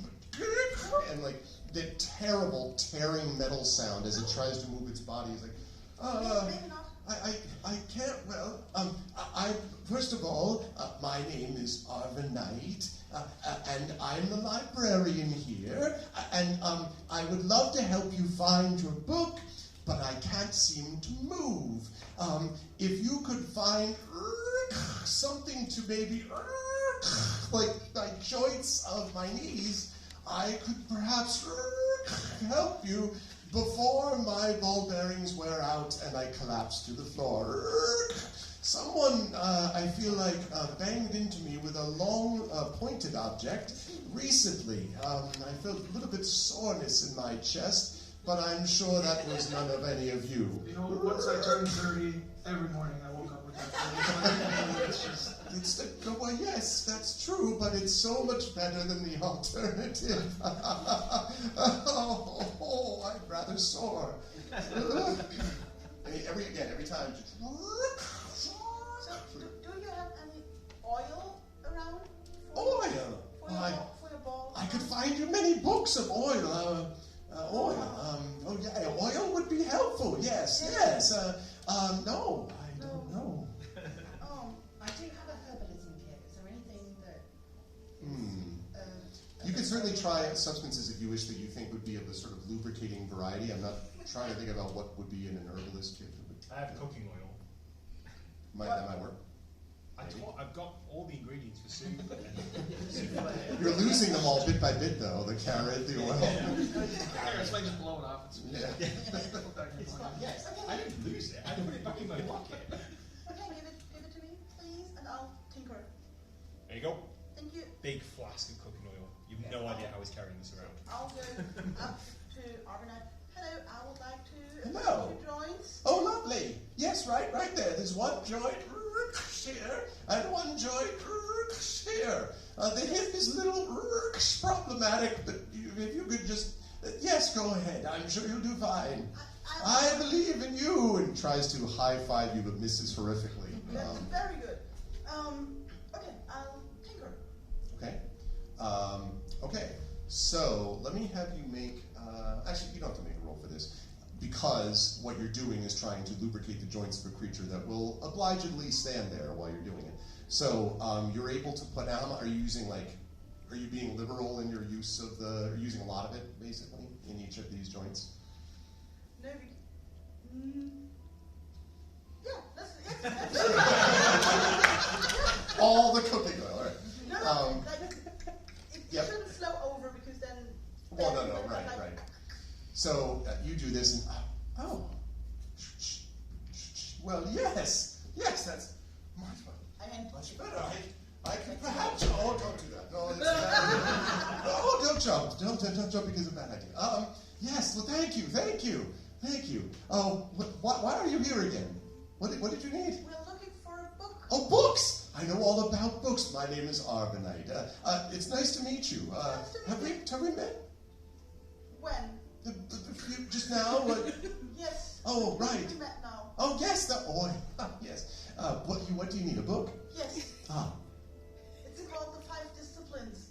and like the terrible tearing metal sound as it tries to move its body is like, I can't, well, I first of all, my name is Arvin Knight, and I'm the librarian here, and I would love to help you find your book, but I can't seem to move. If you could find something to maybe, like joints of my knees, I could perhaps help you before my ball bearings wear out and I collapse to the floor. Someone, I feel like, banged into me with a long, pointed object recently. I felt a little bit soreness in my chest, but I'm sure that was none of any of you. You know, once I turned 30, every morning I woke up with that. It's just... Well, yes, that's true, but it's so much better than the alternative. I'm rather sore. Every time. So, do you have any oil around? Oil? For your ball? I could find you many books of oil. Oil would be helpful. Yes. No, I don't know. I do have a herbalism kit. Is there anything that... You could certainly try substances if you wish that you think would be of a sort of lubricating variety. I'm not trying to think about what would be in an herbalist kit. I have cooking oil. That might work. I've got all the ingredients for soup. You're losing them all bit by bit, though. The carrot, the oil. Carrots might just blow it off. It's fine. Yes, I didn't lose it. I put it back in my pocket. Okay, give it to me, please, and I'll tinker. There you go. Thank you. Big flask of cooking oil. You've no idea how he's carrying this around. I'll go up to Argonite. Hello, I would like to Hello. two joints. Oh, lovely. Yes, right there. There's one joint here, and one joint here. The hip is a little problematic, but if you could just... yes, go ahead. I'm sure you'll do fine. I believe in you, and tries to high-five you, but misses horrifically. That's very good. Okay, I'll tinker. Okay. So, let me have you make... actually, you don't have to make a roll for this, because what you're doing is trying to lubricate the joints of a creature that will obligedly stand there while you're doing it. So, you're able to put down... Are you using, are you being liberal in your use of are you using a lot of it, basically, in each of these joints? No, yeah, that's all the cooking oil, right? So you do this, and well, yes, that's much better. I can perhaps. Oh, don't do that. No, it's bad. No, don't jump. Don't jump because it's a bad idea. Yes. Well, thank you. Oh, why are you here again? What did you need? We're looking for a book. Oh, books! I know all about books. My name is Arbanite. It's nice to meet you. Have we met? When? Just now? Yes. Oh, right. We met now. Oh, yes. Yes. What do you need? A book? Yes. It's called The 5 Disciplines.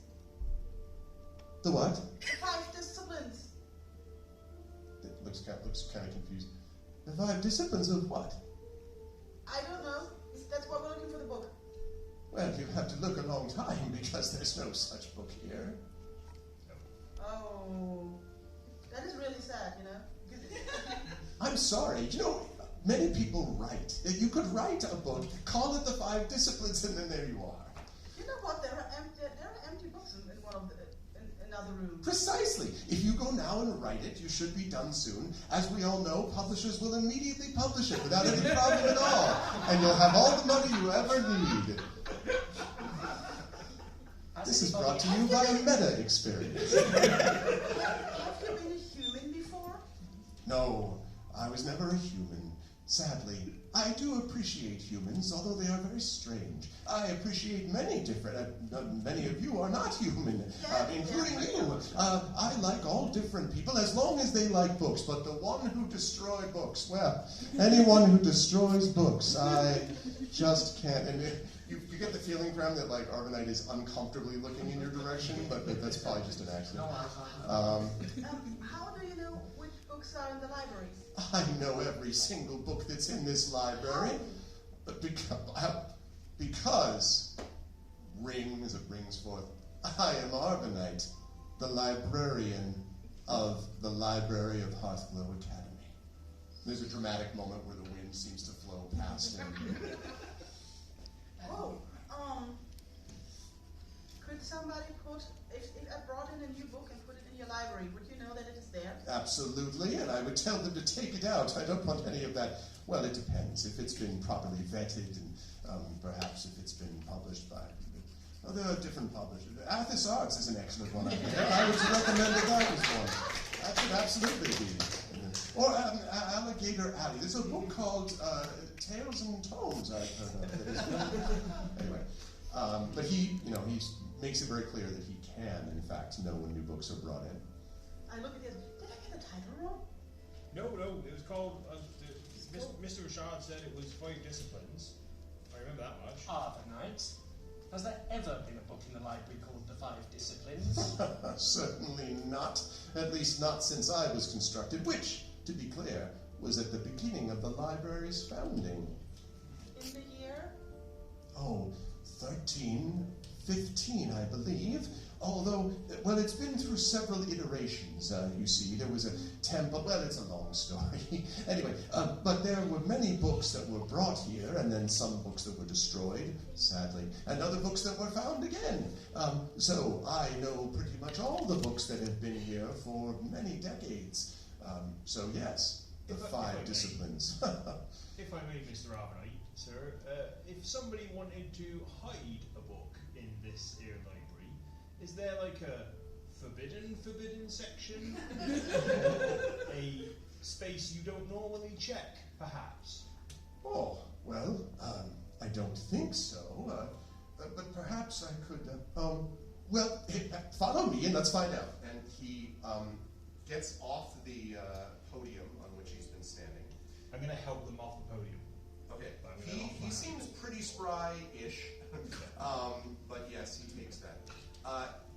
The what? The 5 Disciplines. It looks kind of confused. The 5 disciplines of what? I don't know. That's why we're looking for the book. Well, you have to look a long time because there's no such book here. Oh, that is really sad, you know. I'm sorry. Many people write. You could write a book, call it The 5 Disciplines, and then there you are. You know what? There are empty books in one of in another room. Precisely. If you go now and write it, you should be done soon. As we all know, publishers will immediately publish it without any problem at all. And you'll have all the money you ever need. This is brought to you by a meta experience. Have you been a human before? No, I was never a human. Sadly, I do appreciate humans, although they are very strange. I appreciate many different, many of you are not human, including you. I like all different people as long as they like books, but the one who destroy books, well, anyone who destroys books, I just can't. And you get the feeling, Graham, that like Arbanite is uncomfortably looking in your direction, but that's probably just an accident. How do you know which books are in the library? I know every single book that's in this library, but because rings forth, I am Arbanite, the librarian of the Library of Hearthglow Academy. There's a dramatic moment where the wind seems to flow past him. Could somebody if I brought in a new book and put it in your library, would you know that it is there? Absolutely, and I would tell them to take it out. I don't want any of that. Well, it depends. If it's been properly vetted and perhaps if it's been published by... Oh, there are different publishers. Athos Arts is an excellent one. I would recommend that as one. That should absolutely be. Or Alligator Alley. There's a book called Tales and Tomes I've heard of. That is really... Anyway, but he makes it very clear that he can, in fact, know when new books are brought in. I look at this. Did I get the title wrong? No, it was called, Mr. Richard said it was 5 disciplines. I remember that much. Arbanite. Has there ever been a book in the library called The 5 Disciplines? Certainly not. At least not since I was constructed, which, to be clear, was at the beginning of the library's founding. In the year? 1315, I believe. Although, well, it's been through several iterations, you see. There was a temple, well, it's a long story. Anyway, but there were many books that were brought here, and then some books that were destroyed, sadly, and other books that were found again. So I know pretty much all the books that have been here for many decades. So yes, the 5 disciplines. If I may, Mr. Arbanite, sir, if somebody wanted to hide a book in this here library, is there like a forbidden section? Or a space you don't normally check, perhaps? Oh, well, I don't think so. But perhaps I could, well, follow me and let's find out. And he gets off the podium on which he's been standing. I'm going to help them off the podium. Okay. He seems pretty spry-ish, but yes, he takes that.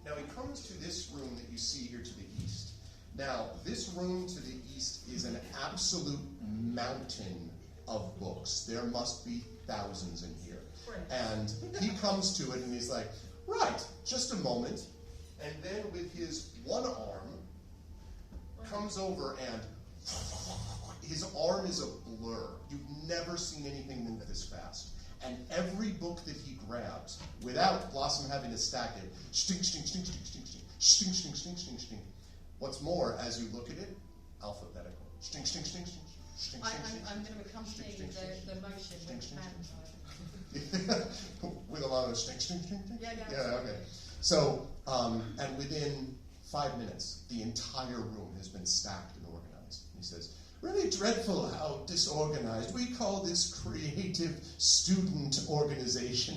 Now he comes to this room that you see here to the east. Now, this room to the east is an absolute mountain of books. There must be thousands in here. And he comes to it and he's like, right, just a moment. And then with his one arm, comes over and his arm is a blur. You've never seen anything move this fast. And every book that he grabs, without Blossom having to stack it, stink, stink, stink, stink, stink, stink, stink, stink, stink, stink, stink. What's more, as you look at it, alphabetical. Stink, stink, stink, stink, stink, stink, stink. I'm going to accompany the motion with hands. With a lot of stink, stink, stink, stink? Yeah, okay. So, and within 5 minutes, the entire room has been stacked and organized. He says, really dreadful how disorganized. We call this creative student organization.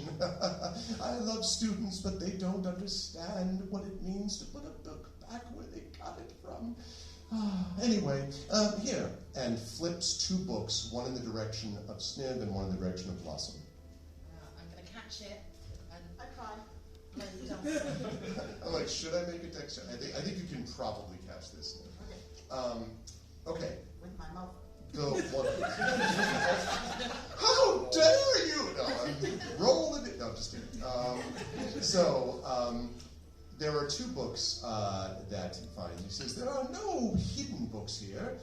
I love students, but they don't understand what it means to put a book back where they got it from. Anyway, here, and flips 2 books, one in the direction of Sniv and one in the direction of Blossom. I'm going to catch it, and I try. I'm like, should I make a text? I think you can probably catch this. Okay. With my mouth. Go one. How dare you? No, I'm rolling it. No, just kidding. There are 2 books that he finds. He says, there are no hidden books here,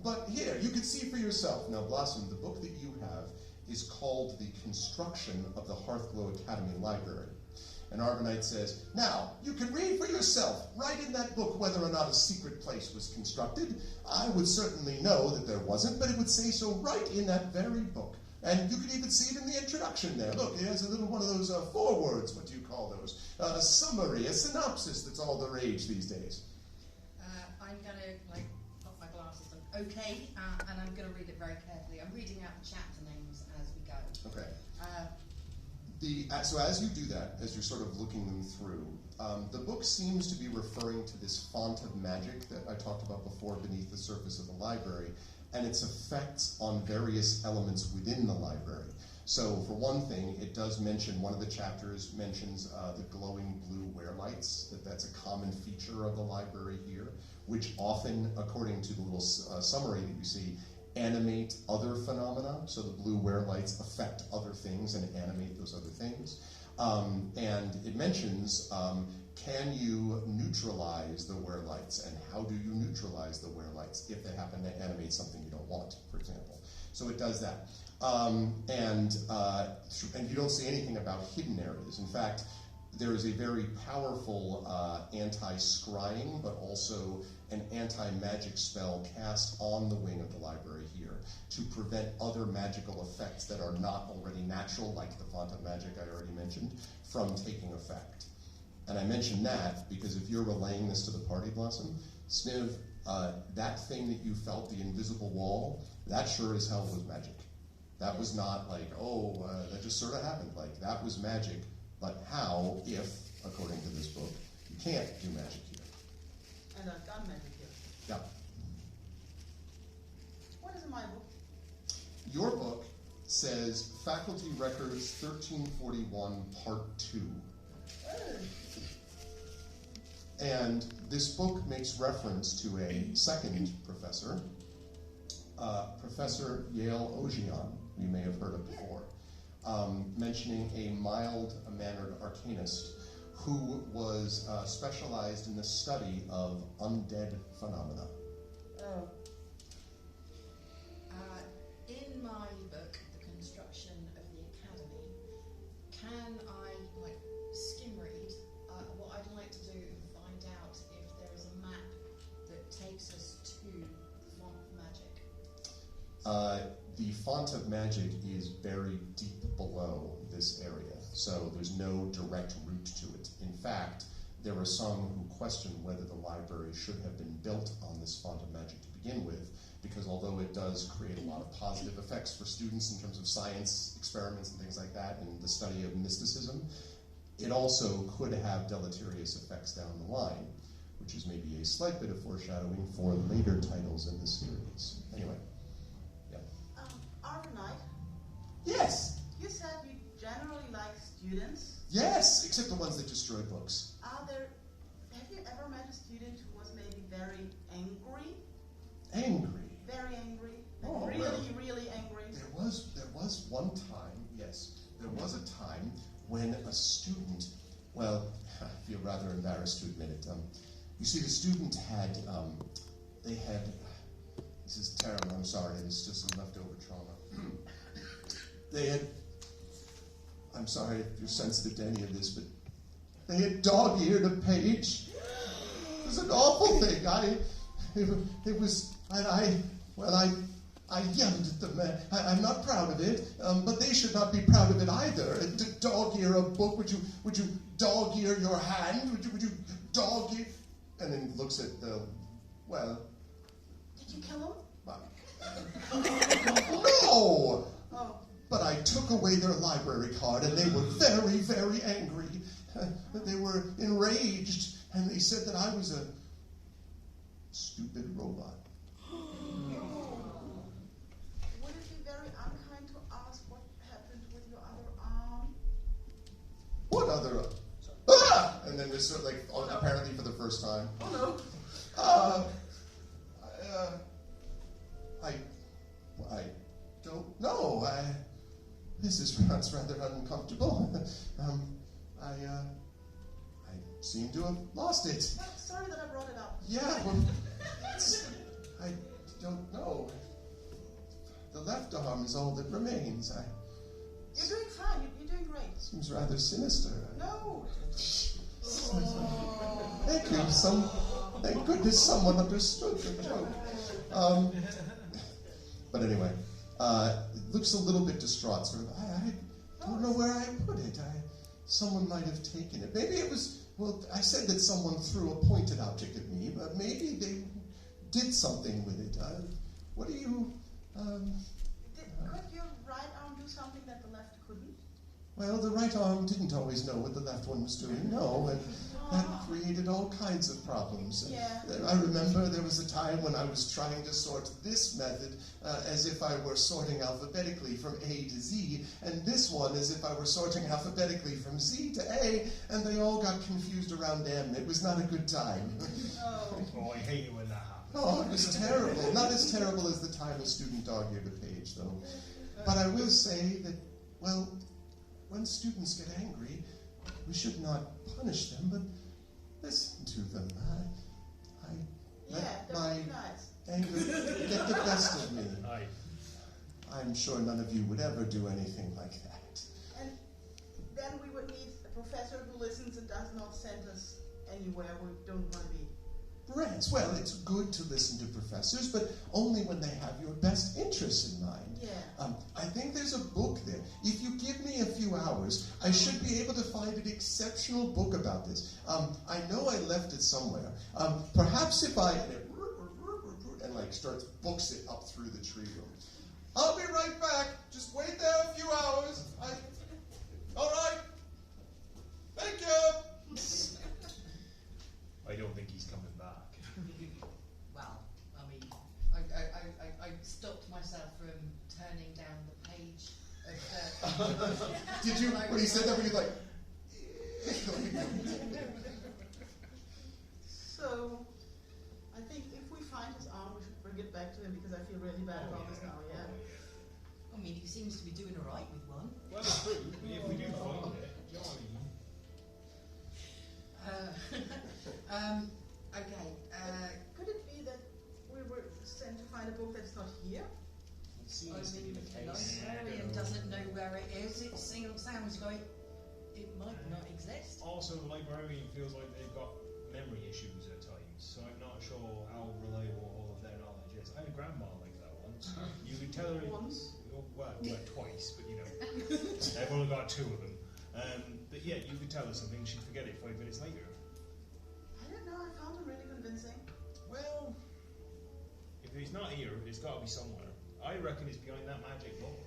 but here, you can see for yourself. Now, Blossom, the book that you have is called The Construction of the Hearthglow Academy Library. And Arvanite says, now, you can read for yourself, right in that book, whether or not a secret place was constructed. I would certainly know that there wasn't, but it would say so right in that very book. And you can even see it in the introduction there. Look, it has a little one of those forewords, what do you call those? A summary, a synopsis that's all the rage these days. I'm going to, put my glasses on. Okay, and I'm going to read it very carefully. I'm reading out the chapter names as we go. Okay. So as you do that, as you're sort of looking them through, the book seems to be referring to this font of magic that I talked about before beneath the surface of the library, and its effects on various elements within the library. So for one thing, it does mention, one of the chapters mentions the glowing blue wear-lights, that's a common feature of the library here, which often, according to the little summary that you see, animate other phenomena. So the blue wear-lights affect other things and animate those other things. And it mentions, can you neutralize the wear-lights, and how do you neutralize the wear-lights if they happen to animate something you don't want, for example. So it does that. And you don't see anything about hidden areas. In fact, there is a very powerful anti-scrying, but also an anti-magic spell cast on the wing of the library here to prevent other magical effects that are not already natural, like the font of magic I already mentioned, from taking effect. And I mention that because if you're relaying this to the party, Blossom, Sniv, that thing that you felt, the invisible wall, that sure as hell was magic. That was not like, that just sort of happened. Like, that was magic. But how, if, according to this book, you can't do magic here? And I've done magic here. Yeah. What is in my book? Your book says Faculty Records 1341, Part 2. And this book makes reference to a second professor, Professor Yale Ogion, you may have heard of before, mentioning a mild-mannered arcanist who was specialized in the study of undead phenomena. Oh. In my book, The Construction of the Academy, can I skim read? What I'd like to do is find out if there is a map that takes us to the font of magic. The font of magic is buried deep below this area, so there's no direct route to it. In fact, there are some who question whether the library should have been built on this font of magic to begin with, because although it does create a lot of positive effects for students in terms of science experiments and things like that, and the study of mysticism, it also could have deleterious effects down the line, which is maybe a slight bit of foreshadowing for later titles in the series. Anyway. Arvanite? Yes! You said you generally like students? Yes, except the ones that destroy books. Have you ever met a student who was maybe very angry? Angry? Very angry. Oh, really, well, really angry. There was one time, yes, there was a time when a student, well, I feel rather embarrassed to admit it. You see, the student had, this is terrible, I'm sorry, it's just some leftover trauma. I'm sorry if you're sensitive to any of this, but they had dog-eared a page. It was an awful thing. it was, I yelled at them. I'm not proud of it, but they should not be proud of it either. Dog-ear a book, would you dog-ear your hand? Would you dog-ear? And then looks at the, well. Did you kill him? No! Oh. But I took away their library card, and they were very, very angry. They were enraged, and they said that I was a stupid robot. Would it be very unkind to ask what happened with your other arm? What other? Ah! And then just sort of like, apparently for the first time. Oh no. I don't know. This is rather uncomfortable. I seem to have lost it. Well, sorry that I brought it up. Yeah, well, I don't know. The left arm is all that remains. You're doing fine. You're doing great. Seems rather sinister. No. Thank you. Thank goodness someone understood the joke. But anyway, it looks a little bit distraught. Sort of. I don't know where I put it. Someone might have taken it. Maybe it was. Well, I said that someone threw a pointed object at me, but maybe they did something with it. What do you? Could your right arm do something that the left couldn't? Well, the right arm didn't always know what the left one was doing, no, and that created all kinds of problems. Yeah. I remember there was a time when I was trying to sort this method as if I were sorting alphabetically from A to Z, and this one as if I were sorting alphabetically from Z to A, and they all got confused around M. It was not a good time. Oh, I hate it when that happens. Oh, it was terrible. Not as terrible as the time a student dog-eared a page, though. But I will say that, well, when students get angry, we should not punish them, but listen to them. I let my anger get the best of me. I'm sure none of you would ever do anything like that. And then we would need a professor who listens and does not send us anywhere we don't want to be. Right. Well, it's good to listen to professors, but only when they have your best interests in mind. Yeah. I think there's a book there. If you give me a few hours, I should be able to find an exceptional book about this. I know I left it somewhere. Perhaps if I and like starts books it up through the tree room. I'll be right back. Just wait there a few hours. All right. Thank you. I don't think he's coming back. Well, I mean, I stopped myself from turning down the page of the... Did you, when he said that, were you like... So, I think if we find his arm, we should bring it back to him because I feel really bad about this now, yeah. I mean, he seems to be doing all right with one. Well, it's true. If we do find it, jolly. Okay. Could it be that we were sent to find a book that's not here? It seems to be the case. The librarian doesn't know where it is. It sounds like it might not exist. Also, the librarian feels like they've got memory issues at times, so I'm not sure how reliable all of their knowledge is. I had a grandma like that once. You could tell her... Once? Well, twice, but you know. They've only got two of them. But yeah, you could tell her something, she'd forget it 5 minutes later. I don't know, I found him really convincing. Well, if he's not here, it's got to be somewhere. I reckon it's behind that magic door.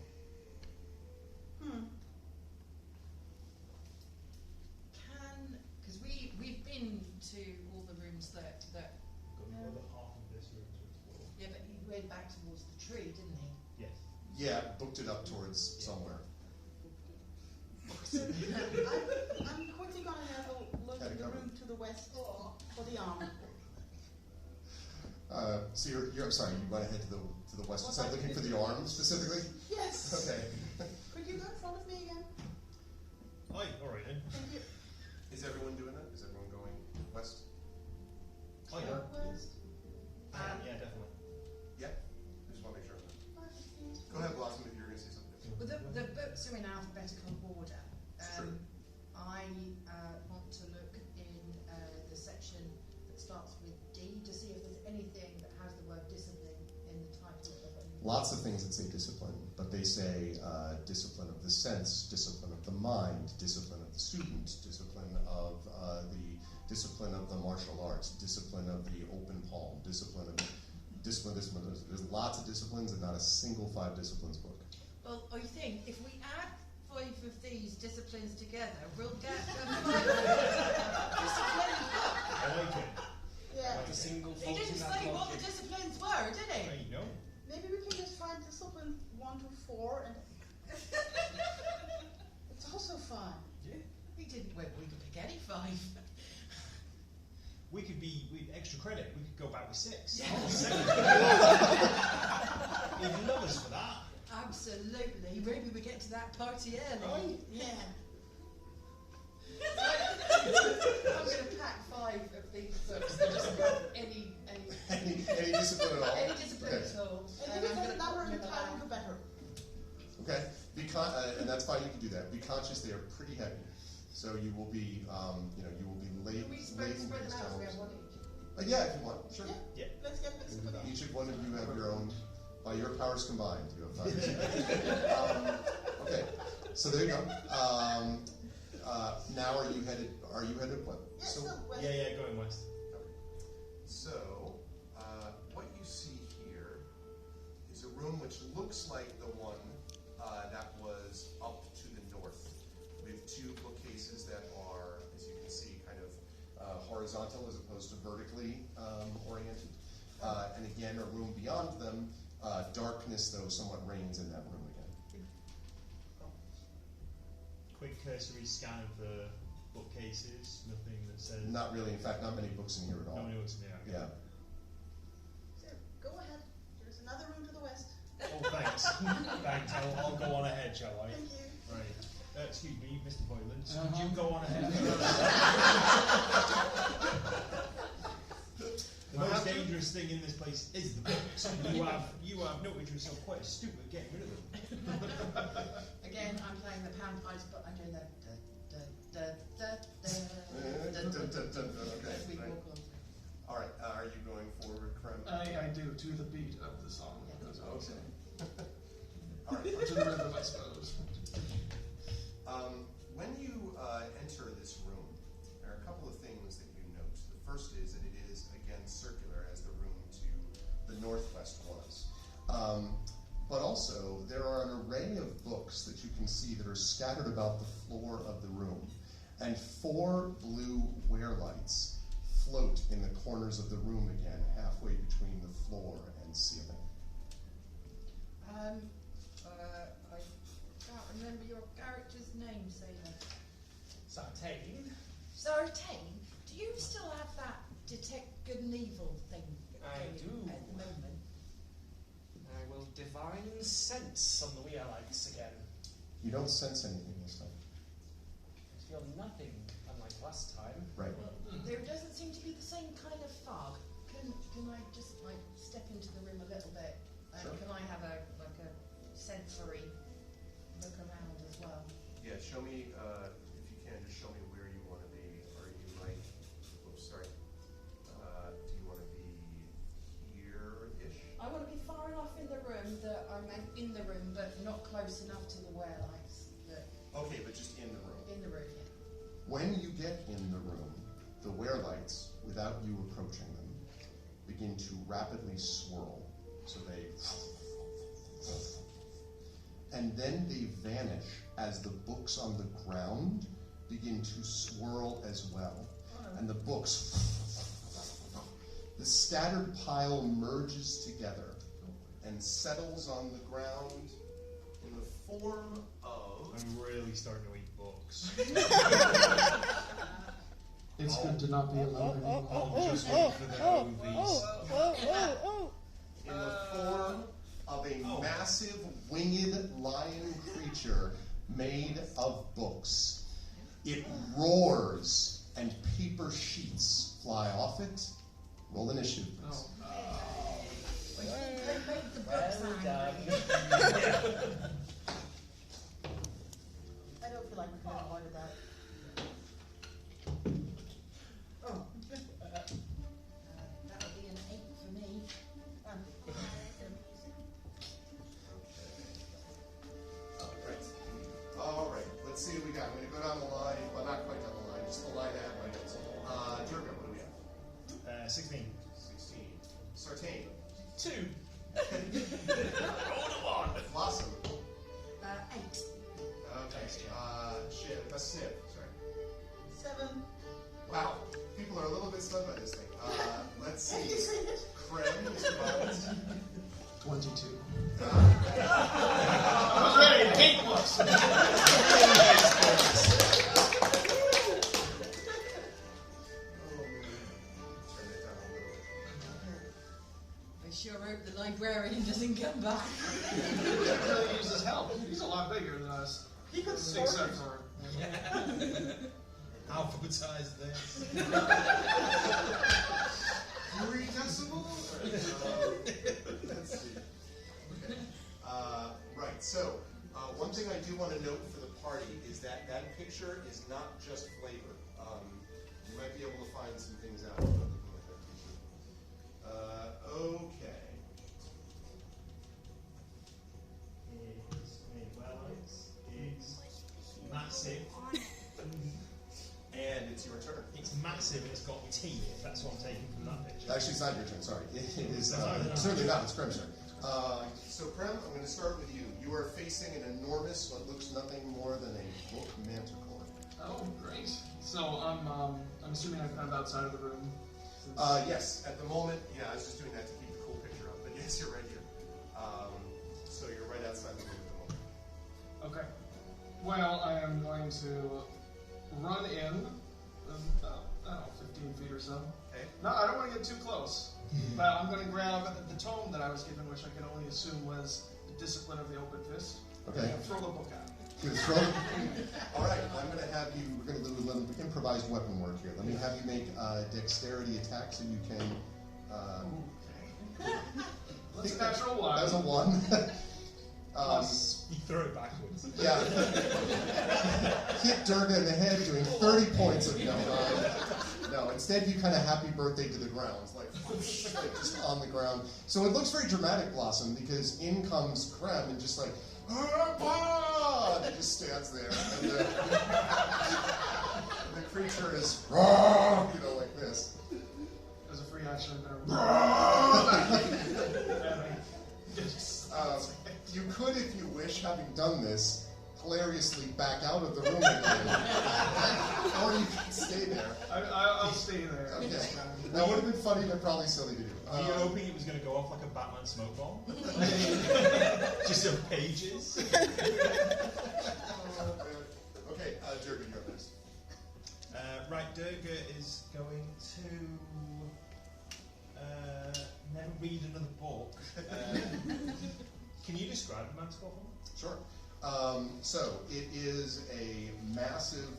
Because we've been to all the rooms that Got the other half of this room to explore. yeah, but he went back towards the tree, didn't he? Yes. Yeah, booked it up towards somewhere. I'm quickly going to have a look in the room to the west for the arm. So you're sorry, you went ahead to the western side looking for the arm specifically? Yes. Okay. Could you go in front of me again? All right then. Thank you. Is everyone doing that? Is everyone going west? Oh yeah. West. Yeah, definitely. Yeah? I just want to make sure. Go ahead, Blossom, if you're going to say something. Well, the books are in alphabetical order. True. I want to look in the section that starts with D to see if there's anything that lots of things that say discipline, but they say discipline of the sense, discipline of the mind, discipline of the student, discipline of the martial arts, discipline of the open palm, discipline. There's lots of disciplines and not a single 5 disciplines book. Well, I think if we add 5 of these disciplines together, we'll get discipline book. I like it. Yeah. Like a single He didn't say what the disciplines were, did he? Hey, no. Maybe we can just find discipline 1 to 4 and it's also fun. Yeah. We didn't. Well, we could pick any 5. We could be with extra credit. We could go back with 6. Yeah. He'd love us for that. Absolutely. Maybe we get to that party early. Right? Yeah. I'm going to pack 5 of these books. They're just any discipline at all. Any discipline Okay. at all. And I'm if gonna it's a number put in them the in title, a the better. Okay, and that's fine. You can do that. Be conscious; they are pretty heavy, so you will be, you will be late. Can we spread them out so we have one each? Yeah, if you want, sure. Yeah. Let's get this put on. Each of one of you have your own. By your powers combined, you have 5. Okay, so there you go. Now, are you headed what? Yeah, So, west. Yeah, going west. So, what you see here is a room which looks like the one that was up to the north, with 2 bookcases that are, as you can see, kind of horizontal as opposed to vertically oriented. And again, a room beyond them, darkness, though, somewhat reigns in that room again. Quick cursory scan of the bookcases. Nothing that says. Not really. In fact, not many books in here at all. No books in here. Okay. Yeah. So, go ahead. There's another room to the west. Oh, thanks. Thanks. I'll go on ahead, shall I? Thank you. Right. Excuse me, Mr. Boylan. Could you go on ahead? The most dangerous thing in this place is the books. You have noted yourself quite astute at getting rid of them. Again, I'm playing the panpipes, but I'm doing the as we walk on. All right. Are you going forward, Krem? I do, to the beat of the song. Yeah. Okay. All right. Or to the rhythm, I suppose. When you enter this room, there are a couple of things that you note. The first is that it is, again, circular as the room to the northwest was. But also, there are an array of books that you can see that are scattered about the floor of the room. And 4 blue wear lights float in the corners of the room again, halfway between the floor and ceiling. I can't remember your character's name, Sailor. Sartain. Sartain, do you still have that detect good and evil thing I do. at the moment? I will divine sense on the Weirlights again. You don't sense anything this time. I feel nothing, unlike last time. Right. Well, there doesn't seem to be the same kind of fog. Can I just step into the room a little bit? And Sure. can I have a sensory look around as well? Yeah, show me, if you can, just show me where you want to be. Are you oops, sorry. Do you want to be here-ish? I want to be far enough in the room that I'm in the room, but not close enough to the wear lights. Okay, but just in the room. In the room, yeah. When you get in the room, the wear lights, without you approaching them, begin to rapidly swirl. So they... And then they vanish as the books on the ground begin to swirl as well. And the books... The scattered pile merges together and settles on the ground in the form of... I'm really starting to eat books. It's good to not be alone anymore. I'll just wait for the movies. In the form of a massive winged lion creature made of books. It roars and paper sheets fly off it. Roll initiative, please. They made the books angry. I don't feel like we can avoid that. Oh. That'll be an 8 for me. 16. 16. Sartain. 2. Roll a 1. Blossom. 8. Okay. Sniff. Sorry. 7. Wow. People are a little bit stunned by this thing. Let's see. Krem, Mr. Rollins. 22. I was ready to hate books. I sure hope the librarian doesn't come back. He really needs his help. He's a lot bigger than us. He could Except sort for Alphabetize this. 3 decibels? Let's see. Okay. Right, so one thing I do want to note for the party is that that picture is not just flavor. You might be able to find some things out about looking at that picture. Okay. It's massive. And it's your turn. It's massive and it's got teeth. That's what I'm taking from that picture. Actually, it's not your turn, sorry. It is certainly not. It's Krem's turn. So, Krem, I'm going to start with you. You are facing an enormous, what looks nothing more than a book manticore. Oh, great. So I'm assuming I'm kind of outside of the room. Yes, at the moment, yeah, I was just doing that to keep the cool picture up. But yes, you're right here. So you're right outside the room at the moment. Okay. Well, I am going to run in, I don't know, 15 feet or so. Okay. No, I don't want to get too close. But I'm going to grab the tome that I was given, which I can only assume was the Discipline of the Open Fist. Okay. And throw the book at it. Good throw. All right, I'm going to have you, we're going to do a little improvised weapon work here. Let me have you make a dexterity attack so you can... That's a natural 1. That was a 1. You throw it backwards. Yeah. Hit Durga in the head, doing 30 points of no. Instead, you kind of happy birthday to the ground, like just on the ground. So it looks very dramatic, Blossom, because in comes Krem and just like, and it just stands there, and the creature is, like this. As a free action, you could, if you wish, having done this, hilariously back out of the room again. Or you can stay there. I'll stay there. Okay. That would have been funny, but probably silly to do. Are you hoping it was going to go off like a Batman smoke bomb? Just some pages? Okay, Durga, you're up next. Right, Durga is going to never read another book. Can you describe the manticore for me? Sure. So it is a massive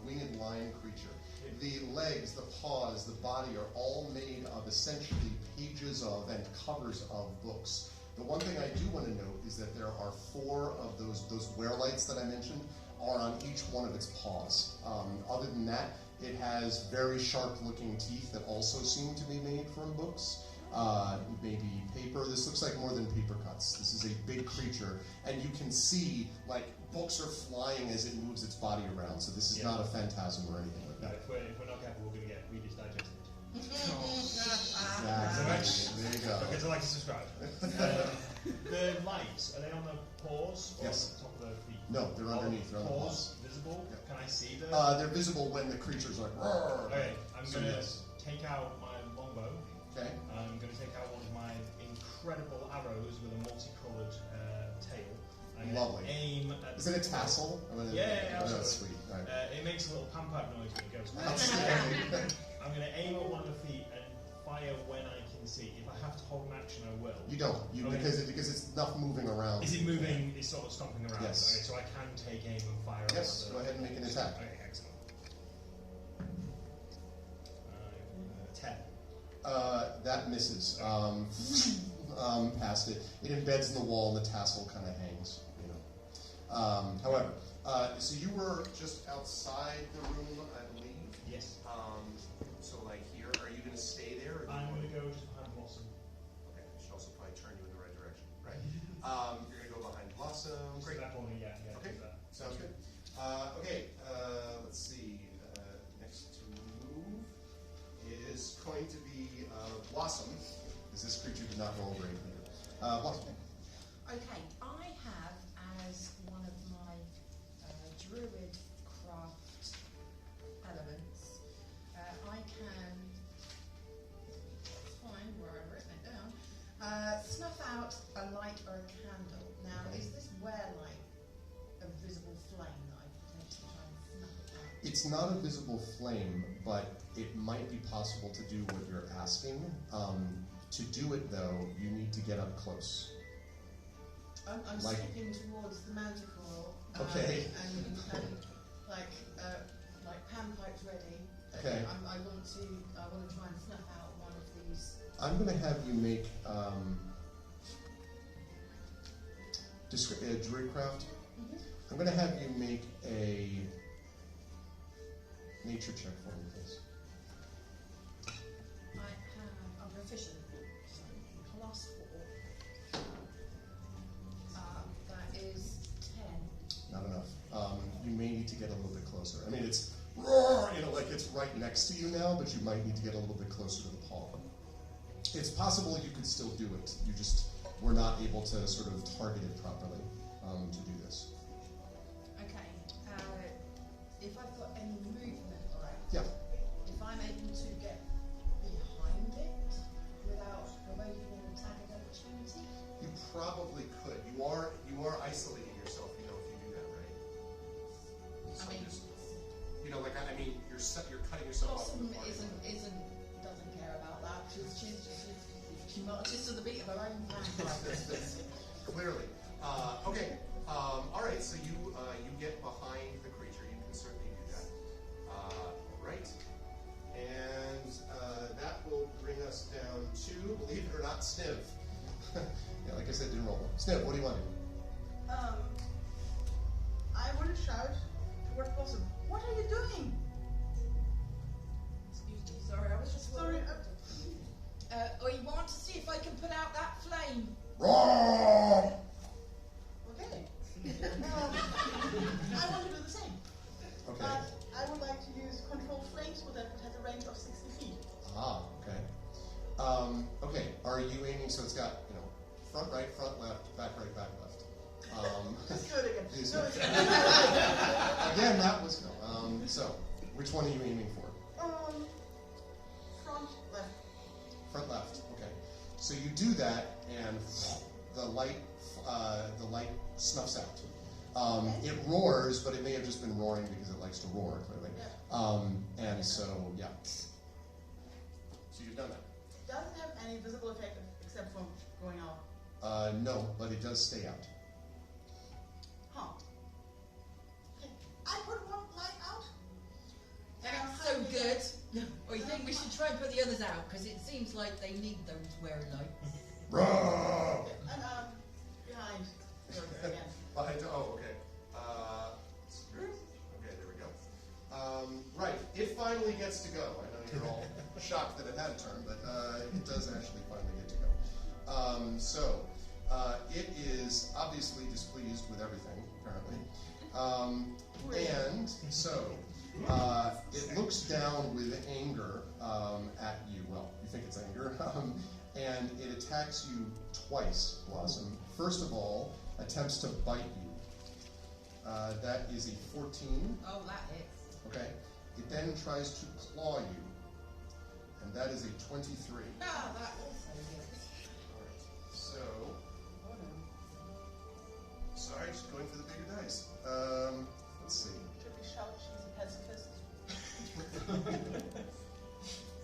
winged lion creature. The legs, the paws, the body are all made of essentially pages of and covers of books. The one thing I do want to note is that there are 4 of those wear-lights that I mentioned are on each one of its paws. Other than that, it has very sharp-looking teeth that also seem to be made from books. Maybe paper. This looks like more than paper cuts. This is a big creature, and you can see like books are flying as it moves its body around. So this is not a phantasm or anything like that. If we're not careful, we're going to get Reader's Digest. Exactly. There you go. Okay, so like to subscribe. The lights, are they on the paws or Yes. on the top of the feet? No, they're underneath. They're on the Paws paws. visible? Yeah. Can I see them? They're visible when the creature's like. Roar. Okay, I'm So going to yes. take out my longbow. Okay. I'm going to take out one of my incredible arrows with a multicolored tail. I'm Lovely. Aim at Is it a tassel? Yeah, Oh, absolutely. that's sweet. All right. It makes a little pam-pam noise when it goes. Outstanding. I'm going to aim at one of the feet and fire when I can see. If I have to hold an action, I will. You don't. Okay. Because it's not moving around. Is it moving? It's sort of stomping around. Yes. Okay, so I can take aim and fire. Yes. Go ahead and make an attack. Okay, excellent. 10. That misses. Past it. It embeds in the wall and the tassel kind of hangs. However, so you were just outside the room, I believe? Yes. So like here, are you going to stay there? I'm going to go just behind Blossom. Okay, I should also probably turn you in the right direction. Right. You're going to go behind Blossom. Great. That point, yeah. Okay. Do that. Sounds good. Okay, let's see. Next to move is going to be because this creature did not roll great either. Blossom. Okay, I have as one of my druid craft elements, I can find where I've written it down. Snuff out a light or a candle. Now, is this where like a visible flame that I potentially try and snuff it out? It's not a visible flame, but it might be possible to do what you're asking. To do it, though, you need to get up close. I'm Like- skipping towards the magical. Okay. And like panpipes ready. Okay. I want to try and snuff out one of these. I'm going to have you make druidcraft. I'm going to have you make a nature check for me, please. I'm proficient, so +4. That is 10. Not enough. You may need to get a little bit closer. I mean, it's roar, like it's right next to you now, but you might need to get a little bit closer to the palm. It's possible you could still do it. You just were not able to sort of target it properly to do this. Okay. If I've got any movement around, Yeah. if I'm able to get behind it without provoking an attack of opportunity, You probably could. You are isolating yourself, if you do that, right? So I mean, you're cutting yourself off. Blossom doesn't care about that. She marches to the beat of her own panpipe. Clearly. Okay. All right. So you get behind the creature. You can certainly do that. All right. And that will bring us down to, believe it or not, Sniv. Yeah, like I said, didn't roll one. Sniv, what do you want to do? I want to shout towards Blossom. What are you doing? Excuse me, sorry, I was just Sorry. I want to see if I can put out that flame. Roar! Okay. I want to do the same. Okay. But I would like to use controlled flames with that has a range of 60 feet. Ah, okay. Okay, are you aiming, so it's got, front right, front left, back right, back left. Let's do it again. Is- No, it's Again, that was, so, which one are you aiming for? front left. Front left, okay. So you do that, and the light snuffs out. It roars, but it may have just been roaring because it likes to roar, clearly. And so, yeah. So you've done that. Doesn't have any visible effect except from going out. No, but it does stay out. Huh. Okay. I put one light out. That's so good. Or you think we should try and put the others out? Because it seems like they need those wearing lights. Roar! And behind her again. Okay. Okay, there we go. Right, it finally gets to go. I know you're all shocked that it had a turn, but it does actually finally get to go. It is obviously displeased with everything, apparently. And so, it looks down with anger at you. Well, you think it's anger. And it attacks you twice, Blossom. First of all, attempts to bite you. That is a 14. Oh, that hits. Okay. It then tries to claw you. And that is a 23. Ah, that also hits. Alright. So, sorry, just going for the bigger dice. Let's see. Should we shout she's a pacifist?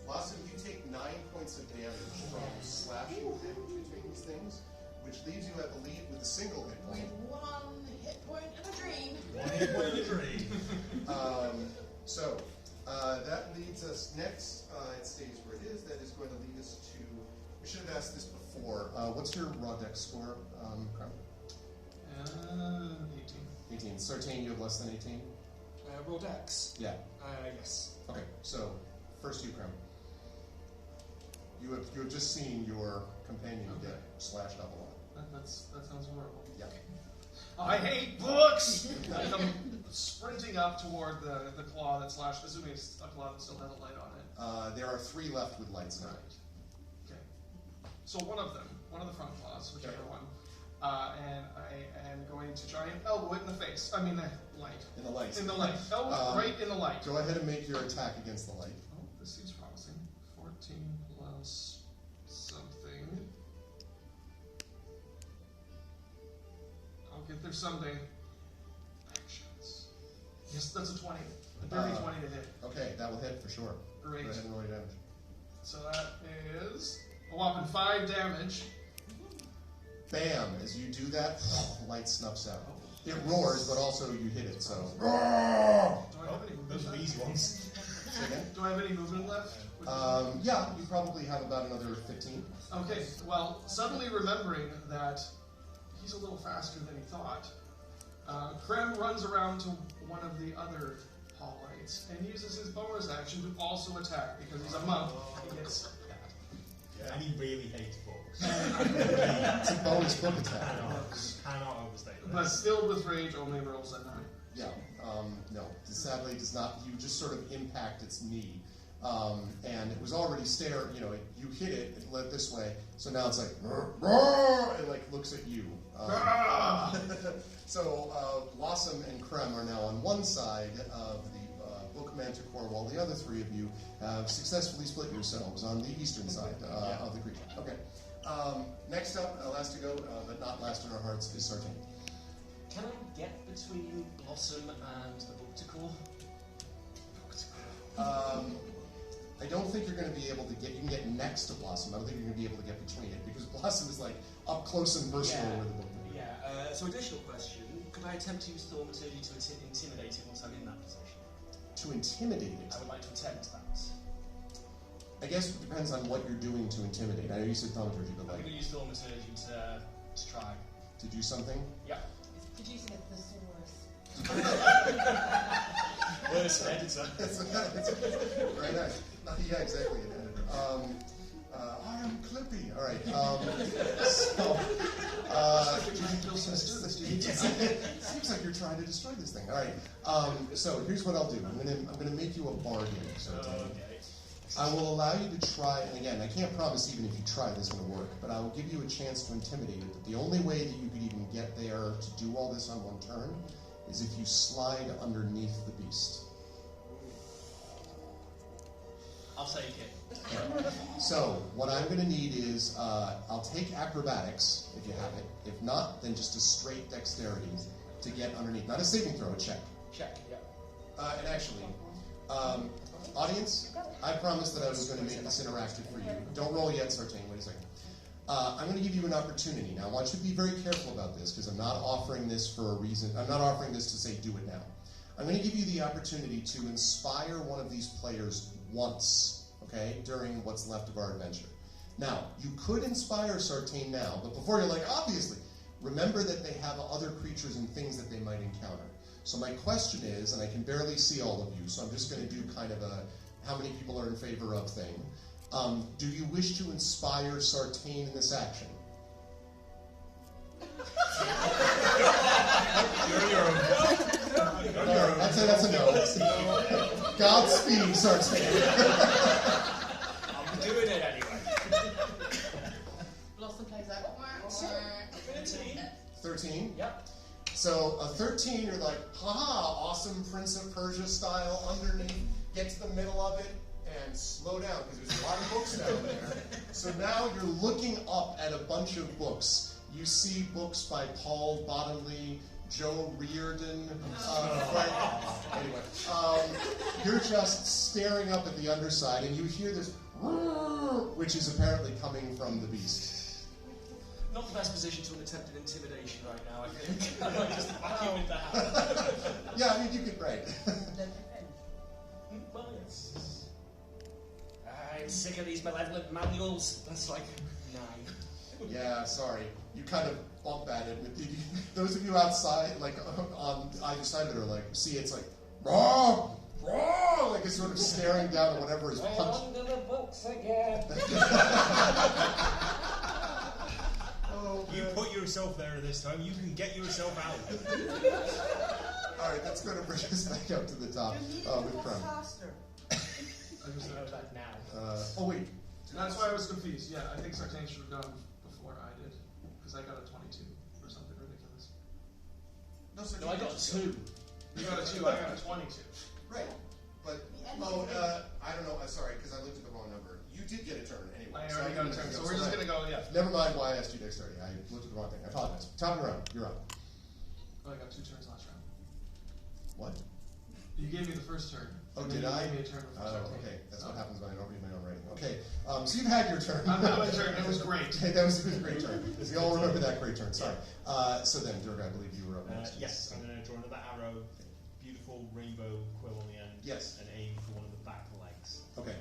Blossom, you take 9 points of damage from slashing between these things, which leaves you, I believe, with a single hit With point. one hit point and a dream. One hit point and a dream. That leads us next. It stays where it is. That is going to lead us to. We should have asked this before. What's your raw dex score, Crown? 18. 18. Sartain, you have less than 18? Roll dex? Yeah. Yes. Okay, so first you, Crown. You have just seen your companion get slashed up a lot. That sounds horrible. Yeah. I hate books! And I'm sprinting up toward the claw that slashed, assuming it's a claw that still has a light on it. There are 3 left with lights now. Okay. So one of the front claws, whichever one. And I am going to try and elbow it in the face. I mean the light. In the light. In the light. Elbow it right in the light. Go ahead and make your attack against the light. Oh, this seems promising. 14 plus something. I'll get there someday. Actions. Yes, that's a 20. A dirty 20 to hit. Okay, that will hit for sure. Great. Go ahead and roll your damage. So that is a whopping 5 damage. Bam! As you do that, light snuffs out. It roars, but also you hit it, so. Do I have any movement Those are the easy ones. Say again? Do I have any movement left? Yeah, you probably have about another 15. Okay, well, suddenly remembering that he's a little faster than he thought, Krem runs around to one of the other hall lights and uses his bonus action to also attack because he's a monk. He gets that. Yeah. And he really hates books. It's a bonus book attack. Cannot overstate this. But filled with rage, only rolls a 9. Yeah, no. Sadly, it does not. You just sort of impact its knee. And it was already you hit it, it led this way, so now it's like, it like looks at you. So Blossom and Krem are now on one side of the Book Manticore, while the other three of you have successfully split yourselves on the eastern side of the creature. Okay. Next up, last to go, but not last in our hearts, is Sartain. Can I get between Blossom and the Bookticore? I don't think you're going to be able to get. You can get next to Blossom. I don't think you're going to be able to get between it because Blossom is like up close and personal with the book. Yeah. So additional question: could I attempt to use thaumaturgy to intimidate it once I'm in that position? To intimidate it. I would like to attempt that. I guess it depends on what you're doing to intimidate. I know you said thaumaturgy, but I'm going to use thaumaturgy to try. To do something? Yeah. It's producing a thesaurus. Worse editor. Very nice. Yeah, exactly. I am Clippy. All right. Seems like you're trying to destroy this thing. All right. So here's what I'll do. I'm gonna make you a bargain. So I will allow you to try. And again, I can't promise even if you try this is gonna work. But I will give you a chance to intimidate it. But the only way that you could even get there to do all this on one turn is if you slide underneath the beast. I'll take it. So, what I'm going to need is, I'll take acrobatics, if you have it. If not, then just a straight dexterity to get underneath. Not a saving throw, a check. Check, yeah. And actually, audience, I promised that I was going to make this interactive for you. Don't roll yet, Sartain. Wait a second. I'm going to give you an opportunity. Now, I want you to be very careful about this, because I'm not offering this for a reason. I'm not offering this to say, do it now. I'm going to give you the opportunity to inspire one of these players once, okay, during what's left of our adventure. Now, you could inspire Sartain now, but before you're like, obviously, remember that they have other creatures and things that they might encounter. So my question is, and I can barely see all of you, so I'm just going to do kind of a how many people are in favor of thing. Do you wish to inspire Sartain in this action? That's a no. Godspeed, Sartain. I'm doing it anyway. Blossom plays out. 13. 13? Yep. So a 13, you're like, haha, awesome Prince of Persia style underneath. Get to the middle of it and slow down because there's a lot of books down there. So now you're looking up at a bunch of books. You see books by Paul Bottomley, Joe Reardon, anyway, you're just staring up at the underside and you hear this which is apparently coming from the beast. Not the best position to attempt an intimidation right now, I think. I might just vacuum in the house. Yeah, I mean, you could, right. Well, yes. I'm sick of these malevolent manuals. That's like 9. Yeah, sorry. You kind of bump at it. Those of you outside, like on either side of it, are like, see, it's like, raw, raw, like it's sort of staring down at whatever is punched. Under the books again. You put yourself there this time. You can get yourself out. All right, that's going to bring us back up to the top with Krem. faster. I just know that now. Oh wait, That's why I was confused. Yeah, I think Sartain should have gone before I did, because I got a 22 or something ridiculous. No, so No, I got a 2. You got a 2, I got a 22. Right. But, I don't know, sorry, because I looked at the wrong number. You did get a turn anyway. I already got a turn, so we're just going to go, yeah. Never mind why I asked you dexterity. I looked at the wrong thing. I apologize. Top of the round. You're up. Oh, I got 2 turns last round. What? You gave me the first turn. Oh, and did then you I? gave me a turn before Sartain. Okay. That's what happens when I don't read my own writing. Okay. So you've had your turn. I've had my turn. It was great. That was a great turn. We all remember that great turn. Sorry. So then, Durga, I believe you were up next. Yes, I'm going to draw another arrow, beautiful rainbow quill on the end. Yes. And aim for one of the back legs. Okay.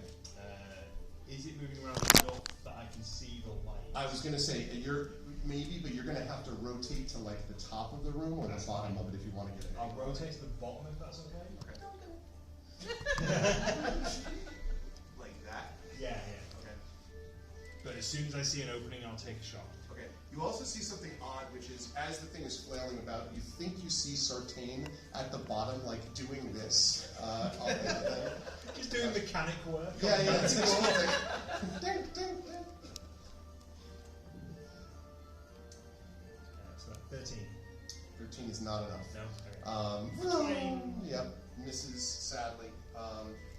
Is it moving around enough that I can see the light? I was going to say, but you're going to have to rotate to like the top of the room or the bottom of it if you want to get it. I'll rotate to the bottom if that's okay. Like that? Yeah. Okay. But as soon as I see an opening, I'll take a shot. Okay. You also see something odd, which is as the thing is flailing about, you think you see Sartain at the bottom, like doing this. He's doing mechanic work. Yeah. It's like, ding. So 13. 13 is not enough. No. Okay. Yep. Misses sadly.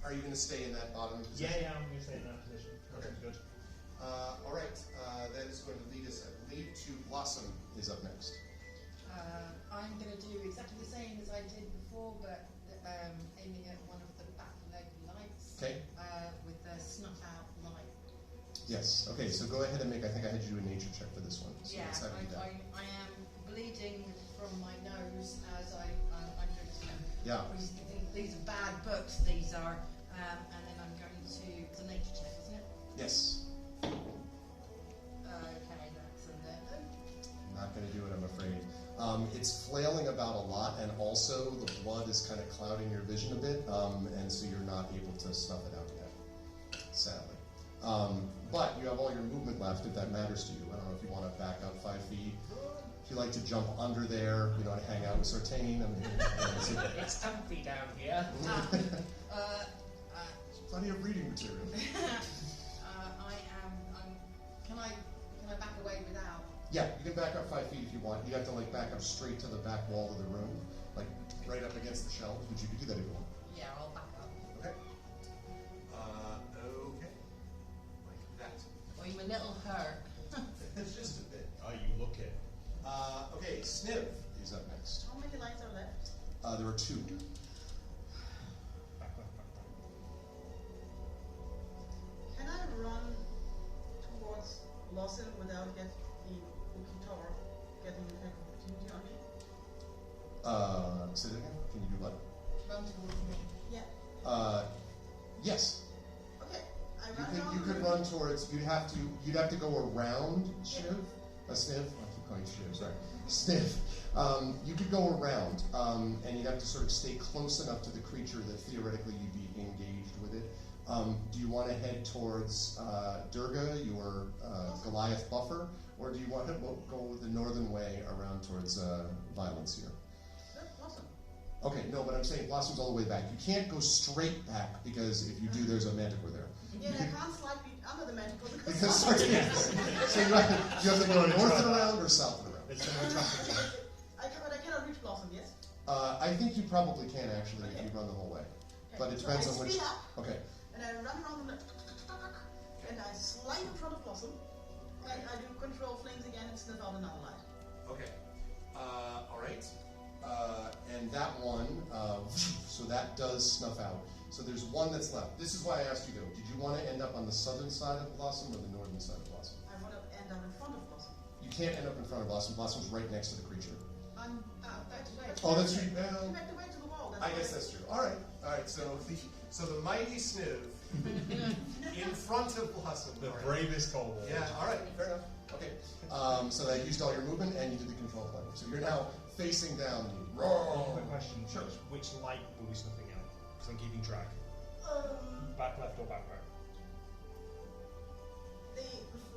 Are you going to stay in that bottom position? Yeah, I'm going to stay in that position. Okay, good. All right. That is going to lead us, I believe, to Blossom is up next. I'm going to do exactly the same as I did before, but aiming at one of the back leg lights. Okay. With the snuff out light. Yes. Okay. So go ahead and make. I think I had you do a nature check for this one. So Yeah, let's have you do that. I am bleeding from my nose as I'm doing stuff. Yeah. These are bad books. These are, and then I'm going to. It's a nature check, isn't it? Yes. Okay, that's a 11. Not going to do it, I'm afraid. It's flailing about a lot, and also the blood is kind of clouding your vision a bit, and so you're not able to snuff it out yet, sadly. But you have all your movement left, if that matters to you. I don't know if you want to back up 5 feet. If you like to jump under there, you know, and hang out with Sartain. It's comfy down here. Plenty of reading material. Can I back away without? Yeah, you can back up 5 feet if you want. You have to like back up straight to the back wall of the room, like right up against the shelves, but you can do that if you want. Yeah, I'll back up. Okay. Okay. Like that. I'm a little hurt. It's just a bit. Oh, you look it. Okay, Sniv is up next. How many lights are left? There are 2. Back. Can I run towards Blossom without getting the Wookiee Tower getting an attack of opportunity on me? Say that again? Can you do what? Run towards me. Yeah. Yes. Okay. I run You could run towards. You'd have to go around Shiv. Sniv. I keep calling you Shiv. Sorry. Sniv. You could go around, and you'd have to sort of stay close enough to the creature that theoretically you'd be engaged with it. Do you want to head towards Durga, your Goliath buffer, or do you want to go the northern way around towards Violence here? Blossom. Okay, no, but I'm saying Blossom's all the way back. You can't go straight back because if you do, there's a manticore there. Yeah, I can't slide under the manticore Because sorry, yes. So you have to go north and around or south and around. But I cannot reach Blossom, yes? I think you probably can actually if you run the whole way. Okay. But it depends on which. Speed up, Okay. and I run around and I slide in front of Blossom, and I do control flames again and sniff out another light. Okay. All right. And that one, so that does snuff out. So there's one that's left. This is why I asked you though. Did you want to end up on the southern side of Blossom or the northern side of Blossom? I want to end up in front of Blossom. You can't end up in front of Blossom. Blossom's right next to the creature. I'm back away. Oh, that's true. Back away to the wall. I guess that's true. All right. So the mighty Sniv in front of Blossom. The bravest kobold. Yeah. All right. Fair enough. Okay. So that used all your movement and you did the control plane. So you're now facing down. One quick question. Sure. Which light will be snuffing out? Because I'm keeping track. Back left or back right? The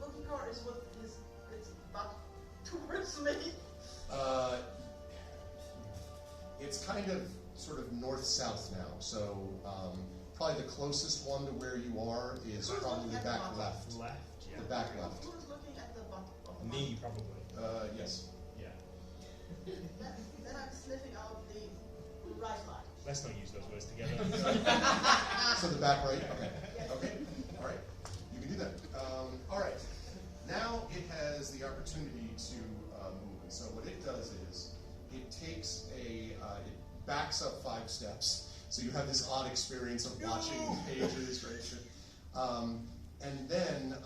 Wookiee car is what is its butt towards me. It's kind of sort of north-south now, so probably the closest one to where you are is probably the back left. Left, yeah. The back left. Who's looking at the bottom of the Me, probably. Yes. Yeah. Then I'm sniffing out the right line. Let's not use those words together. So the back right? Okay. Okay. All right. You can do that. All right. Now it has the opportunity to move. And so what it does is it takes it backs up 5 steps. So you have this odd experience of watching pages, right? And then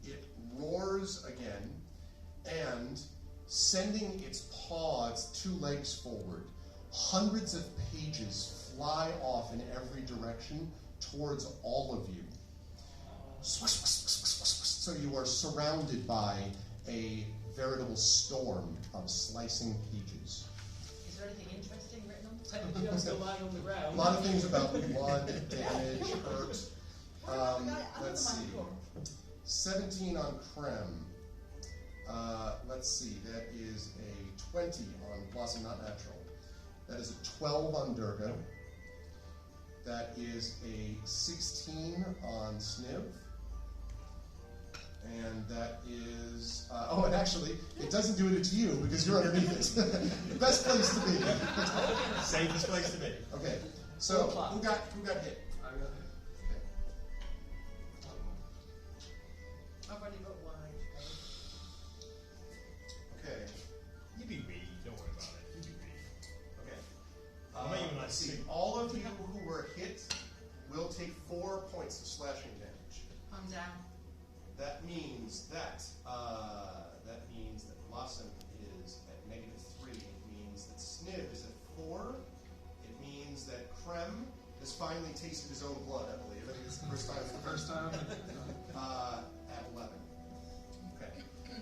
it roars again, and sending its paw, its 2 legs forward, hundreds of pages fly off in every direction towards all of you. So you are surrounded by a veritable storm of slicing pages. Is there anything interesting written on the page? I'm still lying on the ground. A lot of things about blood, damage, hurt. Let's see. 17 on Krem. Let's see, that is a 20 on Blossom Not Natural. That is a 12 on Durga. That is a 16 on Sniv. And that is, and actually, it doesn't do it to you because you're underneath it. Best place to be. Safest place to be. Okay, so who got hit? I got it. I've only got 1 Okay. You be me, don't worry about it. You be me. Okay. I'll make you Let's see. All of you who were hit will take 4 points of slashing damage. I'm down. That means that Blossom is at -3. It means that Sniv is at 4. It means that Krem has finally tasted his own blood, I believe. I think it's the first time. First time. At 11. Okay.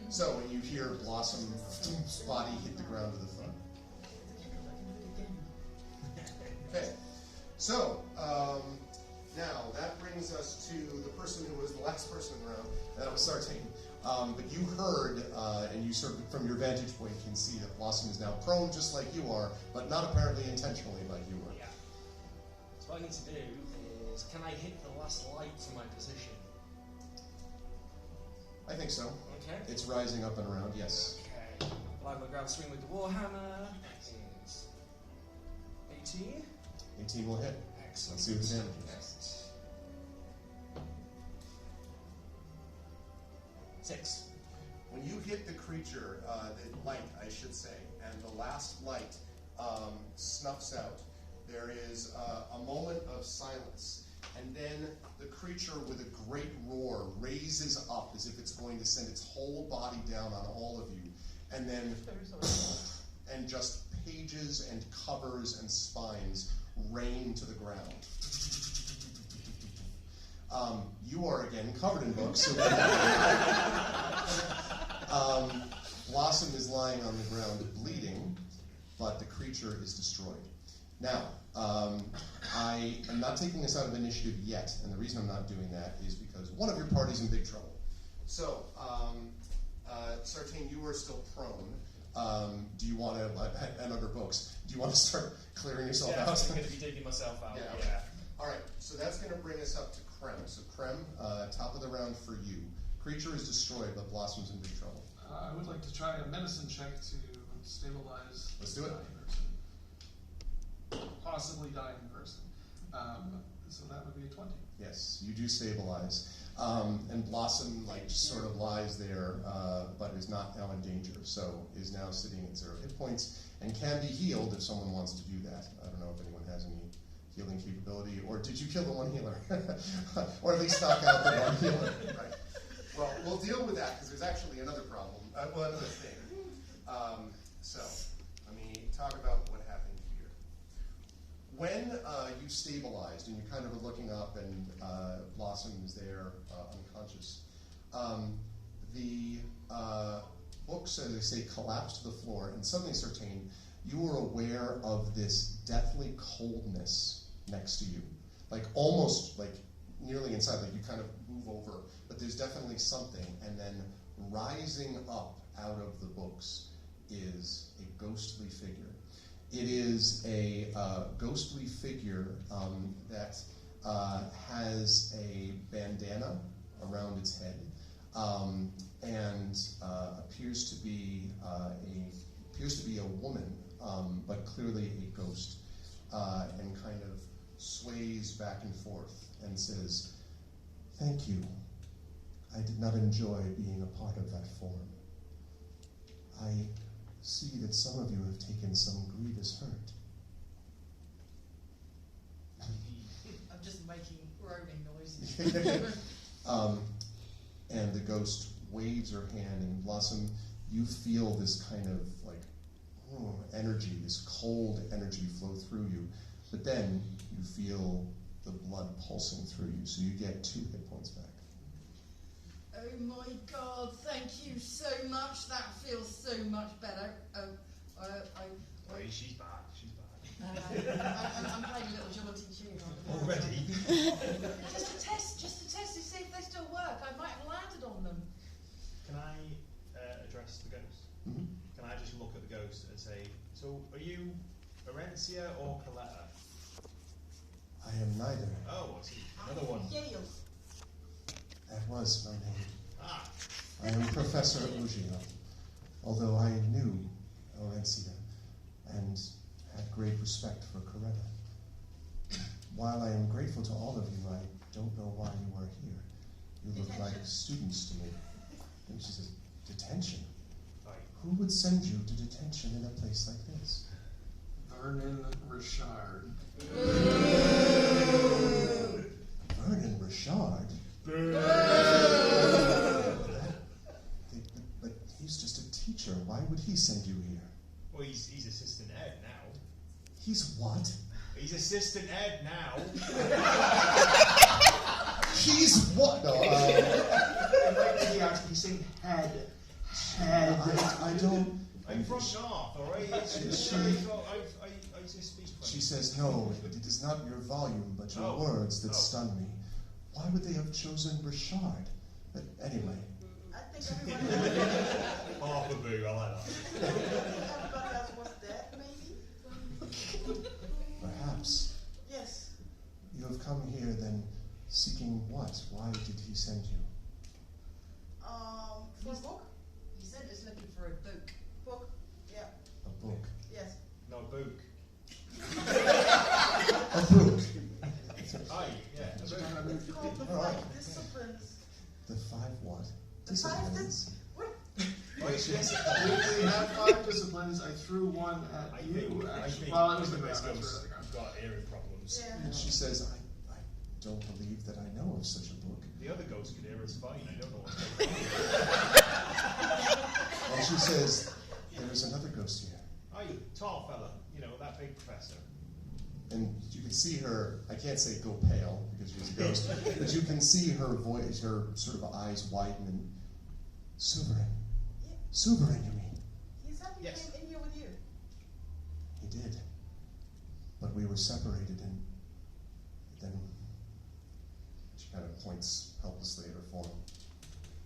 So when you hear Blossom's body hit the ground to the front. Okay. So now that brings us to the person who was the last person around. That was Sartain. But you heard, and you sort of, from your vantage point, can see that Blossom is now prone just like you are, but not apparently intentionally like you were. Yeah. So what I need to do is, can I hit the last light from my position? I think so. Okay. It's rising up and around, yes. Okay. Blind the ground swing with the Warhammer. Is 18. 18 will hit. Excellent. Let's see what the damage is. Next. 6. When you hit the creature, the light, I should say, and the last light snuffs out, there is a moment of silence, and then the creature with a great roar raises up as if it's going to send its whole body down on all of you, and then and just pages and covers and spines rain to the ground. You are again covered in books. So Blossom is lying on the ground bleeding, but the creature is destroyed. Now, I am not taking this out of initiative yet, and the reason I'm not doing that is because one of your party's in big trouble. So, Sartain, you are still prone. Do you want to, and under books, do you want to start clearing yourself out? I'm going to be digging myself out. Yeah. All right, so that's going to bring us up to Krem. So Krem, top of the round for you. Creature is destroyed, but Blossom's in big trouble. I would like to try a medicine check to stabilize. Let's do it. Possibly dying person. So that would be a 20. Yes, you do stabilize. And Blossom just sort of lies there, but is not now in danger. So is now sitting at 0 hit points and can be healed if someone wants to do that. I don't know if anyone has any healing capability, or did you kill the one healer? Or at least knock out the one healer. Right. Well, we'll deal with that because there's actually another problem. Another thing. So let me talk about what happened here. When you stabilized and you kind of are looking up and Blossom is there unconscious, the books, as they say, collapsed to the floor, and suddenly, Sartain, you were aware of this deathly coldness next to you, almost nearly inside, you kind of move over, but there's definitely something, and then rising up out of the books is a ghostly figure. It is a ghostly figure that has a bandana around its head and appears to be a woman, but clearly a ghost, and kind of sways back and forth and says, "Thank you. I did not enjoy being a part of that form. I see that some of you have taken some grievous hurt." I'm just making groaning noises. And the ghost waves her hand, and Blossom, you feel this kind of like energy, this cold energy flow through you, but then you feel the blood pulsing through you, so you get 2 hit points back. Oh my God, thank you so much. That feels so much better. She's back. She's back. I'm playing a little jaunty tune on Already? Just to test to see if they still work. I might have landed on them. Can I address the ghost? Mm-hmm. Can I just look at the ghost and say, so are you Orencia or Coletta? I am neither. Oh, I see. Another one. Yale. That was my name. Ah. I am Professor Ugio, although I knew Orencia and had great respect for Coretta. While I am grateful to all of you, I don't know why you are here. You look like students to me. And she says, detention? Who would send you to detention in a place like this? Vernon Richard. Vernon Richard? But he's just a teacher. Why would he send you here? Well, he's assistant ed now. He's what? He's assistant ed now. He's what? No, He actually saying head. Head. I don't. I'm from North, alright? I just speak French. She says, no, it is not your volume, but your words that stun me. Why would they have chosen Richard? But anyway. I think everybody else, Half a boo, I like that. everybody else was dead, maybe? Perhaps. Yes. You have come here then seeking what? Why did he send you? For a book? He sent us looking for a book. Book? Yeah. A book. Yes. No, book. A book. Aye, yeah. It's called the All right. 5 Disciplines. The 5 what? The 5 Disciplines. We had 5 disciplines. I threw one at you. Well, it was the best. I've got hearing problems. Yeah. And she says, I don't believe that I know of such a book. The other ghost could hear us fine. I don't know what's going on. And she says, there is another ghost here. Aye, tall fella. You know, that big professor. And you can see her, I can't say go pale because she's a ghost, but you can see her voice, her sort of eyes widen and, Suberin. Yeah. Suberin, you mean? He said he Yes. came in here with you. He did. But we were separated and then she kind of points helplessly at her form.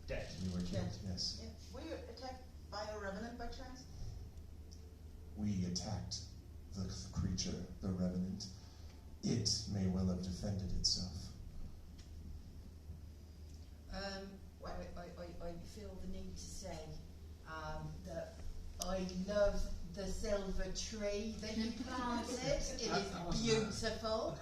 Dead. You were killed, yes. Yeah. Were you attacked by a revenant by chance? We attacked the creature, the revenant. It may well have defended itself. I feel the need to say that I love the silver tree that you planted. It is beautiful.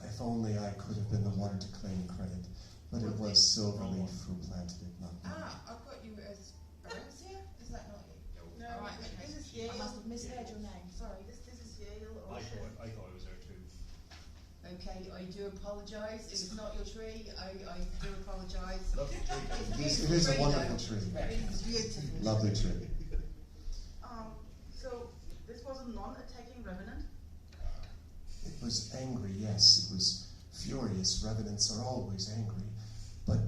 If only I could have been the one to claim credit, but it was Silverleaf who planted it, not me. I've got you as Orencia? Is that not you? No, Alright, okay. this is I Yale. must have misheard your name, sorry. This is Yale I Ocean. thought it was her too. Okay, I do apologise. It was not your tree. I do apologise. Lovely tree. It's It is a wonderful tree. It's beautiful. Lovely tree. So this was a non-attacking revenant? It was angry, yes. It was furious. Revenants are always angry. But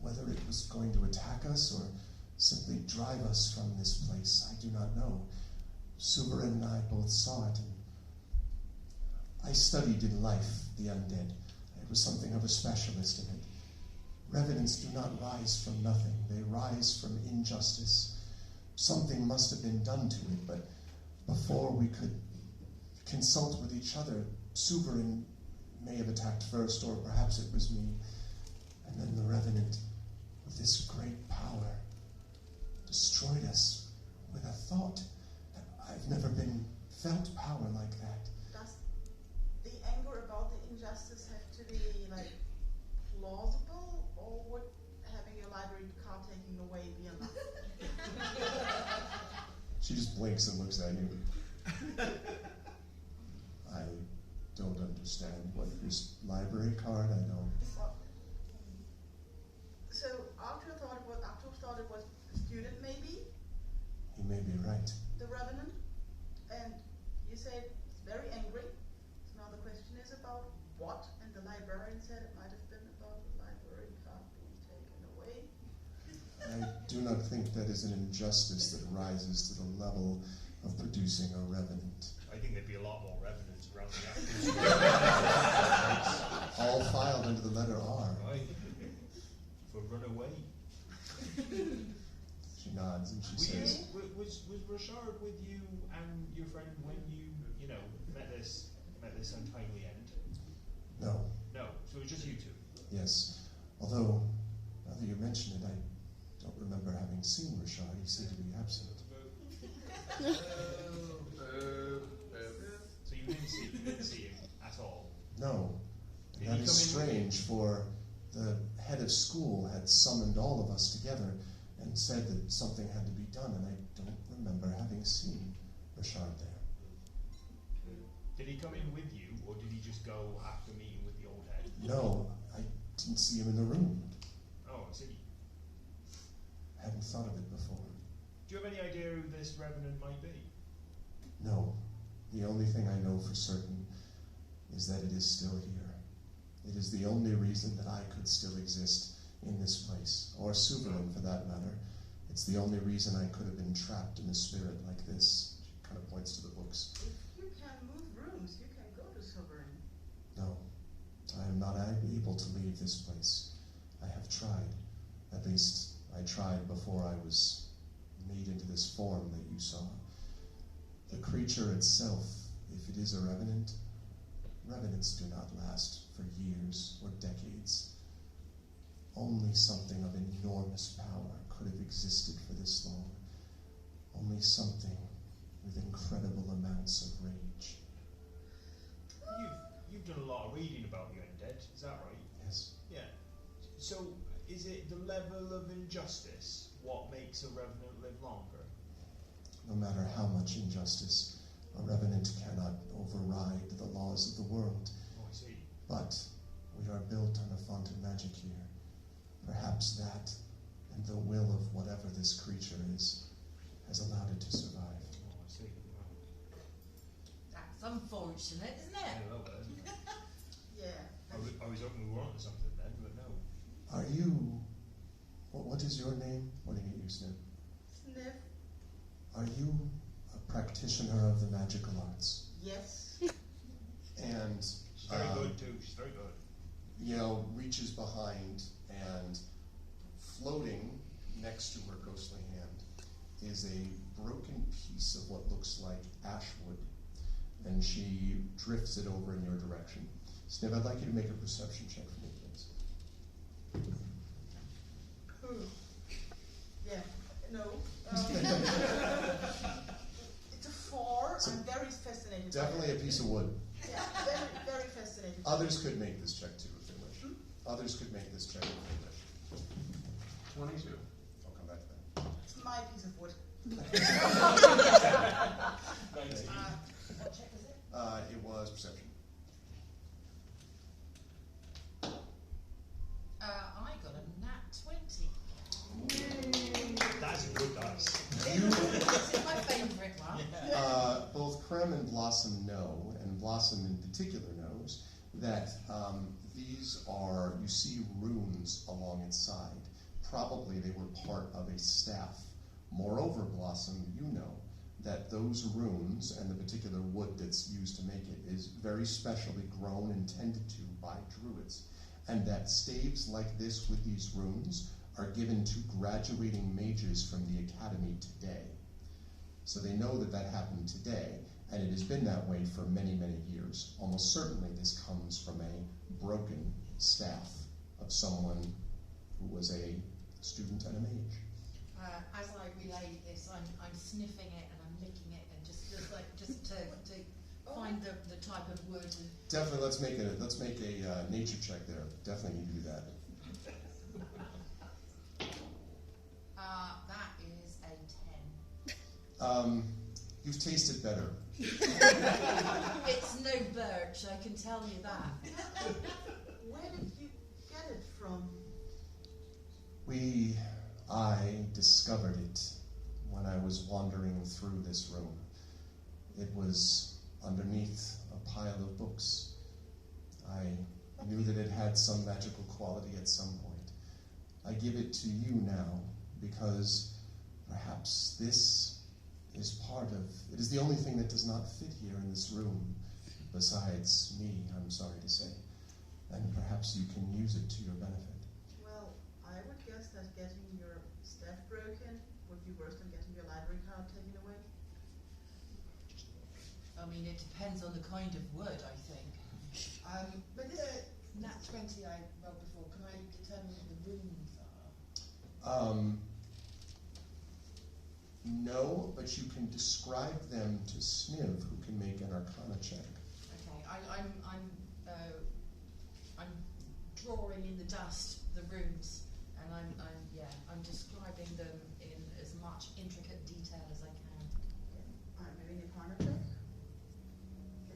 whether it was going to attack us or simply drive us from this place, I do not know. Suberin and I both saw it, and I studied in life the undead. I was something of a specialist in it. Revenants do not rise from nothing. They rise from injustice. Something must have been done to it, but before we could consult with each other, Suberin may have attacked first, or perhaps it was me. And then the Revenant, with this great power, destroyed us with a thought. I've never been felt power like that. Does the anger about the injustice have to be like plausible, or would having your library card taken away be enough? She just blinks and looks at you. I don't understand what your library card. I don't. So Arthur thought it was a student, maybe He may be right. the Revenant, and you said it's very angry. So now the question is about what? And the librarian said it might have been about the library card being taken away. I do not think that is an injustice that rises to the level of producing a Revenant. I think there'd be a lot more revenants around the after. All filed under the letter R. Right. For runaway. She nods and she says, Was Richard with you and your friend when you met this untimely end? no, No, so it was just you two. yes. Although, now that you mention it, I don't remember having seen Richard. He seemed to be absent. So you didn't see him at all? No. Did And that he is come in with strange, for the head of school had summoned all of us together and said that something had to be done, and I don't remember having seen Richard there. Did he come in with you, or did he just go after meeting with the old head? No, I didn't see him in the room. Oh, I see. I hadn't thought of it before. Do you have any idea who this Revenant might be? No. The only thing I know for certain is that it is still here. It is the only reason that I could still exist in this place, or Suverland for that matter. It's the only reason I could have been trapped in a spirit like this. She kind of points to the books. If you can move rooms, you can go to Sovereign. No, I am not able to leave this place. I have tried. At least I tried before I was made into this form that you saw. The creature itself, if it is a Revenant, Revenants do not last for years or decades. Only something of enormous power could have existed for this long. Only something with incredible amounts of rage. You've done a lot of reading about the undead, is that right? Yes. Yeah. So, is it the level of injustice what makes a Revenant live longer? No matter how much injustice, a Revenant cannot override the laws of the world. Oh, I see. But we are built on a font of magic here. Perhaps that, and the will of whatever this creature is, has allowed it to survive. Oh, I see. That's unfortunate, isn't it? Yeah, a little bit, isn't it? Yeah. I was hoping we were onto something then, but no. Are you... What is your name? Pointing at you, Sniff. Sniff. Are you a practitioner of the magical arts? Yes. And She's very good too. She's very good. Yale reaches behind, and floating next to her ghostly hand is a broken piece of what looks like ash wood, and she drifts it over in your direction. Sniv, I'd like you to make a perception check for me, please. Yeah. No. It's a 4. So I'm very fascinated. Definitely a piece of wood. Yeah, very, very fascinated. Others could make this check too if they wish. Others could make this check if they wish. 22. I'll come back to that. It's my piece of wood. 19. What check was it? It was perception. I got a nat 20. That's a good dice. This is my favourite one. Both Krem and Blossom know, and Blossom in particular knows, that these are, you see runes along its side. Probably they were part of a staff. Moreover, Blossom, you know that those runes and the particular wood that's used to make it is very specially grown and tended to by druids. And that staves like this with these runes are given to graduating mages from the academy today. So they know that that happened today, And it has been that way for many, many years. Almost certainly this comes from a broken staff of someone who was a student and a mage. As I relay this, I'm sniffing it and I'm licking it and just to find the type of wood. Definitely, let's make a nature check there. Definitely need to do that. That is a 10. You've tasted better. It's no birch, I can tell you that. Where did you get it from? I discovered it when I was wandering through this room. It was underneath a pile of books. I knew that it had some magical quality at some point. I give it to you now because perhaps this is it is the only thing that does not fit here in this room besides me, I'm sorry to say. And perhaps you can use it to your benefit. Well, I would guess that getting your staff broken would be worse than getting your library card taken away. I mean, it depends on the kind of wood, I think. But the nat 20 I rolled before, can I determine what the runes are? No, but you can describe them to Sniv, who can make an Arcana check. Okay, I'm drawing in the dust the runes, and I'm describing them in as much intricate detail as I can. I'm doing a Arcana check.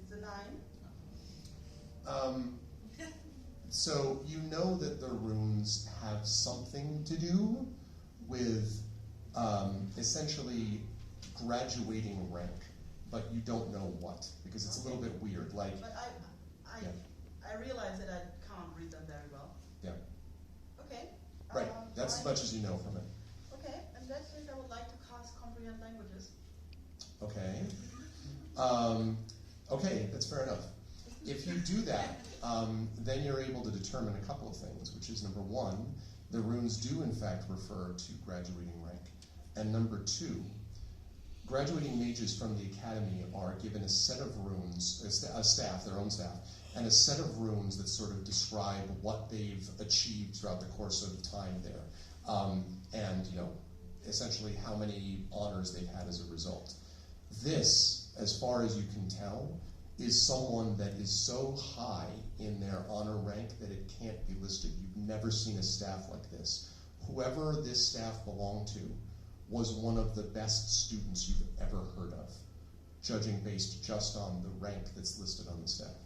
It's a 9. So you know that the runes have something to do with essentially graduating rank, but you don't know what, because it's a little bit weird. But I realize that I can't read them very well. Yeah. Okay. Right. That's as much as you know from it. Okay. In that case, I would like to cast Comprehend Languages. Okay. Okay, that's fair enough. If you do that, then you're able to determine a couple of things, which is number one, the runes do in fact refer to graduating rank. And number two, graduating mages from the academy are given a set of runes, a staff, their own staff, and a set of runes that sort of describe what they've achieved throughout the course of time there. And, essentially how many honors they've had as a result. This, as far as you can tell, is someone that is so high in their honor rank that it can't be listed. You've never seen a staff like this. Whoever this staff belonged to was one of the best students you've ever heard of, judging based just on the rank that's listed on the staff.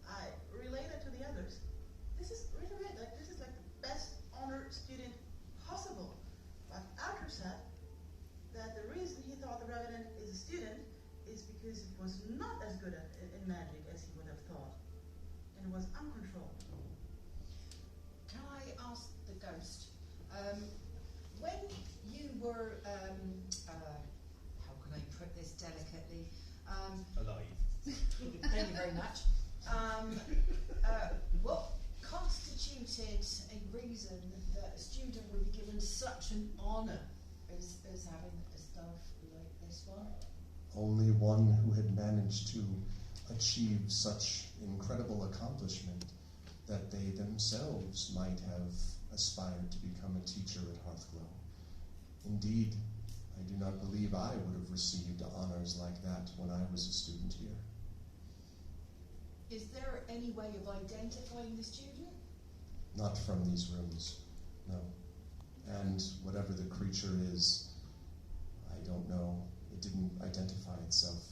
I relay that to the others. This is really great. This is like the best honor student possible. But Arthur said that the reason he thought the Revenant is a student is because it was not as good in magic as he would have thought. And it was uncontrolled. Can I ask the ghost, when you were, how can I put this delicately? Alive. Thank you very much. What constituted a reason that a student would be given such an honour as having a staff like this one? Only one who had managed to achieve such incredible accomplishment that they themselves might have aspired to become a teacher at Hearthglow. Indeed, I do not believe I would have received honors like that when I was a student here. Is there any way of identifying the student? Not from these runes, no. And whatever the creature is, I don't know. It didn't identify itself.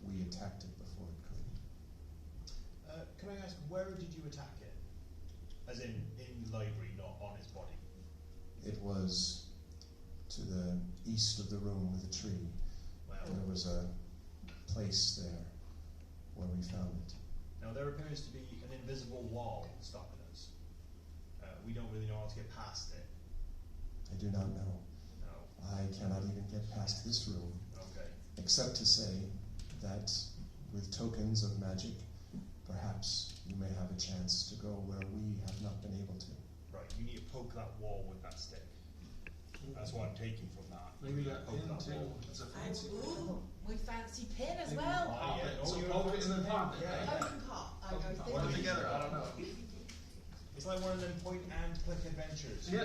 We attacked it before it could. Can I ask, where did you attack it? As in the library, not on its body? It was to the east of the room with a tree. Well, there was a place there where we found it. Now there appears to be an invisible wall stopping us. We don't really know how to get past it. I do not know. No. I cannot even get past this room. Okay. Except to say that with tokens of magic, perhaps you may have a chance to go where we have not been able to. Right, you need to poke that wall with that stick. That's what I'm taking from that. Maybe that poke that wall. it's a fancy. with fancy pin as well. Pop it. So poke it and then pop it. Open pop. I go think. Put it together. I don't know. It's like one of them point and click adventures. Yeah.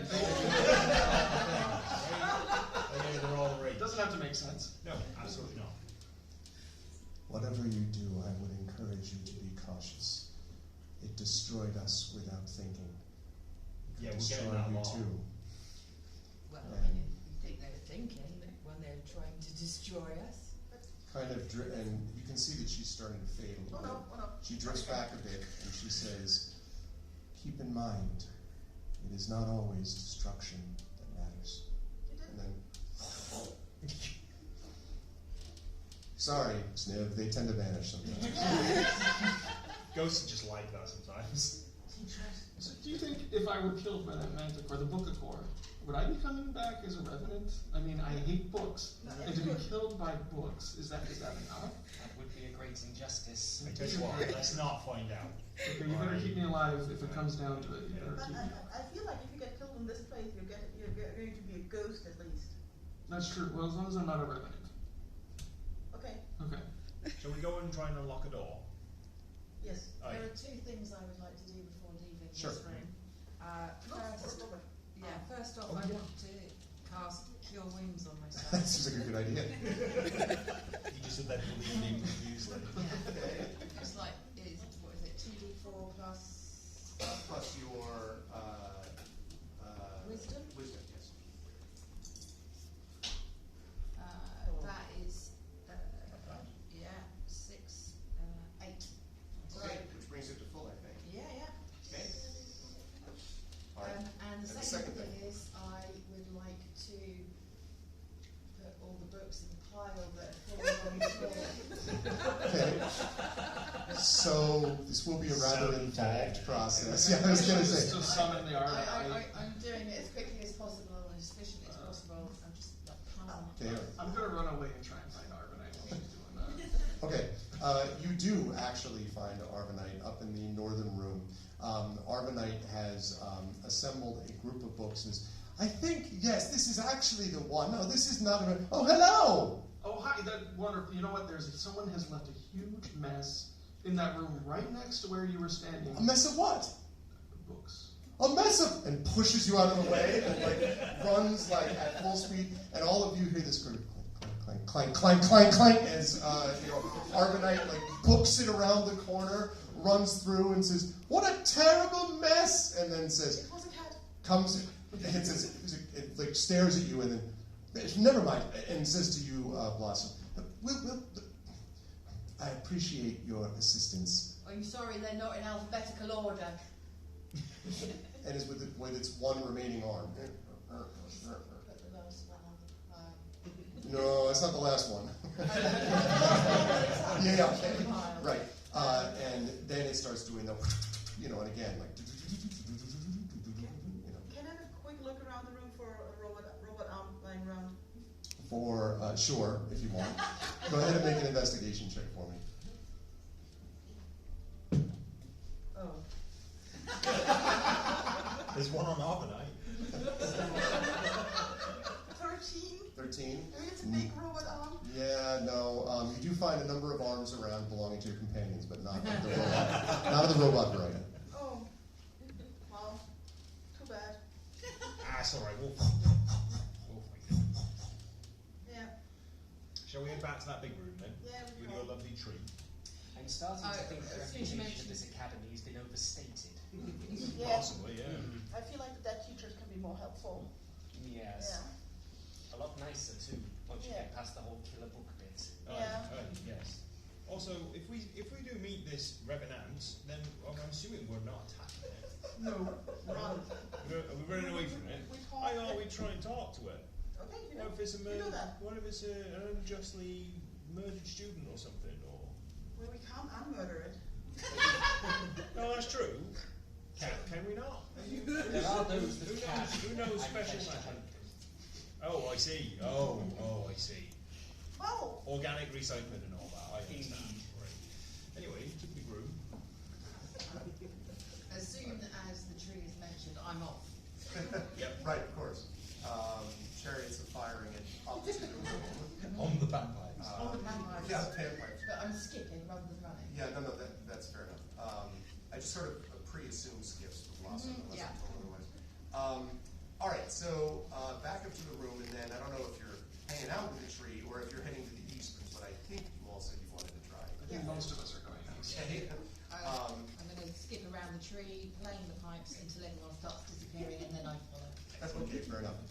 They're all right. Doesn't have to make sense. No, absolutely not. Whatever you do, I would encourage you to be cautious. It destroyed us without thinking. Yeah, we're Destroy getting that you along. too. Well, I mean, you think they were thinking when they're trying to destroy us. Kind of, and you can see that she's starting to fade a little bit. She drifts back a bit, and she says, "Keep in mind, it is not always destruction that matters." And then, sorry, Sniv, they tend to vanish sometimes. Ghosts are just like that sometimes. So do you think if I were killed by that mantic or the Book of Core, would I be coming back as a revenant? I mean, I hate books, and to be killed by books, is that enough? That would be a great injustice. I tell you what, let's not find out. Okay, you better keep me alive if it comes down to it. You better But keep me. I feel like if you get killed in this place, you're going to be a ghost at least. That's true. Well, as long as I'm not a revenant. Okay. Okay. Shall we go and try and unlock a door? Yes. There are two things I would like to do before leaving Sure. this room. First off, I want to cast Cure Wounds on myself. That seems like a good idea. You just said that name confusely. Yeah. It's like, what is it, 2d4 plus... Plus your Wisdom? Wisdom, yes. That is, 6, 8. Okay, which brings it to full, I think. Yeah. Okay. All right. And the second thing is, I would like to put all the books in the pile that fall on the floor. Okay. So this will be a rather involved process. Yeah, I was going to say. Just summon the armor. I'm doing it as quickly as possible and as efficiently as possible. I'm just like calm. Okay. I'm going to run away and try and find Arbanite while she's doing that. Okay, you do actually find Arbanite up in the northern room. Arbanite has assembled a group of books and says, "I think, yes, this is actually the one. No, this is not a... Oh, hello!" Oh, hi, that wonderful. You know what? Someone has left a huge mess in that room right next to where you were standing. A mess of what? Books. A mess of... And pushes you out of the way and runs at full speed. And all of you hear this sort of clank, clank, clank, clank, as Arbanite books it around the corner, runs through and says, "What a terrible mess!" And then says, It was a cat. comes, it says, it stares at you and then, never mind, and says to you, Blossom, I appreciate your assistance. I'm sorry, they're not in alphabetical order. And is with its one remaining arm. Put the last one on the pile. No, it's not the last one. Yeah, okay. Right. And then it starts doing the, and again, Can I have a quick look around the room for a robot arm lying around? For, sure, if you want. Go ahead and make an investigation check for me. Oh. There's one on Arbanite. 13? 13? It's a big robot arm. Yeah, no. You do find a number of arms around belonging to your companions, but not of the robot. Not of the robot variety. Oh. Well, too bad. It's all right. Yeah. Shall we head back to that big room then? Yeah, With your lovely tree. I'm starting to think the as soon as you reputation of mentioned- this academy has been overstated. Yeah. Possibly, yeah. I feel like that teachers can be more helpful. Yes. A lot nicer too, once you get past the whole killer book bit. Yes. Also, if we do meet this revenant, then I'm assuming we're not attacking it. No. Run. Are we running away from it? Why are we trying to talk to it? Okay, What if it's a do that. What if it's an unjustly murdered student or something? Or Well, we can't unmurder it. no, that's true. Can we not? There are those that can. Who knows special magic? Oh, I see. Oh, I see. Well, organic recycling and all that. I understand. Right. Anyway, to the big room. As soon as the tree is mentioned, I'm off. Yep, right, of course. Chariots of firing it up to the room. On the bagpipes. Oh, the panpipes. Yeah, panpipes. But I'm skipping rather than running. Yeah, no, that's fair enough. I just sort of pre-assume skips for Blossom, unless I'm told otherwise. All right, so back up to the room, and then I don't know if you're hanging out with the tree or if you're heading to the east, but I think you all said you wanted to try. I think most of us are going east. Okay. I'm going to skip around the tree, playing the pipes until everyone starts disappearing, and then I follow. Okay, fair enough.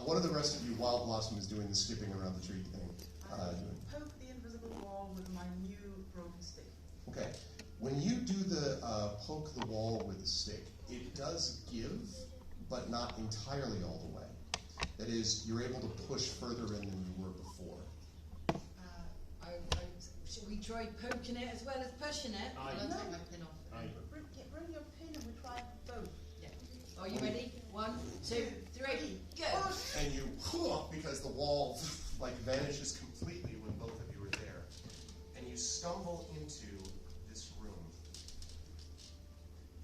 What are the rest of you while Blossom is doing the skipping around the tree thing? Doing? Poke the invisible wall with my new broken stick. Okay. When you do the poke the wall with the stick, it does give, but not entirely all the way. That is, you're able to push further in than you were before. Should we try poking it as well as pushing it? Aye. I'll take my pin off. Bring your pin and we try both. Yeah. Are you ready? 1, 2, 3, go! And you, because the wall vanishes completely when both of you are there, and you stumble into this room.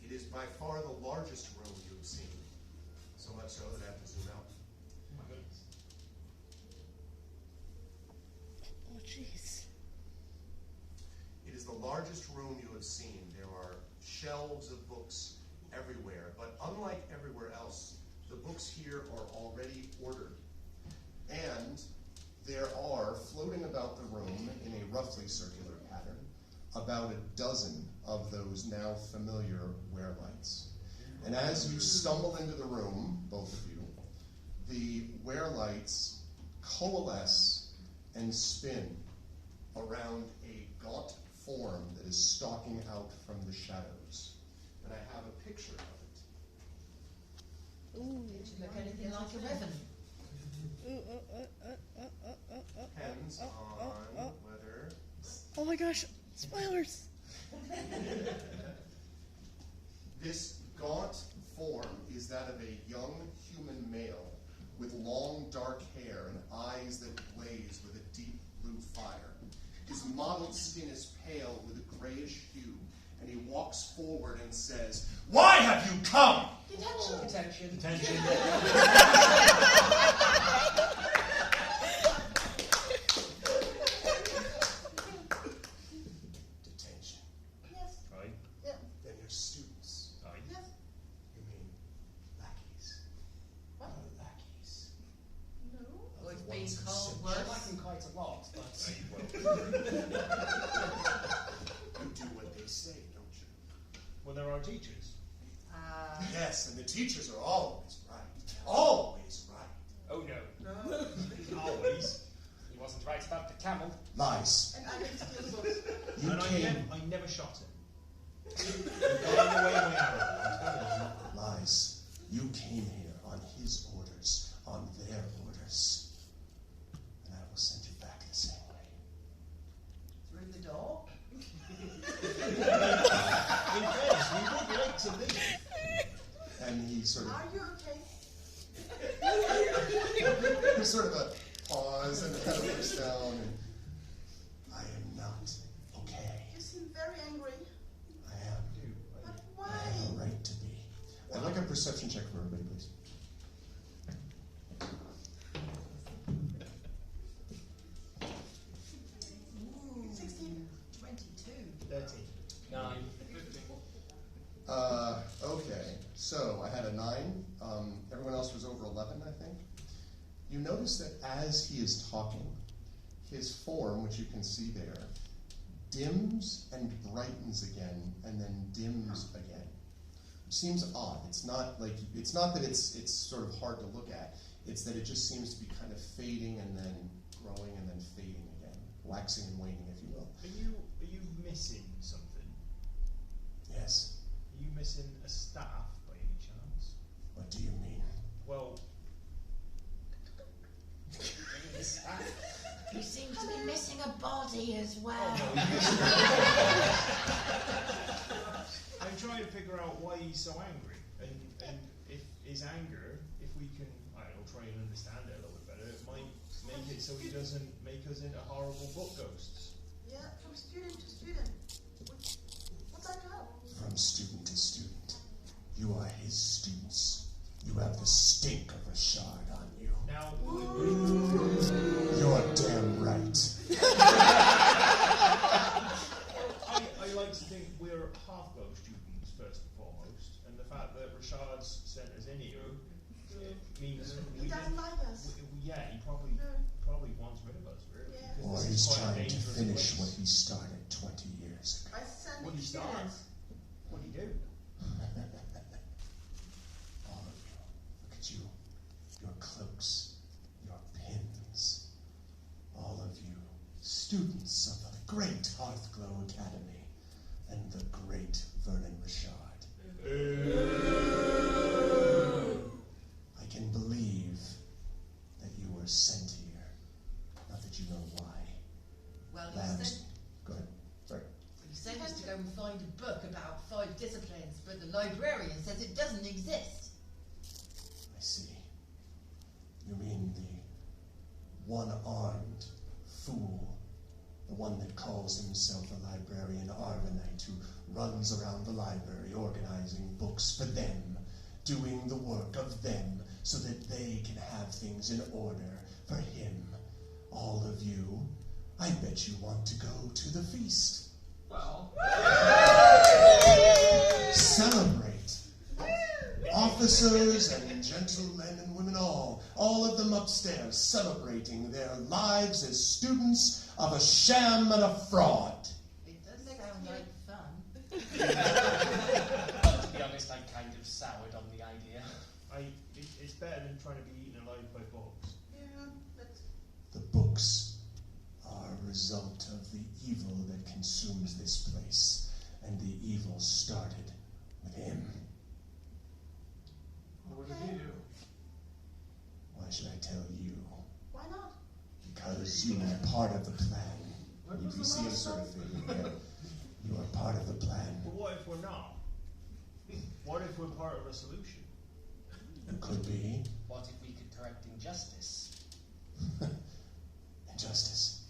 It is by far the largest room you have seen, so much so that I have to zoom out. Oh my goodness. Oh, jeez. It is the largest room you have seen. There are shelves of books everywhere, but unlike everywhere else, the books here are already ordered. And there are, floating about the room in a roughly circular pattern, about a dozen of those now familiar wear-lights. And as you stumble into the room, both of you, the wear-lights coalesce and spin around a gaunt form that is stalking out from the shadows. And I have a picture of it. Ooh. It should look anything like a revenant. Depends on whether... Oh my gosh, spoilers! This gaunt form is that of a young human male with long dark hair and eyes that blaze with a deep blue fire. His mottled skin is pale with a grayish hue, and he walks forward and says, "Why have you come?" Detention. Detention. Detention. Yes. Right. Yeah. Then you're students. Aye. Yes. You mean lackeys. What? Lackeys. No. Well, it's The being ones who called sit- worse. I like them quite a lot, but... You do what they say, don't you? Well, there are teachers. Yes, and the teachers are always right. Always right. Oh no. No. Always. He wasn't right about the camel. Lies. And I can steal books. You And came. I never shot him. He got away with my arrow. I'm telling you. Lies. You came here on his orders, on their orders. And I will send you back the same way. Through the door? In case we would like to leave. And he sort of, Are you okay? there's sort of a pause and kind of looks down. And, I am not okay. You seem very angry. I am. But I why? have a right to be. I'd like a perception check for everybody, please. Ooh, 16. 22. 13. 9. Okay, so I had a 9. Everyone else was over 11, I think. You notice that as he is talking, his form, which you can see there, dims and brightens again, and then dims again. It seems odd. It's not that it's sort of hard to look at. It's that it just seems to be kind of fading and then growing and then fading again, waxing and waning, if you will. Are you missing something? Yes. Are you missing a staff by any chance? What do you mean? Well, You seem to be missing a body as well. I'm trying to figure out why he's so angry, and if his anger, if we can, I don't know, try and understand it a little bit better, it might make it so he doesn't make us into horrible book ghosts. Yeah, from student to student. What's that about? From student to student. You are his students. You have the stink of a shard on you. Now, You're damn right. means He doesn't like us. yeah, he probably wants rid of us, really. Yeah. because Or this is he's quite a trying to dangerous finish place. what he started 20 years ago. I send What do you start? students. What do you do? All of you, look at you. Your cloaks, your pins. All of you, students of the great Hearthglow Academy and the great Vernon Richard. I can believe that you were sent here. Not that you know why. Well, Labs. Go ahead. Sorry. you sent us to go and find a book about 5 disciplines, but the librarian says it doesn't exist. I see. You mean the one-armed fool, the one that calls himself a librarian Arvanite, who runs around the library organizing books for them, doing the work of them so that they can have things in order for him. All of you, I bet you want to go to the feast. Well, Celebrate. Officers and gentlemen and women all of them upstairs, celebrating their lives as students of a sham and a fraud. It does sound like fun. To be honest, I'm kind of soured on the idea. It's better than trying to be eaten alive by bugs. Yeah, but The books are a result of the evil that consumes this place, and the evil started with him. what did he do? Why should I tell you? why not? Because you are part of the plan. What You was can the see him last sort of one? thing. Yeah. You are part of the plan. But what if we're not? What if we're part of a solution? You could be What if we could correct injustice? injustice.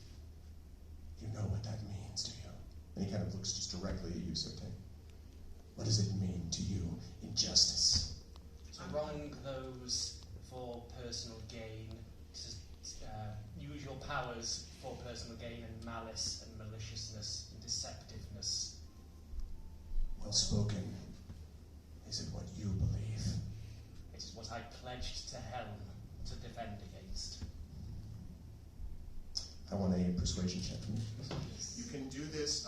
You know what that means, do you? And he kind of looks just directly at you, Sertain. What does it mean to you, injustice? To wrong those for personal gain, to use your powers for personal gain, and malice and maliciousness and deceptiveness. Well spoken. Is it what you believe? It is what I pledged to Helm to defend against. I want a persuasion check from you. You can do this.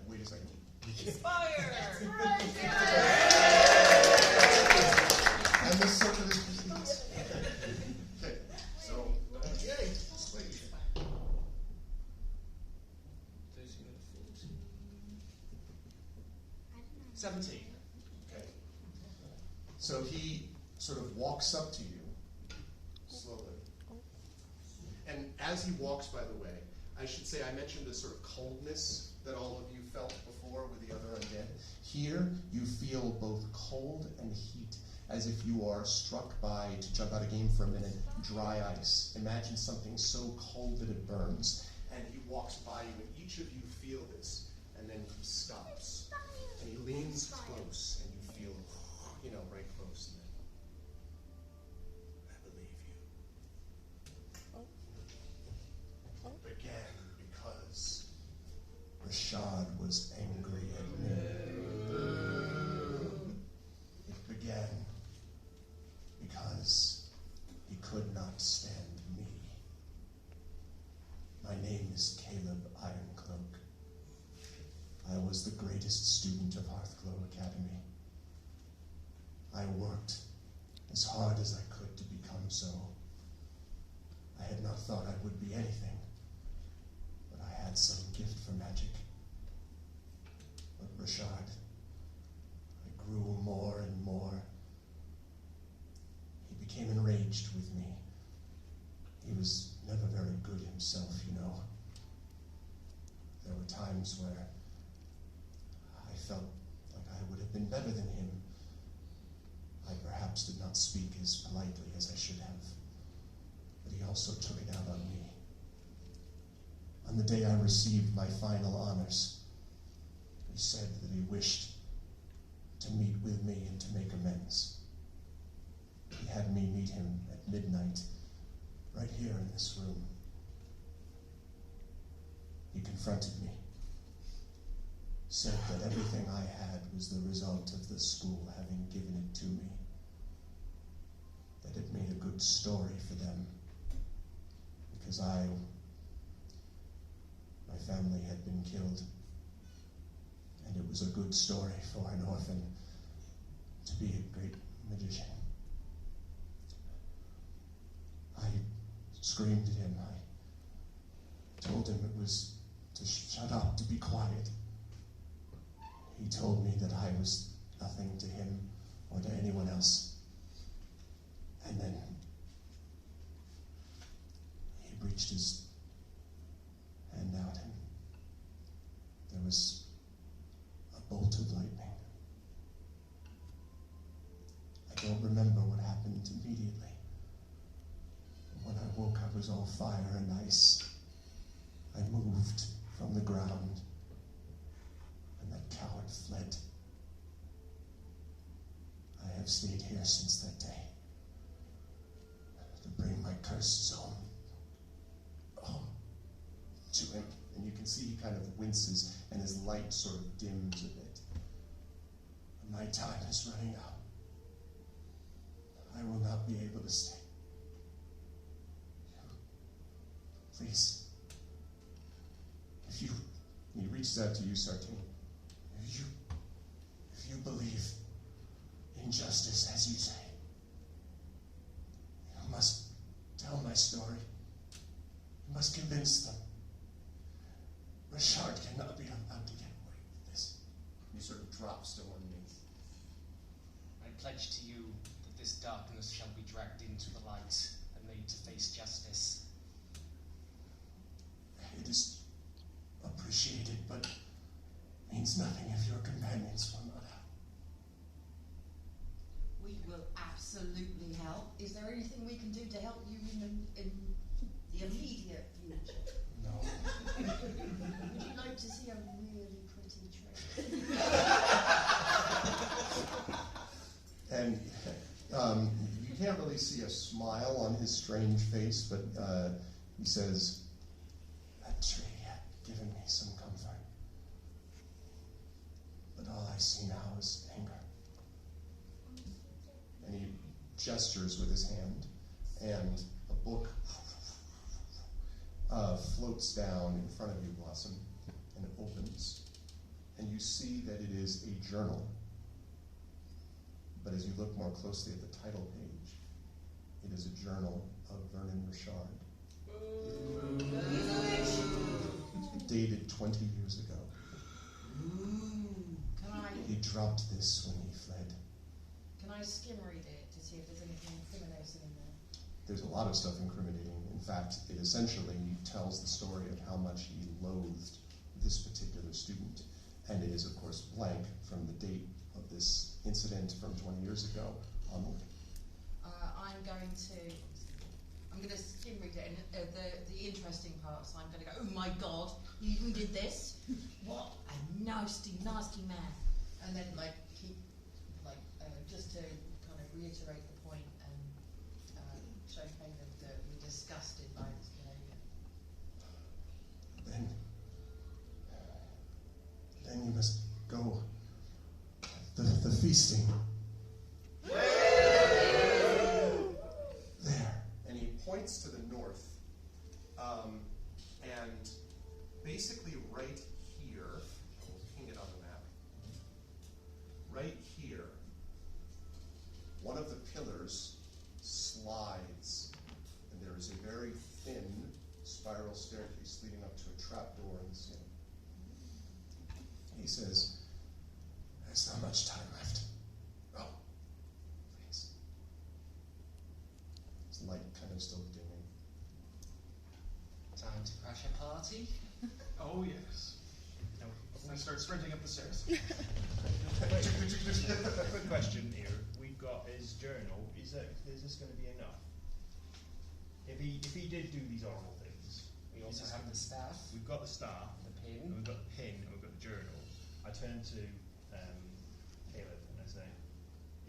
Wait a second. Inspire! And the circle is complete. Okay, so yay, persuasion. 17. Okay. So he sort of walks up to you slowly. And as he walks, by the way, I should say I mentioned the sort of coldness that all of you felt before with the other undead. Here, you feel both cold and heat, as if you are struck by, to jump out of game for a minute, dry ice. Imagine something so cold that it burns. And he walks by you, and each of you feel this. And then he stops. And he leans close, and you feel, right close. And then, I believe you. Again, because Rashad was angry at me. It began because he could not stand me. My name is Caleb Ironcloak. I was the greatest student of Hearthglow Academy. I worked as hard as I could to become so. I had not thought I would be anything, but I had some gift for magic. But Rashad, I grew more and more. He became enraged with me. He was never very good himself, There were times where I felt like I would have been better than him. I perhaps did not speak as politely as I should have, but he also took it out on me. On the day I received my final honors, he said that he wished to meet with me and to make amends. He had me meet him at midnight, right here in this room. He confronted me, said that everything I had was the result of the school having given it to me, that it made a good story for them, because my family had been killed, and it was a good story for an orphan to be a great magician. I screamed at him. I told him it was to shut up, to be quiet. He told me that I was nothing to him or to anyone else. And then he reached his hand out, and there was a bolt of lightning. I don't remember what happened immediately. When I woke, I was all fire and ice. I moved from the ground, and that coward fled. I have stayed here since that day to bring my cursed zone to him. And you can see he kind of winces, and his light sort of dims a bit. My time is running out. I will not be able to stay. Please. He reaches out to you, Sartain. If you believe in justice, as you say, you must tell my story. You must convince them. Richard cannot be allowed to get away with this. He sort of drops to one knee. I pledge to you that this darkness shall be dragged into the light and made to face justice. It is appreciated, but means nothing if your companions will not help. We will absolutely help. Is there anything we can do to help you in the immediate future? No. Would you like to see a really pretty trick? And you can't really see a smile on his strange face, but he says, that tree had given me some comfort. But all I see now is anger. And he gestures with his hand, and a book floats down in front of you, Blossom, and it opens. And you see that it is a journal. But as you look more closely at the title page, it is a journal of Vernon Richard. Dated 20 years ago. He dropped this when he fled. Can I skim read it to see if there's anything incriminating in there? There's a lot of stuff incriminating. In fact, it essentially tells the story of how much he loathed this particular student. And it is, of course, blank from the date of this incident from 20 years ago onward. I'm going to skim read it, and the interesting parts, I'm going to go, oh my God, you even did this? What a nasty, nasty man. And then, just to kind of reiterate the point and show Caleb that we're disgusted by this behaviour. Then you must go. The feasting. There. And he points to the north, and basically right here, we'll ping it on the map, right here, one of the pillars slides, and there is a very thin spiral staircase leading up to a trapdoor in the ceiling. He says, there's not much time left. Oh, please. His light kind of still dimming. Time to crash a party? Oh, yes. I start sprinting up the stairs. Quick question here. We've got his journal. Is this going to be enough? If he did do these horrible things, We also have the staff, we've got the staff, the pin. and we've got the pin, and we've got the journal. I turn to Caleb and I say,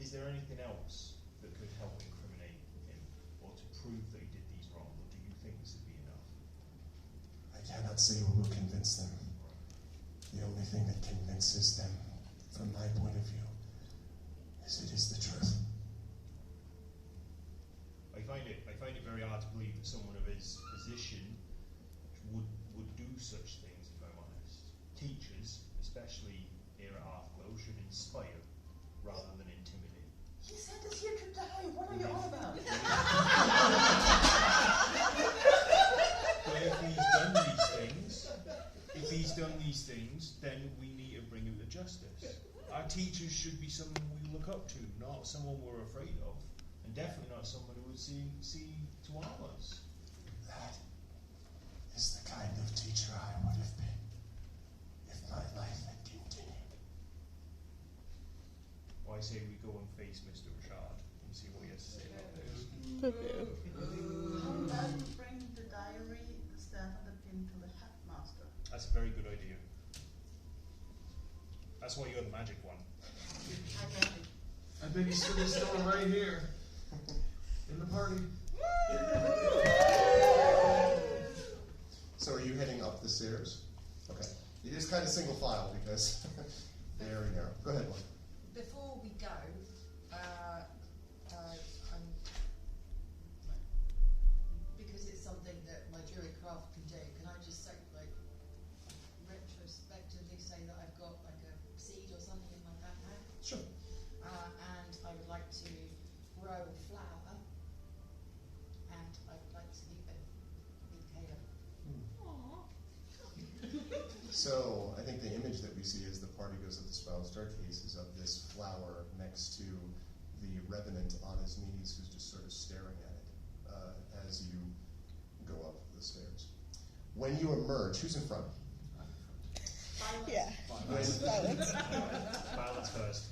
is there anything else that could help incriminate him, or to prove that he did these wrong, or do you think this would be enough? I cannot say what will convince them. The only thing that convinces them, from my point of view, is it is the truth. I find it very hard to believe that someone of his position would do such things, if I'm honest. Teachers, especially here at Hearthglow, should inspire rather than intimidate. He sent us here to die. What are you on about? But if he's done these things, then we need to bring him to justice. Our teachers should be someone we look up to, not someone we're afraid of, and definitely not someone who would see to harm us. That is the kind of teacher I would have been if my life had continued. Well, I say we go and face Mr. Richard and see what he has to say about this. How about you bring the diary, the staff, and the pin to the headmaster? That's a very good idea. That's why you're the magic one. I bet he's still right here in the party. So are you heading up the stairs? Okay. It is kind of single file because very narrow. Go ahead, Lauren. Before we go, because it's something that my Druid craft can do, can I just say, like, retrospectively say that I've got like a seed or something in my backpack? Sure. And I would like to grow a flower, and I would like to leave it with Caleb. So I think the image that we see as the party goes up the spiral staircase is of this flower next to the revenant on his knees who's just sort of staring at it as you go up the stairs. When you emerge, who's in front? Yeah. Violence. Violence first.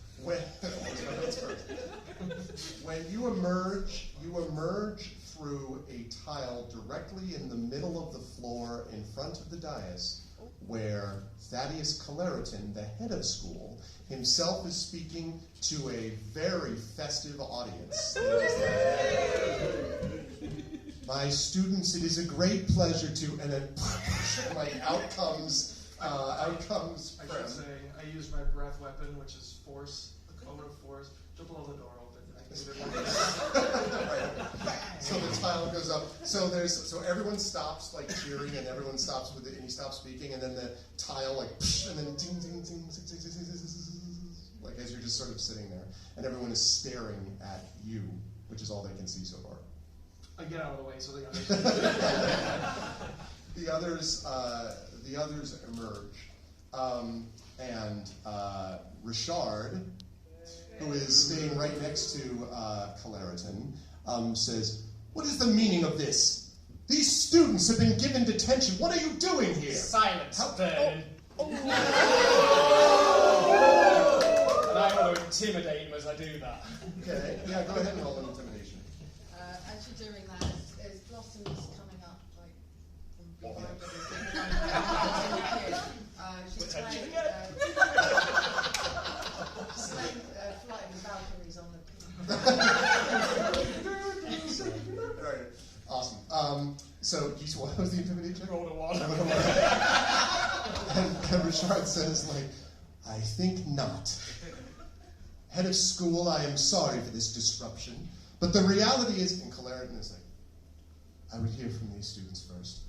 When you emerge through a tile directly in the middle of the floor in front of the dais, where Thaddeus Caleriton, the head of school, himself is speaking to a very festive audience. My students, it is a great pleasure to, and then like out comes I should say, I use my breath weapon, which is force, the cone of force, to blow the door open. So the tile goes up. So everyone stops like cheering, and everyone stops with it, and he stops speaking, and then the tile like, and then ding ding ding, like as you're just sort of sitting there, and everyone is staring at you, which is all they can see so far. I get out of the way so they The others emerge, and Richard, who is staying right next to Caleriton, says, "What is the meaning of this? These students have been given detention. What are you doing here?" Silence, Vernon. Oh. And I want to intimidate him as I do that. Okay, yeah, go ahead and roll an intimidation. As you're doing that, as Blossom is coming up, like, from behind she's playing flight of the Valkyries on the All right, awesome. So, what was the intimidation? Roll a one. And Richard says, like, "I think not. Head of school, I am sorry for this disruption, but the reality is," and Caleriton is like, "I would hear from these students first.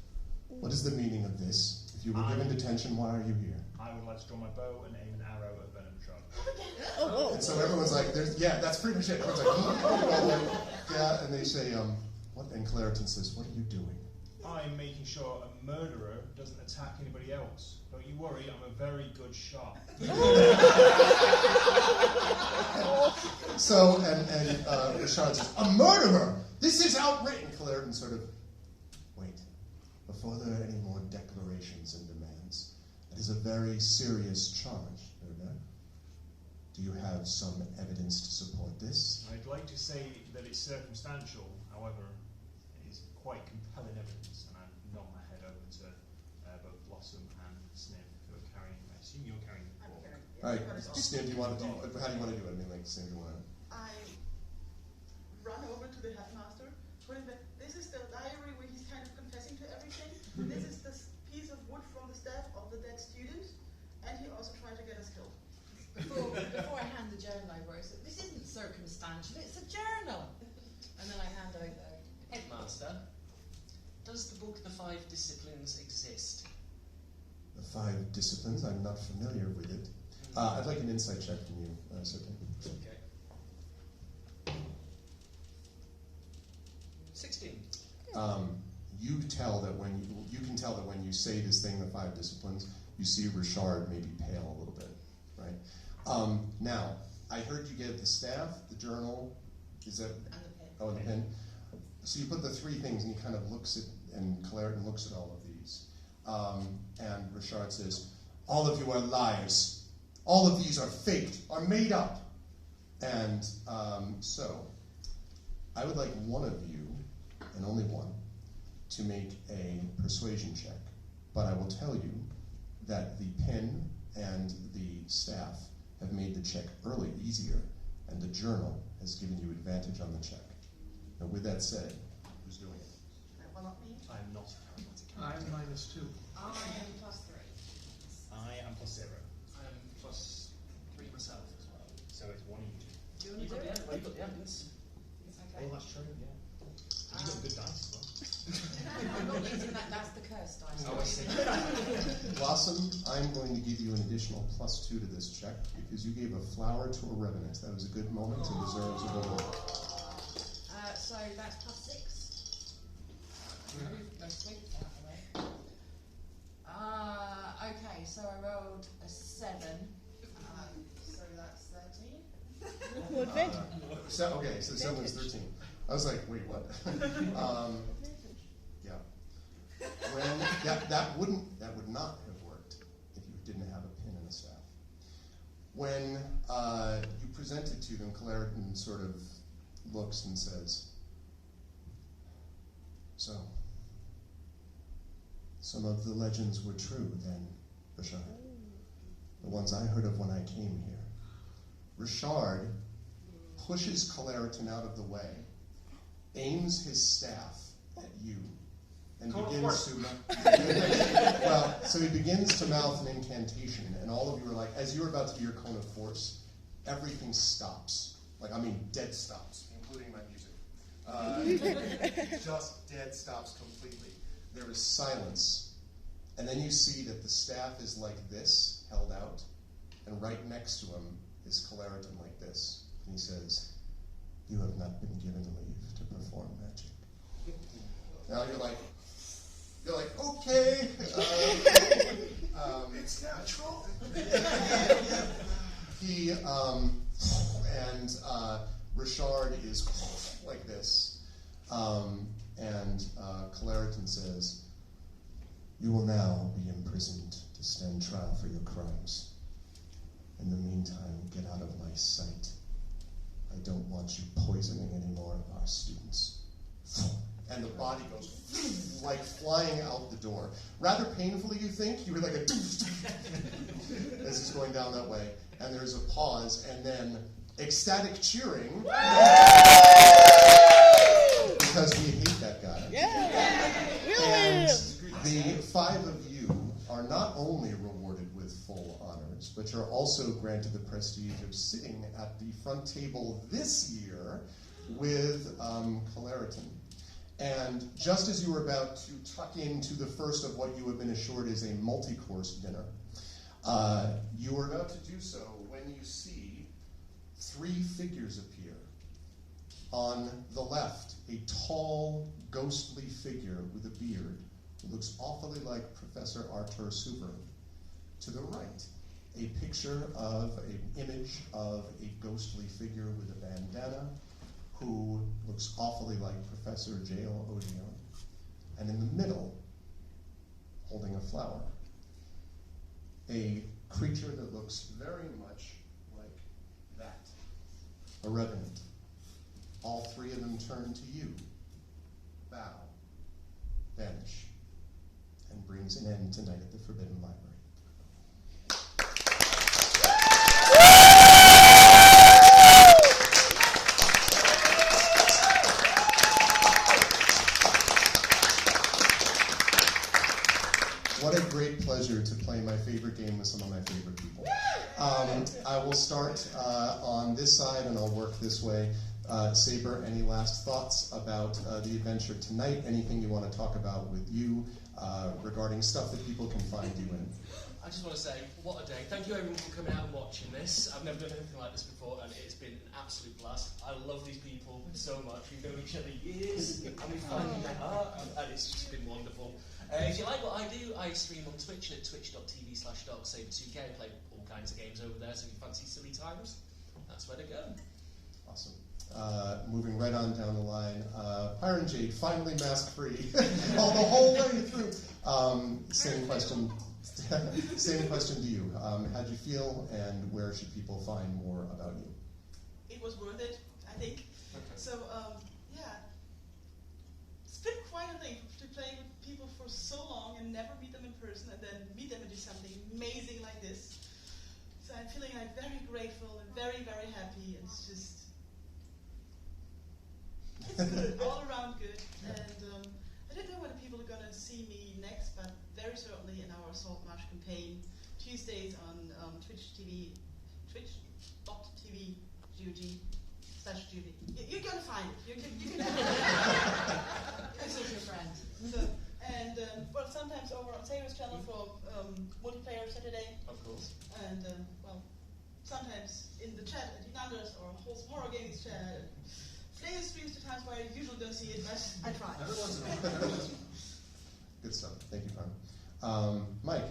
What is the meaning of this? If you were given detention, why are you here?" I would like to draw my bow and aim an arrow at Venom Richard. And so everyone's like, that's pretty much it. Everyone's like, yeah, and they say, what? And Caleriton says, "What are you doing?" I'm making sure a murderer doesn't attack anybody else. Don't you worry, I'm a very good shot. So, and Richard says, "A murderer! This is outrageous!" And Caleriton sort of, "Wait, before there are any more declarations and demands, it is a very serious charge, Erda. Do you have some evidence to support this?" I'd like to say that it's circumstantial, however, it is quite compelling evidence, and I nod my head over to both Blossom and Sniv, who are carrying, I assume you're carrying the book. All right, Sniv, how do you want to do it? I mean, like, Sniv, do you want to? I run over to the headmaster, put him back. This is the diary where he's kind of confessing to everything. This is this piece of wood from the staff of the dead student, and he also tried to get us killed. Before I hand the journal over, I said, "This isn't circumstantial, it's a journal." And then I hand over Master. Does the book The 5 Disciplines exist? The 5 disciplines, I'm not familiar with it. I'd like an insight check from you, certainly. Okay. 16. You can tell that when you say this thing, the 5 disciplines, you see Richard maybe pale a little bit, right? Now, I heard you get the staff, the journal, is that? And the pen. Oh, and the pen. So you put the 3 things, and he kind of looks at, and Claritin looks at all of these. And Richard says, all of you are liars. All of these are faked, are made up. And so, I would like one of you, and only one, to make a persuasion check. But I will tell you that the pen and the staff have made the check easier, and the journal has given you advantage on the check. Now, with that said, who's doing it? That will not me. I'm not a pragmatic. I'm -2. I'm +3. I am +0. I'm +3 myself as well. So it's one each. Do you want to do it? Well, you've got the evidence. Okay. Oh, that's true, yeah. You've got good dice as well. I'm not using that, that's the curse dice. Oh, I see. Blossom, I'm going to give you an additional +2 to this check because you gave a flower to a revenant. That was a good moment and deserves a reward. So that's +6. Those sweets out of the way. Okay, so I rolled a 7. So that's 13. Well, advantage. Okay, so 7 is 13. I was like, wait, what? Yeah. That would not have worked if you didn't have a pin and a staff. When you present it to them, Claritin sort of looks and says, so, some of the legends were true then, Richard. The ones I heard of when I came here. Richard pushes Claritin out of the way, aims his staff at you, and begins to so he begins to mouth an incantation, and all of you are like, as you're about to do your cone of force, everything stops. Like, I mean, dead stops, including my music. Just dead stops completely. There is silence, and then you see that the staff is like this, held out, and right next to him is Claritin like this. And he says, you have not been given leave to perform magic. Now you're like, okay. It's natural. Richard is like this. Claritin says, you will now be imprisoned to stand trial for your crimes. In the meantime, get out of my sight. I don't want you poisoning any more of our students. And the body goes like flying out the door. Rather painfully, you think? You were like a as he's going down that way. And there's a pause, and then ecstatic cheering. Because we hate that guy. And the 5 of you are not only rewarded with full honors, but you're also granted the prestige of sitting at the front table this year with Claritin. And just as you were about to tuck into the first of what you have been assured is a multi-course dinner, you are about to do so when you see 3 figures appear. On the left, a tall, ghostly figure with a beard who looks awfully like Professor Arthur Subaru. To the right, a picture of an image of a ghostly figure with a bandana who looks awfully like Professor J.L. Odeon. And in the middle, holding a flower, a creature that looks very much like that, a revenant. All 3 of them turn to you, bow, vanish, and brings an end tonight at the Forbidden Library. What a great pleasure to play my favorite game with some of my favorite people. I will start on this side and I'll work this way. Saber, any last thoughts about the adventure tonight? Anything you want to talk about with you regarding stuff that people can find you in? I just want to say, what a day. Thank you everyone for coming out and watching this. I've never done anything like this before, and it's been an absolute blast. I love these people so much. We've known each other years, and we finally met up, and it's just been wonderful. If you like what I do, I stream on Twitch at twitch.tv/darksaber2k. I play all kinds of games over there, so if you fancy silly times, that's where to go. Awesome. Moving right on down the line, Pyron Jade, finally mask-free, the whole way through. Same question to you. How'd you feel, and where should people find more about you? It was worth it, I think. So, yeah. It's been quite a thing to play with people for so long and never meet them in person, and then meet them and do something amazing like this. So I'm feeling like very grateful and very, very happy. It's just, it's good, all around good. And I don't know when people are going to see me next, but very certainly in our Assault March campaign, Tuesdays on twitch.tv, GOG/GOG. You're going to find it. You can This is your friend. So, and, well, sometimes over on Saber's channel for multiplayer Saturday. Of course. And, well, sometimes in the chat at Inanders or Wholesome Horror Gaming's chat. Flair streams to times where I usually don't see it, but I try. Good stuff. Thank you, Pyron. Mike,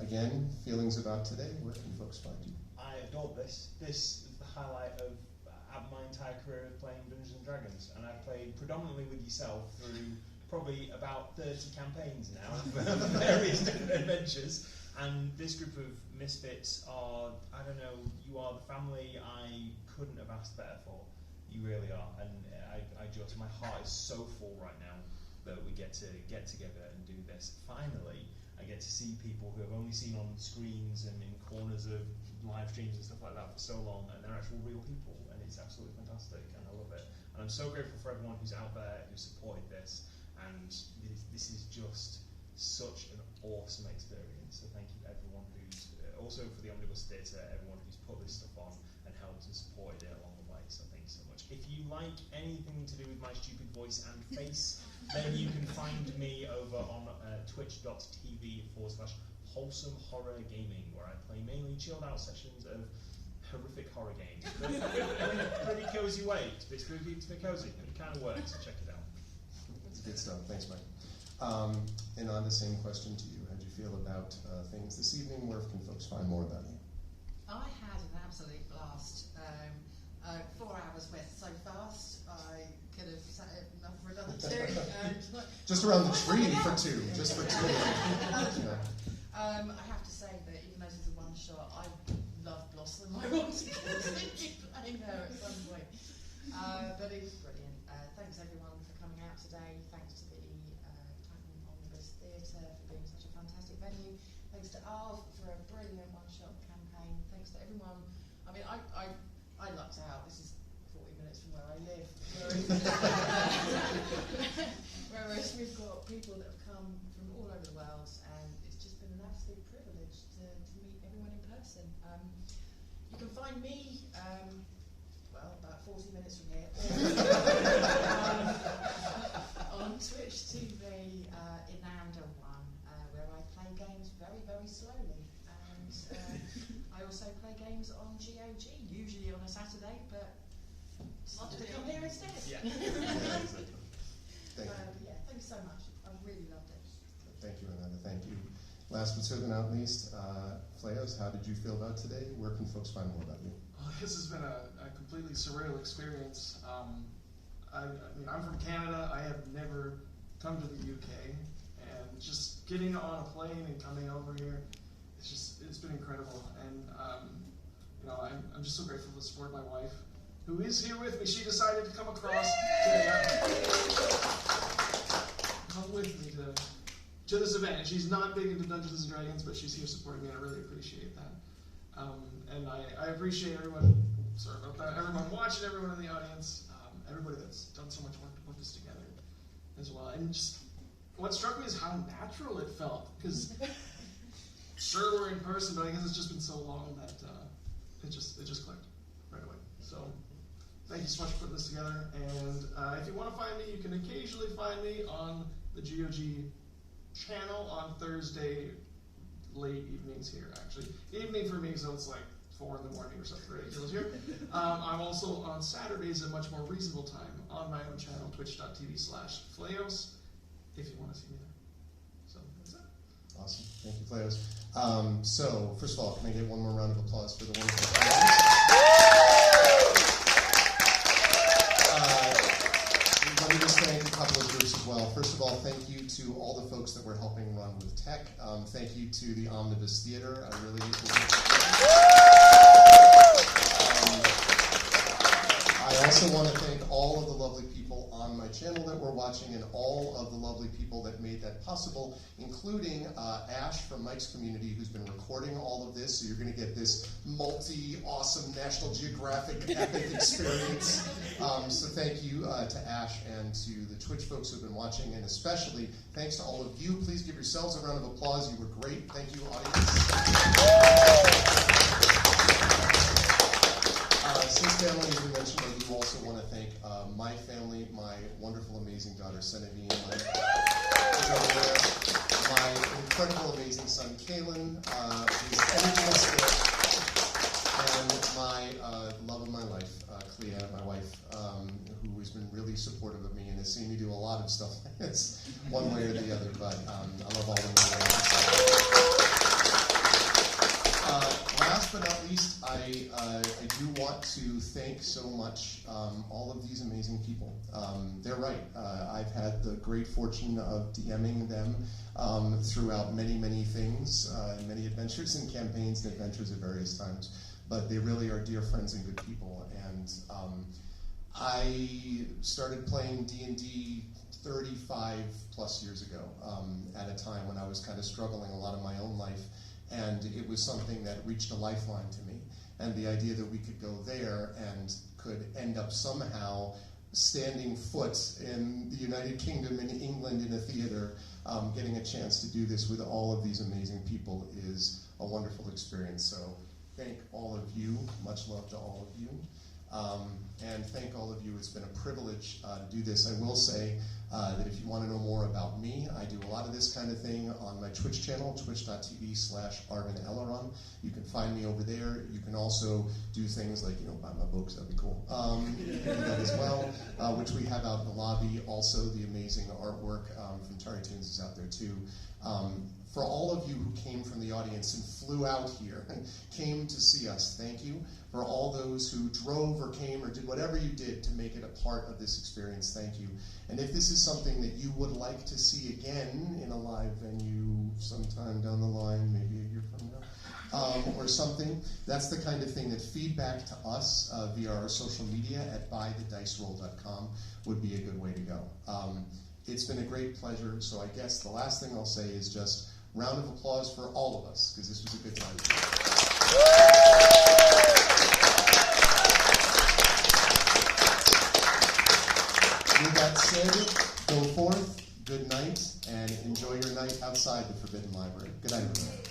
again, feelings about today. Where can folks find you? I adored this. This is the highlight of my entire career of playing Dungeons and Dragons, and I've played predominantly with yourself through probably about 30 campaigns now, various different adventures. And this group of misfits are, I don't know, you are the family I couldn't have asked better for. You really are, and my heart is so full right now that we get to get together and do this. Finally, I get to see people who I've only seen on screens and in corners of live streams and stuff like that for so long, and they're actual real people, and it's absolutely fantastic, and I love it. And I'm so grateful for everyone who's out there who supported this, and this is just such an awesome experience. So thank you to everyone who's, also for the Omnibus Theatre, everyone who's put this stuff on and helped and supported it along the way, so thank you so much. If you like anything to do with my stupid voice and face, then you can find me over on twitch.tv/wholesome horror gaming, where I play mainly chilled out sessions of horrific horror games. But in a pretty cozy way. It's a bit spooky, it's a bit cozy, but it kind of works, so check it out. That's good stuff. Thanks, Mike. And on the same question to you, how do you feel about things this evening? Where can folks find more about you? I had an absolute blast. 4 hours went so fast, I could have sat it enough for another 2. Just around the tree for 2, just for 2. Yeah. I have to say that even though this is a one shot, I love Blossom. I want to continue playing her at some point. But it was brilliant. Thanks everyone for coming out today. Thanks to the Omnibus Theatre for being such a fantastic venue. Thanks to Arv for a brilliant one-shot campaign. Thanks to everyone. I mean, I lucked out. This is 40 minutes from where I live. Whereas we've got people that have come from all over the world, and it's just been an absolute privilege to meet everyone in person. You can find me, about 40 minutes from here, on Twitch TV Inanda1, where I play games very, very slowly. And I also play games on GOG, usually on a Saturday, but not to come here instead. Yeah. Thanks so much. I really loved it. Thank you, Ananda. Thank you. Last but certainly not least, Fleos, how did you feel about today? Where can folks find more about you? This has been a completely surreal experience. I mean, I'm from Canada. I have never come to the UK, and just getting on a plane and coming over here, it's been incredible. And I'm just so grateful to support my wife, who is here with me. She decided to come across come with me to this event. And she's not big into Dungeons and Dragons, but she's here supporting me, and I really appreciate that. And I appreciate everyone. Sorry about that. Everyone watching, everyone in the audience, everybody that's done so much work to put this together as well. And just what struck me is how natural it felt. Because sure, we're in person, but I guess it's just been so long that it just clicked right away. So thank you so much for putting this together. And if you want to find me, you can occasionally find me on the GOG channel on Thursday late evenings here, actually. Evening for me, so it's like 4 in the morning or something ridiculous here. I'm also on Saturdays at a much more reasonable time on my own channel, twitch.tv/Fleos, if you want to see me there. So that's it. Awesome. Thank you, Fleos. So, first of all, can I get one more round of applause for the wonderful Let me just thank a couple of groups as well. First of all, thank you to all the folks that were helping run with tech. Thank you to the Omnibus Theatre. I really I also want to thank all of the lovely people on my channel that were watching and all of the lovely people that made that possible, including Ash from Mike's Community, who's been recording all of this, so you're going to get this multi-awesome National Geographic epic experience. So thank you to Ash and to the Twitch folks who've been watching, and especially thanks to all of you. Please give yourselves a round of applause. You were great. Thank you, audience. Since family has been mentioned, I do also want to thank my family, my wonderful, amazing daughter, Senevine, my incredible, amazing son, Kalen, who's energetic, and my love of my life, Clea, my wife, who has been really supportive of me and has seen me do a lot of stuff like this, one way or the other, but I love all of them. Last but not least, I do want to thank so much all of these amazing people. They're right. I've had the great fortune of DMing them throughout many, many things, many adventures and campaigns and adventures at various times. But they really are dear friends and good people. And I started playing D&D 35 plus years ago at a time when I was kind of struggling a lot in my own life. And it was something that reached a lifeline to me. And the idea that we could go there and could end up somehow standing foot in the United Kingdom, in England, in a theater, getting a chance to do this with all of these amazing people is a wonderful experience. So thank all of you. Much love to all of you. And thank all of you. It's been a privilege to do this. I will say that if you want to know more about me, I do a lot of this kind of thing on my Twitch channel, twitch.tv/ArvinElleron. You can find me over there. You can also do things like, buy my books, that'd be cool. You can do that as well, which we have out in the lobby. Also, the amazing artwork from Tari Toons is out there too. For all of you who came from the audience and flew out here and came to see us, thank you. For all those who drove or came or did whatever you did to make it a part of this experience, thank you. And if this is something that you would like to see again in a live venue sometime down the line, maybe a year from now, or something, that's the kind of thing that feedback to us via our social media at buythediceroll.com would be a good way to go. It's been a great pleasure, so I guess the last thing I'll say is just round of applause for all of us, because this was a good time. With that said, go forth, good night, and enjoy your night outside the Forbidden Library. Good night, everyone.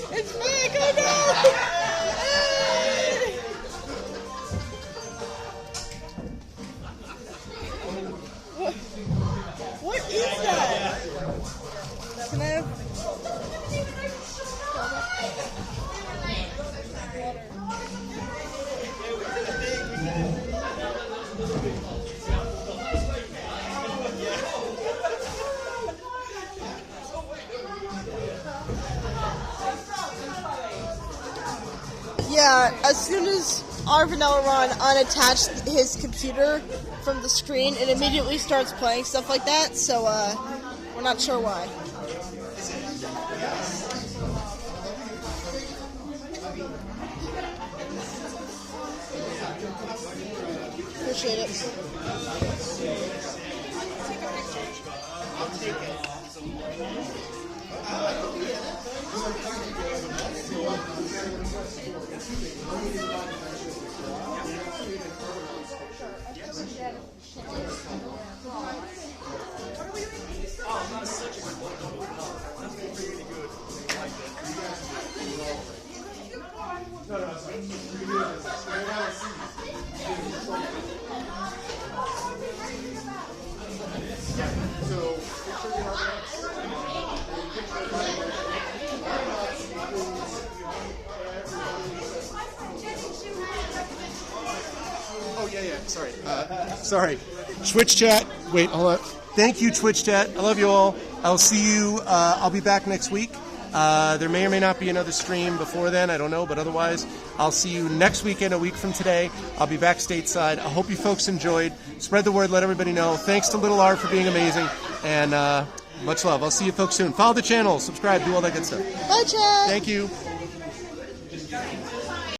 It's me, go go! What is that? Can I have water? as soon as Arvanelron unattached his computer from the screen, it immediately starts playing stuff like that, so we're not sure why. Appreciate it. I'll take it. Oh, yeah, sorry. Sorry. Twitch chat. Wait, hold on. Thank you, Twitch chat. I love you all. I'll see you. I'll be back next week. There may or may not be another stream before then. I don't know. But otherwise, I'll see you next weekend, a week from today. I'll be back stateside. I hope you folks enjoyed. Spread the word. Let everybody know. Thanks to Little R for being amazing. And much love. I'll see you folks soon. Follow the channel. Subscribe. Do all that good stuff. Bye, chat. Thank you.